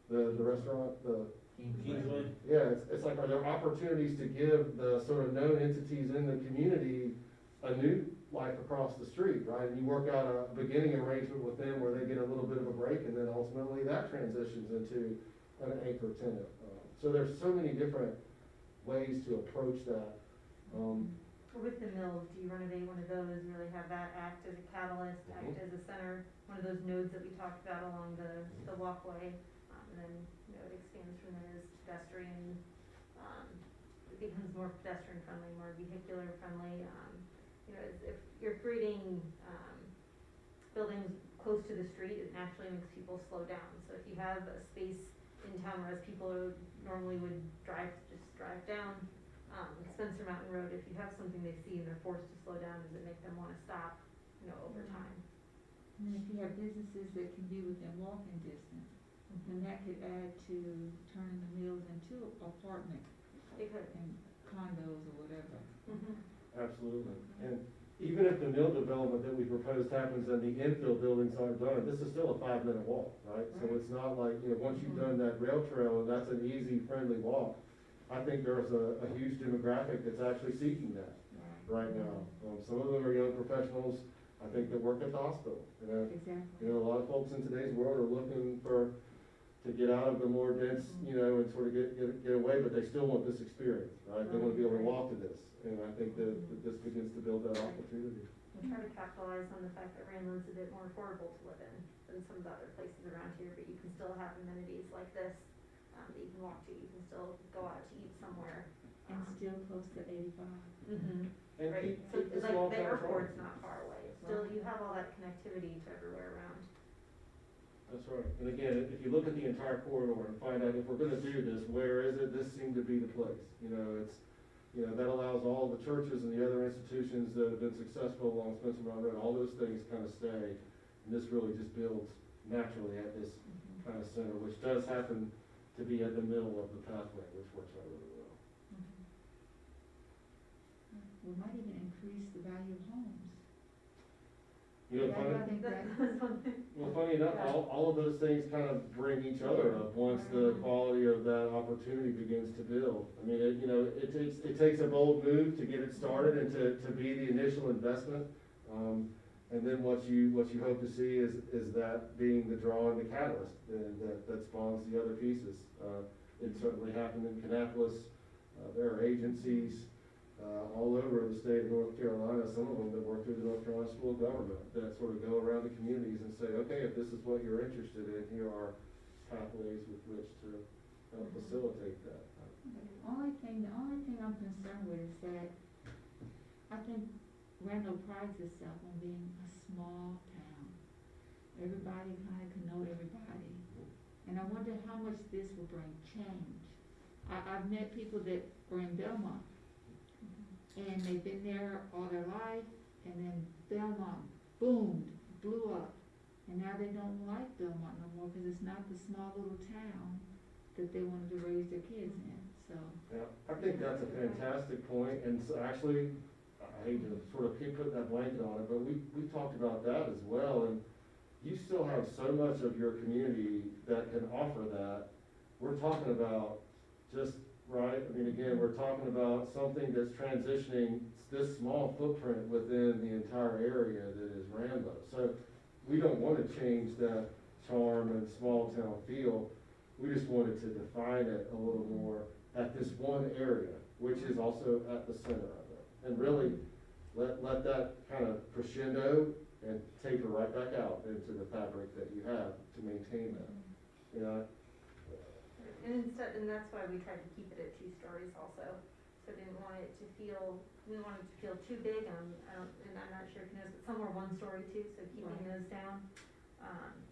The restaurant, Kingsway? yeah, it's like, are there opportunities to give the sort of known entities in the community a new life across the street, right? And you work out a beginning arrangement with them where they get a little bit of a break, and then ultimately that transitions into an anchor tenant. So there's so many different ways to approach that. With the mills, do you renovate one of those, really have that act as a catalyst, act as a center, one of those nodes that we talked about along the walkway? And then, it expands from there as pedestrian, it becomes more pedestrian friendly, more vehicular friendly. If you're creating, buildings close to the street, it naturally makes people slow down. So if you have a space in town where as people normally would just drive down, Spencer Mountain Road, if you have something they see and they're forced to slow down, does it make them wanna stop, over time? And if you have businesses that can be within walking distance, then that could add to turning the mills into apartment It could. and condos or whatever. Absolutely. And even if the mill development that we proposed happens and the infill buildings aren't done, this is still a 5-minute walk, right? So it's not like, once you've done that rail trail, and that's an easy, friendly walk. I think there's a huge demographic that's actually seeking that right now. Some of them are young professionals, I think, that work at the hospital. Exactly. A lot of folks in today's world are looking to get out of the more dense, and sort of get away, but they still want this experience, right? They want to be able to walk to this, and I think that this begins to build that opportunity. We try to capitalize on the fact that Ranlo's a bit more affordable to live in than some of the other places around here, but you can still have amenities like this, that you can walk to, you can still go out to eat somewhere. And still close to 85. And right? keep So the it's small like the towns airport's running. not far away, still you have all that connectivity to everywhere around. That's right. And again, if you look at the entire corridor and find out if we're gonna do this, where is it? This seemed to be the place. That allows all the churches and the other institutions that have been successful along Spencer Mountain Road, all those things kind of stay. And this really just builds naturally at this kind of center, which does happen to be at the middle of the pathway, which works out really well. We might even increase the value of homes. You know, Yeah, funny, I think that, well, funny enough, Yeah. all of those things kind of bring each other up once the quality of that opportunity begins to build. I mean, it takes a bold move to get it started and to be the initial investment. And then what you hope to see is that being the draw and the catalyst, and that spawns the other pieces. It certainly happened in Kannapolis. There are agencies all over the state of North Carolina, some of them that work through the North Carolina School of Government, that sort of go around the communities and say, okay, if this is what you're interested in, here are pathways with which to help facilitate that. the only thing I'm concerned with is that I think Ranlo prides itself on being a small town. Everybody kinda can know everybody. And I wonder how much this will bring change. I've met people that were in Belmont, and they've been there all their life, and then Belmont boomed, blew up, and now they don't like Belmont no more, cause it's not the small little town that they wanted to raise their kids in, so. Yeah, I think that's a fantastic point, and so actually, I hate to sort of keep putting that blanket on it, but we talked about that as well, and you still have so much of your community that can offer that. We're talking about just, right, I mean, again, we're talking about something that's transitioning this small footprint within the entire area that is Ranlo. So we don't want to change that charm and small town feel. We just wanted to define it a little more at this one area, which is also at the center of it. And really let that kind of crescendo and taper right back out into the fabric that you have to maintain that. You know, And that's why we tried to keep it at 2 stories also, so we didn't want it to feel too big, and I'm not sure if you know, but some were 1 story too, so keeping those down.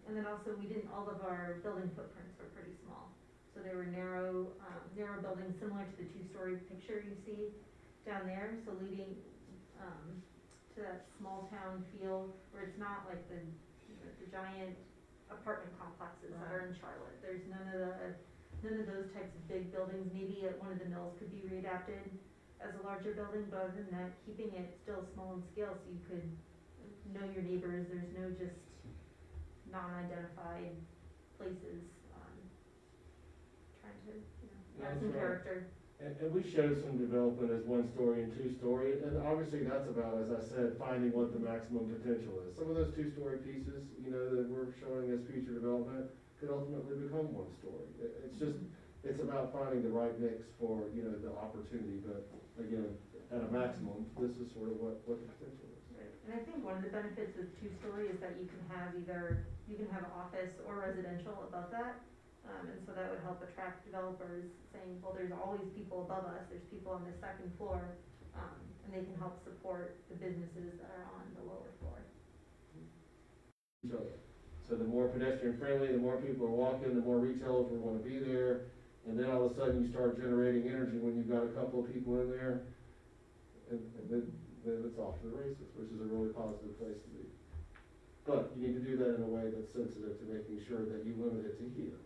And then also, all of our building footprints were pretty small, so they were narrow buildings similar to the 2-story picture you see down there, so leading, to that small town feel, where it's not like the giant apartment complexes that are in Charlotte. There's none of those types of big buildings. Maybe one of the mills could be readapted as a larger building, but other than that, keeping it still small in scale so you could know your neighbors. There's no just non-identified places, trying to, add That's some right. character. and we showed some development as 1 story and 2 story, and obviously that's about, as I said, finding what the maximum potential is. Some of those 2-story pieces, that we're showing as future development could ultimately become 1 story. It's about finding the right mix for, the opportunity, but again, at a maximum, this is sort of what the potential is. Right. And I think one of the benefits with 2-story is that you can have office or residential above that. And so that would help attract developers saying, well, there's always people above us, there's people on the 2nd floor, and they can help support the businesses that are on the lower floor. So the more pedestrian friendly, the more people are walking, the more retailers will wanna be there, and then all of a sudden you start generating energy when you've got a couple of people in there, and then it's off to the races, which is a really positive place to be. But you need to do that in a way that's sensitive to making sure that you limit it to here,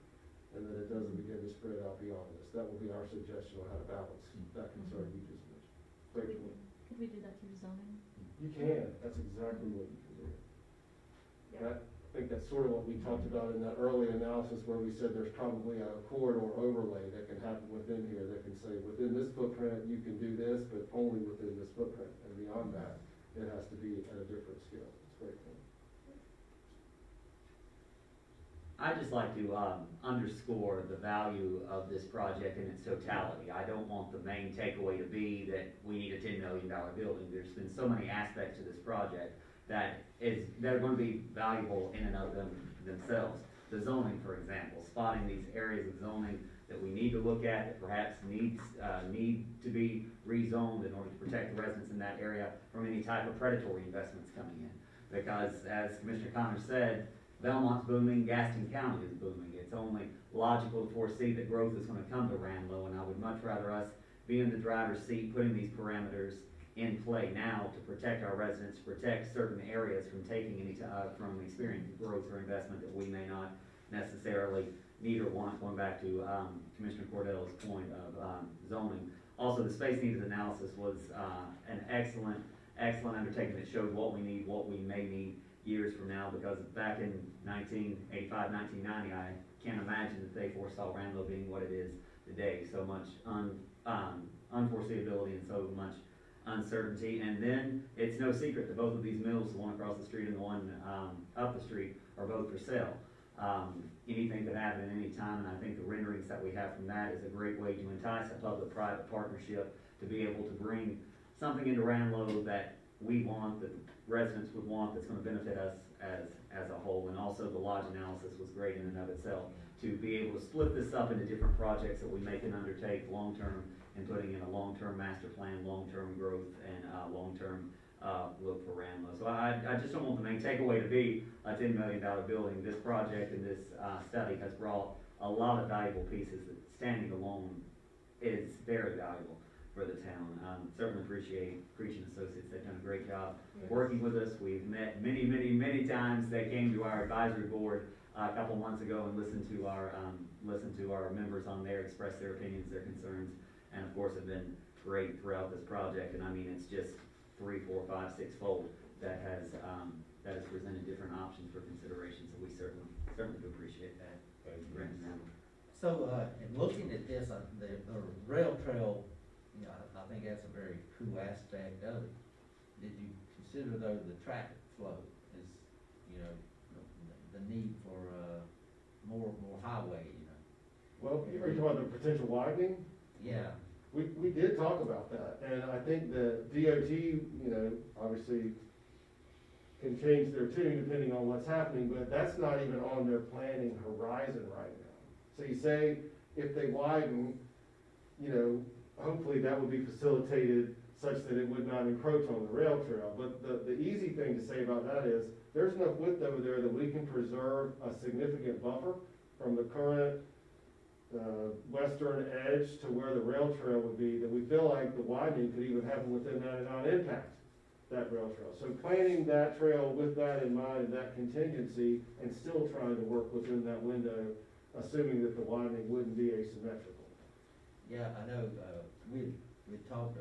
and that it doesn't begin to spread out beyond this. That will be our suggestion on how to balance that concern you just mentioned. Great point. Could we do that through zoning? You can, that's exactly what you can do. Yeah. I think that's sort of what we talked about in that early analysis where we said there's probably a corridor overlay that can happen within here that can say, within this footprint, you can do this, but only within this footprint. And beyond that, it has to be at a different scale. It's a great point. I'd just like to underscore the value of this project in its totality. I don't want the main takeaway to be that we need a $10 million building. There's been so many aspects to this project that are going to be valuable in and of themselves. the zoning, for example, spotting these areas of zoning that we need to look at, that perhaps need to be rezoned in order to protect the residents in that area from any type of predatory investments coming in. Because as Commissioner Connors said, Belmont's booming, Gaston County is booming. It's only logical to foresee that growth is gonna come to Ranlo, and I would much rather us be in the driver's seat, putting these parameters in play now to protect our residents, protect certain areas from taking any, from experiencing growth or investment that we may not necessarily need or want, going back to, Commissioner Cordell's point of, zoning. Also, the space needs analysis was, an excellent undertaking that showed what we need, what we may need years from now, because back in 1985, 1990, I can't imagine that they foresaw Ranlo being what it is today. So much unforeseeability and so much uncertainty. And then it's no secret that both of these mills, the one across the street and the one up the street, are both for sale. Anything could happen at any time, and I think the renderings that we have from that is a great way to entice a public-private partnership to be able to bring something into Ranlo that we want, that residents would want, that's gonna benefit us as a whole. And also the lodge analysis was great in and of itself, to be able to split this up into different projects that we may can undertake long-term, and putting in a long-term master plan, long-term growth, and long-term look for Ranlo. So I just don't want the main takeaway to be a $10 million building. This project and this study has brought a lot of valuable pieces that standing alone is very valuable for the town. Certainly appreciate Creech and Associates. They've done a great job working with us. We've met many times. They came to our advisory board a couple months ago and listened to our members on there, express their opinions, their concerns, and of course have been great throughout this project. And I mean, it's just 3, 4, 5, 6-fold that has presented different options for consideration. So we certainly do appreciate that. So, in looking at this, the rail trail, you know, I think that's a very cool aspect of it. Did you consider though the traffic flow is, you know, the need for, more highway, you know? Well, you're talking about the potential widening? Yeah, We did talk about that, and I think the DOT, you know, obviously can change their tune depending on what's happening, but that's not even on their planning horizon right now. So you say, if they widen, you know, hopefully that would be facilitated such that it would not encroach on the rail trail. But the easy thing to say about that is, there's enough width over there that we can preserve a significant buffer from the current western edge to where the rail trail would be, that we feel like the widening could even happen within that and not impact that rail trail. So planning that trail with that in mind and that contingency, and still trying to work within that window, assuming that the widening wouldn't be asymmetrical. yeah, I know, we talked,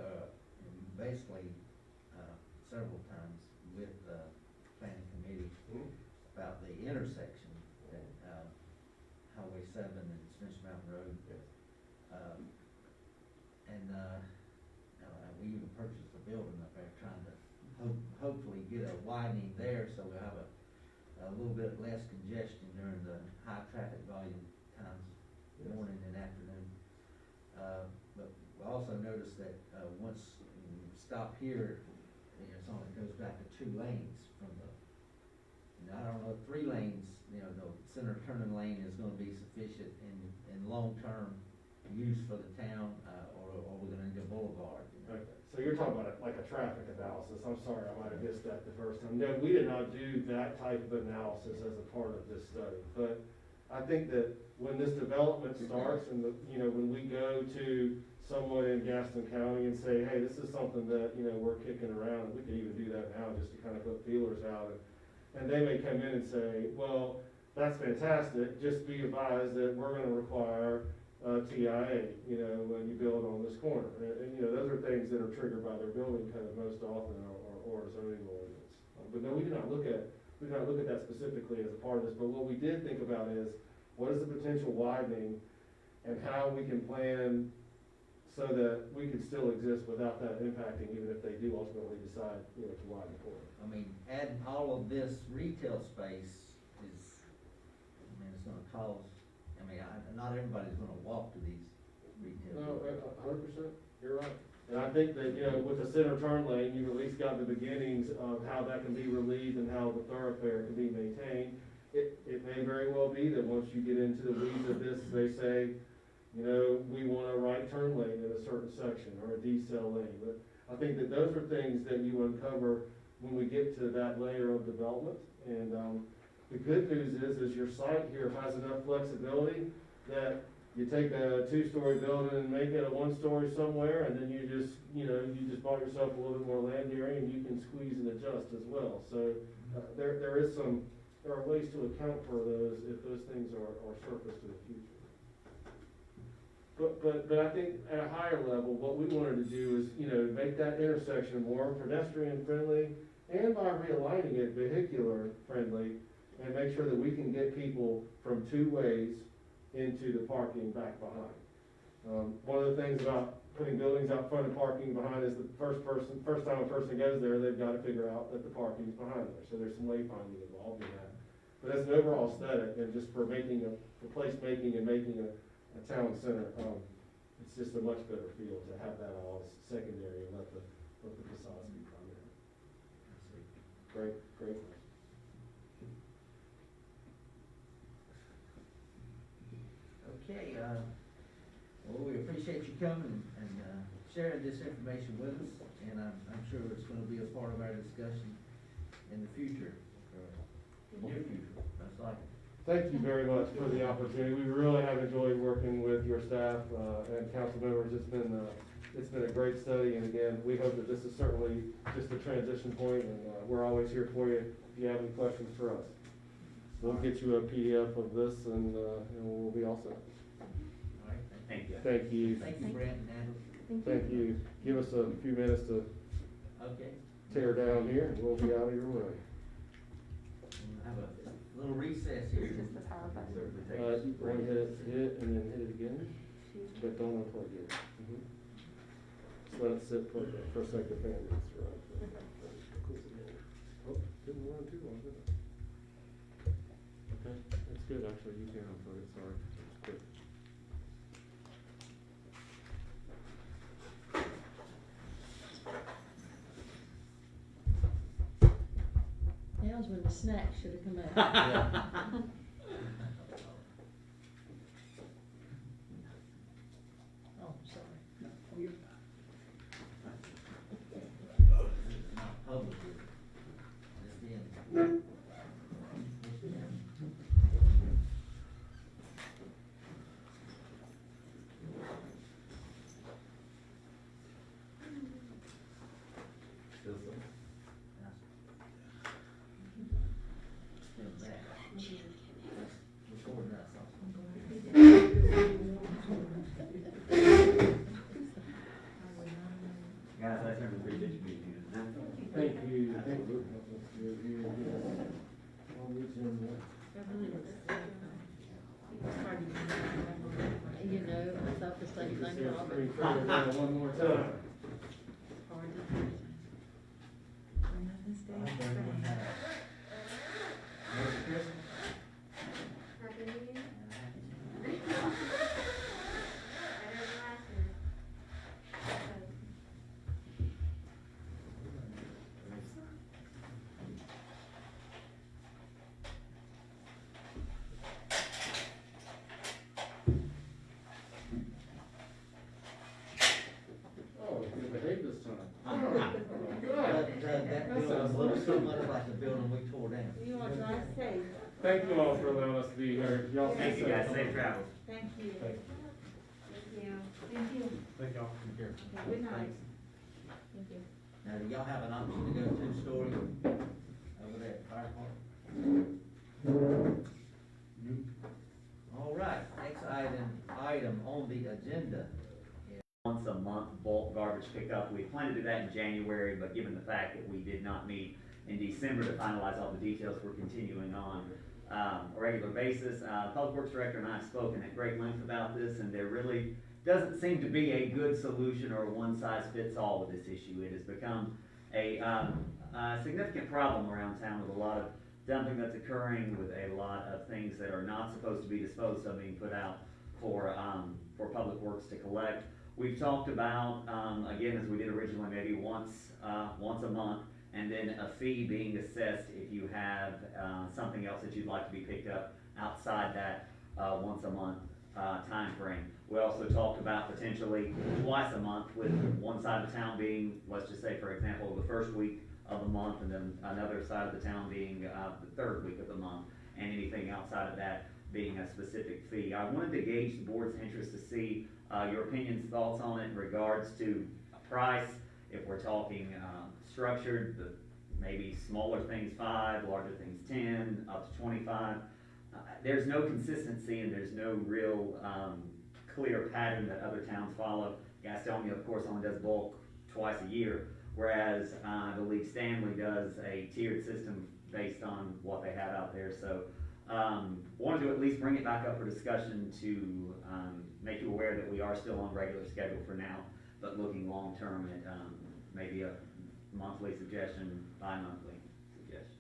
basically, several times with the planning committee about the intersection at, Highway 7 and Smith Mountain Road. We even purchased a building up there, trying to hopefully get a widening there, so we have a little bit less congestion during the high traffic volume times, morning and afternoon. But we also noticed that, once you stop here, you know, it goes back to 2 lanes from the, you know, I don't know, 3 lanes, you know, the center turning lane is gonna be sufficient in long-term use for the town, or we're gonna need a boulevard, you know? Okay, so you're talking about like a traffic analysis. I'm sorry, I might have missed that the first time. No, we did not do that type of analysis as a part of this study. But I think that when this development starts and you know, when we go to someone in Gaston County and say, hey, this is something that, you know, we're kicking around, and we could even do that now just to kind of put feelers out. And they may come in and say, well, that's fantastic, just be advised that we're gonna require TIA, you know, when you build on this corner. And, you know, those are things that are triggered by their building code most often, or zoning ordinance. But no, we did not look at that specifically as a part of this. But what we did think about is, what is the potential widening, and how we can plan so that we can still exist without that impacting, even if they do ultimately decide, you know, to widen the corner. I mean, adding all of this retail space is, I mean, it's gonna cause, I mean, not everybody's gonna walk to these retail. No, 100%, you're right. And I think that, you know, with the center turn lane, you've at least got the beginnings of how that can be relieved and how the thoroughfare can be maintained. it may very well be that once you get into the weeds of this, they say, you know, we want a right turn lane in a certain section, or a decel lane. But I think that those are things that you uncover when we get to that layer of development. And, the good news is your site here has enough flexibility that you take a two-story building and make it a one-story somewhere, and then you just bought yourself a little bit more land area, and you can squeeze and adjust as well. So, there are ways to account for those if those things are surfaced in the future. But I think at a higher level, what we wanted to do is, make that intersection more pedestrian friendly, and by realigning it vehicular friendly, and make sure that we can get people from two ways into the parking back behind. One of the things about putting buildings out front and parking behind is the first time a person goes there, they've got to figure out that the parking is behind there. So there's some wayfinding involved in that. But as an overall aesthetic, and just for place making and making a town center, it's just a much better feel to have that all as secondary and let the facades be primary. Great question. Okay, well, we appreciate you coming and sharing this information with us, and I'm sure it's gonna be a part of our discussion in the future, near future, most likely. Thank you very much for the opportunity. We really have enjoyed working with your staff and council members. It's been a great study, and again, we hope that this is certainly just a transition point, and we're always here for you if you have any questions for us. We'll get you a PDF of this, and we'll be all set. All right, Thank you. Thank you. thank you, Brent and Natalie. Thank you. Give us a few minutes to Okay, tear down here, and we'll be out of your way. we'll have a little recess here. Just the power button. Certainly take You want to hit it, and then hit it again, but don't unplug it. Just let it sit for a second, fan gets right. Oh, didn't run too long, did it? Okay, that's good, actually, you can unplug it, sorry, it's quick. Now's when the snacks should have come out. Oh, sorry. No, you're Public. Just in. Still some? Recording that song. Guys, I certainly appreciate you being here. Thank you. Thank you. You know, I thought the same thing. One more time. Hard to do. Merry Christmas. Happy New Year. and a happy New Year. Better than last year. Oh, you behaved this time. That building looks so much like the building we tore down. You want to drive safe? Thank you all for allowing us to be here. Y'all stay Thank you, guys. safe. Safe travels. Thank you. Thank you. Thank you. Thank you. Thank y'all. Good night. Thank you. Now, do y'all have an option to go two-story over there at the fire department? All right, next item on the agenda. Once a month bulk garbage pickup. We planned to do that in January, but given the fact that we did not meet in December to finalize all the details, we're continuing on a regular basis. Public Works Director and I have spoken at great length about this, and there really doesn't seem to be a good solution or a one-size-fits-all with this issue. It has become a significant problem around town with a lot of dumping that's occurring, with a lot of things that are not supposed to be disposed of being put out for Public Works to collect. We've talked about, again, as we did originally, maybe once a month, and then a fee being assessed if you have, something else that you'd like to be picked up outside that, once a month, time frame. We also talked about potentially twice a month, with one side of town being, let's just say, for example, the first week of the month, and then another side of the town being, the third week of the month, and anything outside of that being a specific fee. I wanted to gauge the board's interest to see, your opinions, thoughts on it in regards to price, if we're talking, structured, maybe smaller things 5, larger things 10, up to 25. There's no consistency, and there's no real, clear pattern that other towns follow. Gastonia, of course, only does bulk twice a year, whereas, I believe Stanley does a tiered system based on what they have out there. So, wanted to at least bring it back up for discussion to, make you aware that we are still on regular schedule for now, but looking long-term at, maybe a monthly suggestion, bi-monthly suggestion.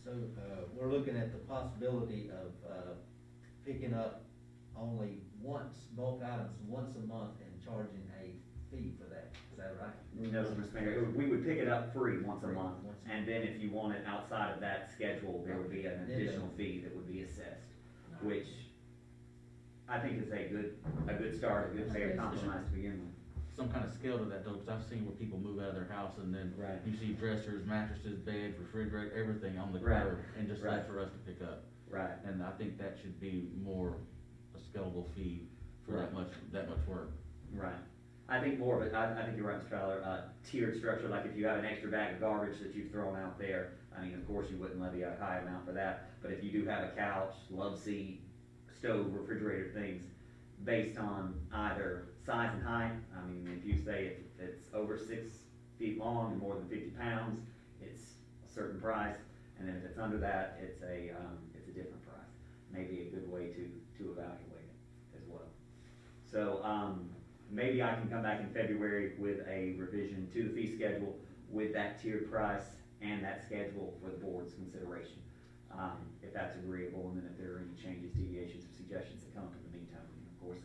So, we're looking at the possibility of, picking up only bulk items once a month and charging a fee for that, is that right? No, Mr. Mayor, we would pick it up free once a Free, month, once a and then if you want it outside of that schedule, there would be an additional fee that would be assessed, which I think is a good start, a good fair compromise to begin with. Some kind of scale to that though, because I've seen where people move out of their house and then Right. you see dressers, mattresses, beds, refrigerator, everything on the Right. curb, and just Right. left for us to pick up. Right. And I think that should be more a scalable fee for Right. that much work. Right. I think more of it, I think you're right, Mr. Fowler, tiered structure, like if you have an extra bag of garbage that you've thrown out there, I mean, of course, you wouldn't levy a high amount for that, but if you do have a couch, love seat, stove, refrigerator, things, based on either size and height, I mean, if you say if it's over 6 feet long and more than 50 pounds, it's a certain price, and then if it's under that, it's a different price. Maybe a good way to evaluate it as well. So, maybe I can come back in February with a revision to the fee schedule with that tiered price and that schedule for the board's consideration. If that's agreeable, and then if there are any changes, deviations, or suggestions that come up in the meantime, we can of course,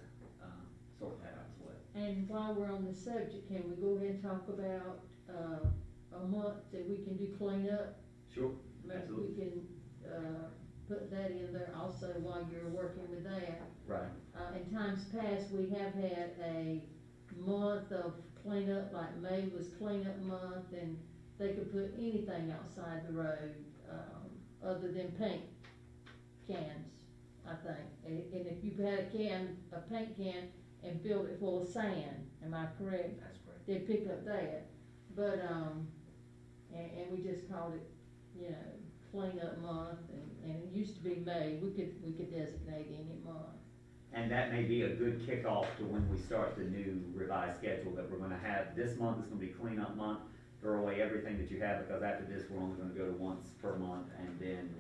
sort that out as well. And while we're on the subject, can we go ahead and talk about, a month that we can do cleanup? Sure, Maybe absolutely. we can, put that in there also while you're working with that. Right, In times past, we have had a month of cleanup, like May was cleanup month, and they could put anything outside the road, other than paint cans, I think. And if you've had a paint can and filled it full of sand, am I correct? That's correct. They pick up that, but, and we just called it, cleanup month, and it used to be May, we could designate any month. and that may be a good kickoff to when we start the new revised schedule that we're gonna have. This month is gonna be cleanup month, throw away everything that you have, because after this, we're only gonna go to once per month, and then,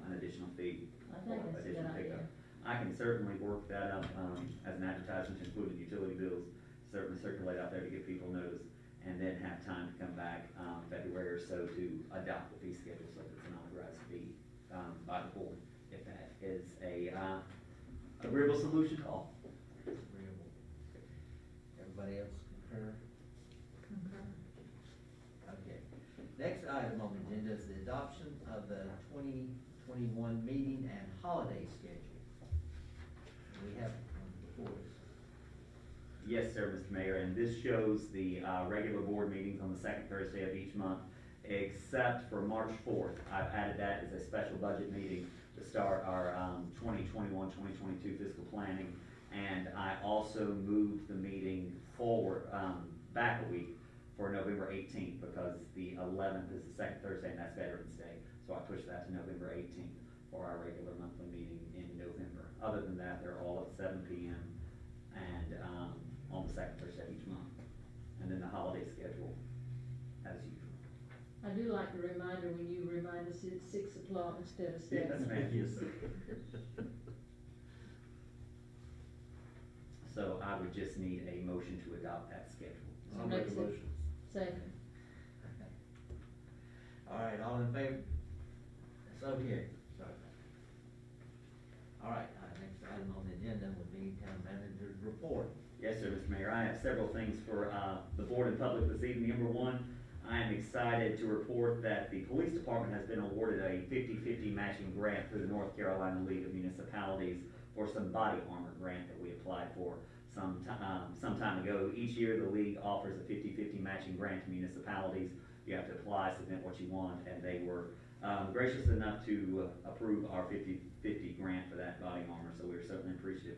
an additional fee. I think for that's a good additional idea. pickup. I can certainly work that up, as an advertisement, including utility bills, certainly circulate out there to give people notice, and then have time to come back, February or so to adopt the fee schedule, so that it's an authorized fee, by the board, if that is a, agreeable solution to all. Agreeable. Everybody else concur? Okay. Next item on the agenda is the adoption of the 2021 meeting and holiday schedule. We have one before us. Yes, sir, Mr. Mayor, and this shows the, regular board meetings on the second Thursday of each month, except for March 4th. I've added that as a special budget meeting to start our, 2021-2022 fiscal planning. And I also moved the meeting forward, back a week for November 18th, because the 11th is the second Thursday, and that's Veterans Day. So I pushed that to November 18th for our regular monthly meeting in November. Other than that, they're all at 7 p.m. and, on the second Thursday of each month. And then the holiday schedule, as usual. I do like the reminder when you remind us it's 6 o'clock instead of 7. Yes, ma'am. So I would just need a motion to adopt that schedule. I'll make a motion. Second. All right, all in favor? So carried. Sorry. All right, next item on the agenda would be town manager's report. Yes, sir, Mr. Mayor. I have several things for, the board and public this evening. Number one, I am excited to report that the police department has been awarded a 50-50 matching grant through the North Carolina League of Municipalities for some body armor grant that we applied for some time ago. Each year, the league offers a 50-50 matching grant to municipalities. You have to apply, submit what you want, and they were gracious enough to approve our 50-50 grant for that body armor, so we're certainly appreciative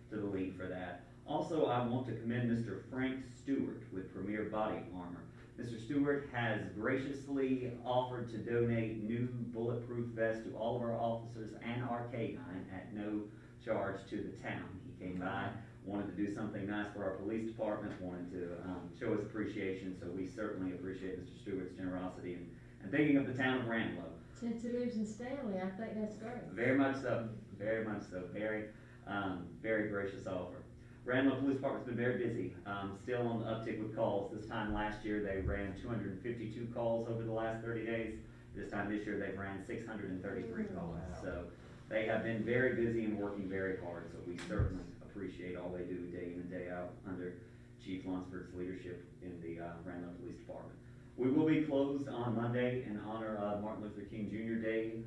to the league for that. Also, I want to commend Mr. Frank Stewart with Premier Body Armor. Mr. Stewart has graciously offered to donate new bulletproof vests to all of our officers and our K-9 at no charge to the town. He came by, wanted to do something nice for our police department, wanted to show his appreciation, so we certainly appreciate Mr. Stewart's generosity and thinking of the town of Ranlo. Since he lives in Staley, I think that's great. Very much so, very much so, very gracious offer. Ranlo Police Department's been very busy, still on the uptick with calls. This time last year, they ran 252 calls over the last 30 days. This time this year, they've ran 633 calls. So they have been very busy and working very hard, so we certainly appreciate all they do day in and day out under Chief Lunsford's leadership in the Ranlo Police Department. We will be closed on Monday in honor of Martin Luther King Jr. Day.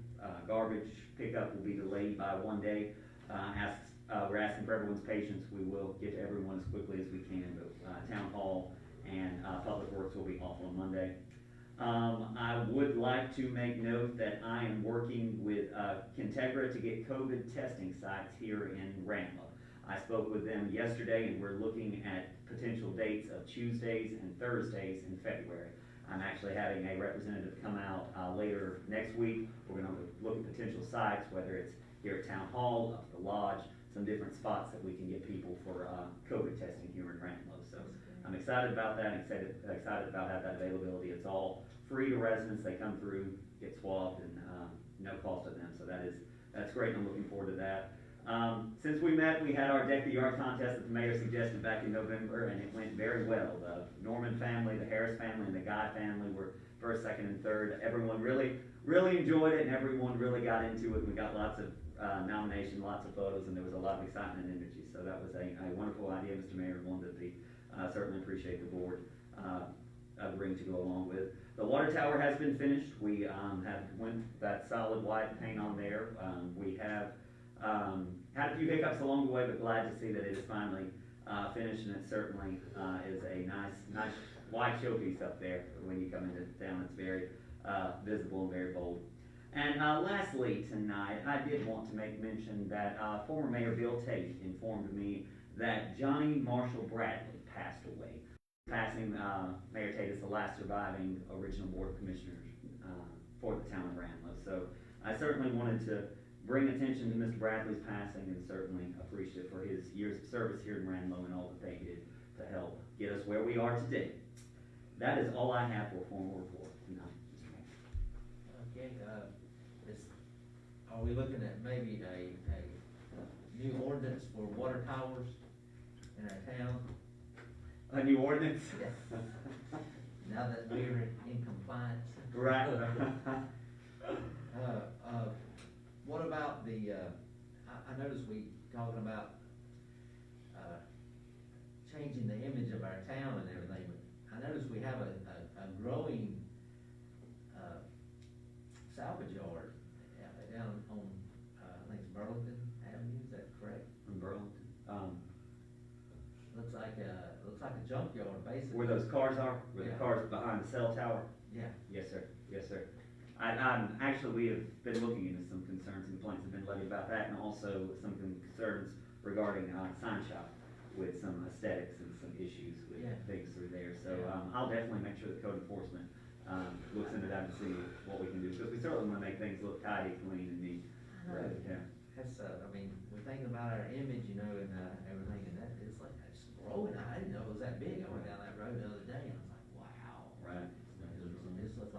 Garbage pickup will be delayed by one day. We're asking for everyone's patience. We will get to everyone as quickly as we can, but Town Hall and Public Works will be off on Monday. I would like to make note that I am working with Kintegra to get COVID testing sites here in Ranlo. I spoke with them yesterday, and we're looking at potential dates of Tuesdays and Thursdays in February. I'm actually having a representative come out later next week. We're going to look at potential sites, whether it's here at Town Hall, up at the lodge, some different spots that we can get people for COVID testing here in Ranlo. So I'm excited about that, excited about having that availability. It's all free to residents. They come through, get swabbed, and no cost to them. So that's great, and I'm looking forward to that. Since we met, we had our Deck the Yard contest that the mayor suggested back in November, and it went very well. The Norman family, the Harris family, and the Guy family were first, second, and third. Everyone really enjoyed it, and everyone really got into it. We got lots of nominations, lots of photos, and there was a lot of excitement and energy. So that was a wonderful idea, Mr. Mayor, and one that the certainly appreciate the board agreeing to go along with. The water tower has been finished. We have went that solid white paint on there. We have had a few hiccups along the way, but glad to see that it is finally finished, and it certainly is a nice white showpiece up there when you come into town. It's very visible and very bold. And lastly tonight, I did want to make mention that former Mayor Bill Tate informed me that Johnny Marshall Bradley passed away. Passing Mayor Tate is the last surviving original Board of Commissioners for the town of Ranlo. So I certainly wanted to bring attention to Mr. Bradley's passing, and certainly appreciative for his years of service here in Ranlo and all that they did to help get us where we are today. That is all I have for a formal report tonight, Mr. Mayor. Okay, are we looking at maybe a new ordinance for water towers in our town? A new ordinance? Now that we're in compliance? Right. What about the, I noticed we talking about, changing the image of our town and everything, but I noticed we have a growing, salvage yard down on, I think it's Burlington Avenue, is that correct? From Burlington. Looks like a junkyard, basically. Where those cars are, where Yeah. the cars behind the cell tower? Yeah. Yes, sir. Yes, sir. Actually, we have been looking into some concerns and complaints have been levied about that, and also some concerns regarding sign shop with some aesthetics and some issues with Yeah. things through there. So Yeah. I'll definitely make sure that code enforcement looks into that and see what we can do, because we certainly want to make things look tidy, clean, and neat. I know. Yeah. That's, I mean, we're thinking about our image, you know, and everything, and that, it's like, it's growing. I didn't know it was that big. I went down that road the other day, and I was like, wow. Right. It looks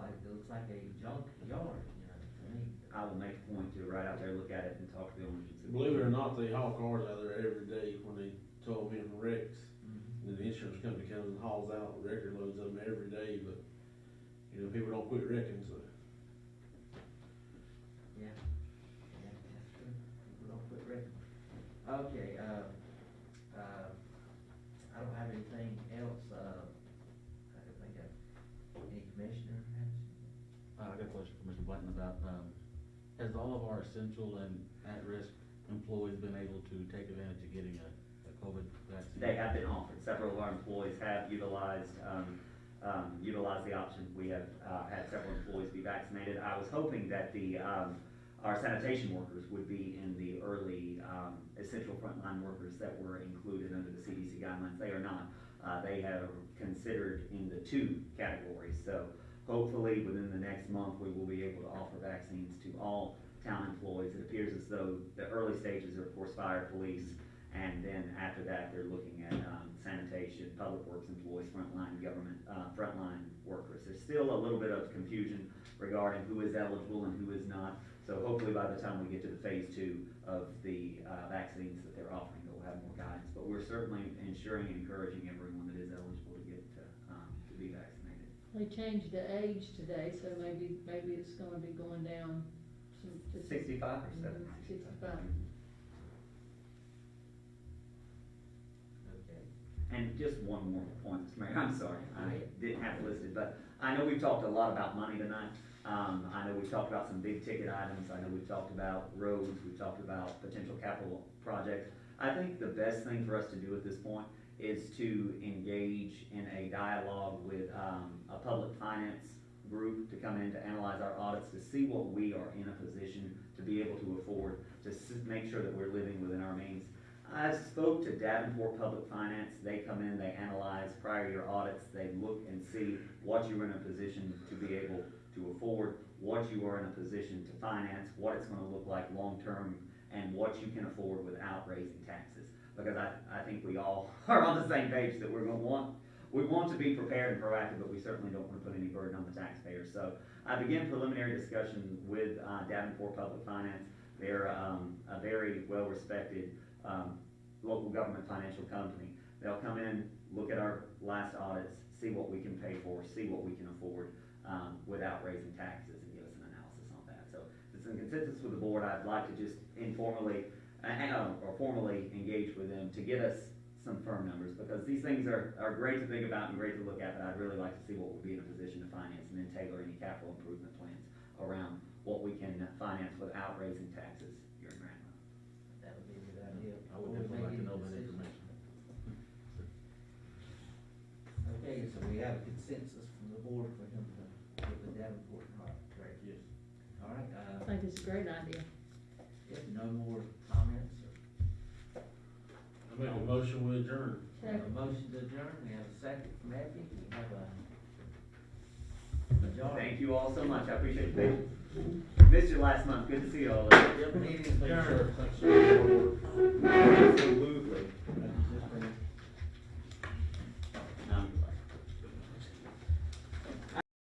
like a junk yard, you know, to me. I will make a point to right out there, look at it, and talk to the owners. And see- Believe it or not, they haul cars out there every day when they tow them in from wrecks. Mm-hmm. And the insurance company comes and hauls out record loads of them every day, but, you know, people don't quit wrecking, so. Yeah, that's true. People don't quit wrecking. Okay, I don't have anything else, I can think of. Commissioner Blanton, about, has all of our essential and at-risk employees been able to take advantage of getting a COVID vaccine? They have been offered. Several of our employees have utilized the option. We have had several employees be vaccinated. I was hoping that our sanitation workers would be in the early essential frontline workers that were included under the CDC guidelines. They are not. They have considered in the 2 categories. So hopefully within the next month we will be able to offer vaccines to all town employees. It appears as though the early stages are, of course, fire, police, and then after that they're looking at sanitation, public works employees, frontline government, frontline workers. There's still a little bit of confusion regarding who is eligible and who is not. So hopefully by the time we get to the phase 2 of the vaccines that they're offering, they'll have more guidance. But we're certainly ensuring and encouraging everyone that is eligible to get to be vaccinated. They changed the age today, so maybe it's gonna be going down to 65 or 70? 65. Okay. And just one more point, Mr. Mayor, I'm sorry, I didn't have it listed, but I know we've talked a lot about money tonight. I know we've talked about some big ticket items, I know we've talked about roads, we've talked about potential capital projects. I think the best thing for us to do at this point is to engage in a dialogue with a public finance group to come in to analyze our audits, to see what we are in a position to be able to afford, to make sure that we're living within our means. I spoke to Davenport Public Finance. They come in, they analyze prior year audits, they look and see what you're in a position to be able to afford, what you are in a position to finance, what it's gonna look like long-term, and what you can afford without raising taxes. Because I think we all are on the same page that we want to be prepared and proactive, but we certainly don't want to put any burden on the taxpayers. So I began preliminary discussion with Davenport Public Finance. They're a very well-respected local government financial company. They'll come in, look at our last audits, see what we can pay for, see what we can afford without raising taxes, and give us an analysis on that. So if it's in consensus with the board, I'd like to just informally or formally engage with them to get us some firm numbers, because these things are great to think about and great to look at, but I'd really like to see what we'll be in a position to finance, and then tailor any capital improvement plans around what we can finance without raising taxes here in Ranlo. That would be a good idea. I would definitely like to know that information. Okay, so we have a consensus from the board for him to get the Davenport, correct? Yes. All right, I think it's a great idea. if no more comments, I make a motion we adjourn. we have a motion to adjourn, we have a second from Effie, we have a majority. Thank you all so much. I appreciate it. Missed you last month. Good to see you all. Meeting is adjourned. Thanks, sir. So moved.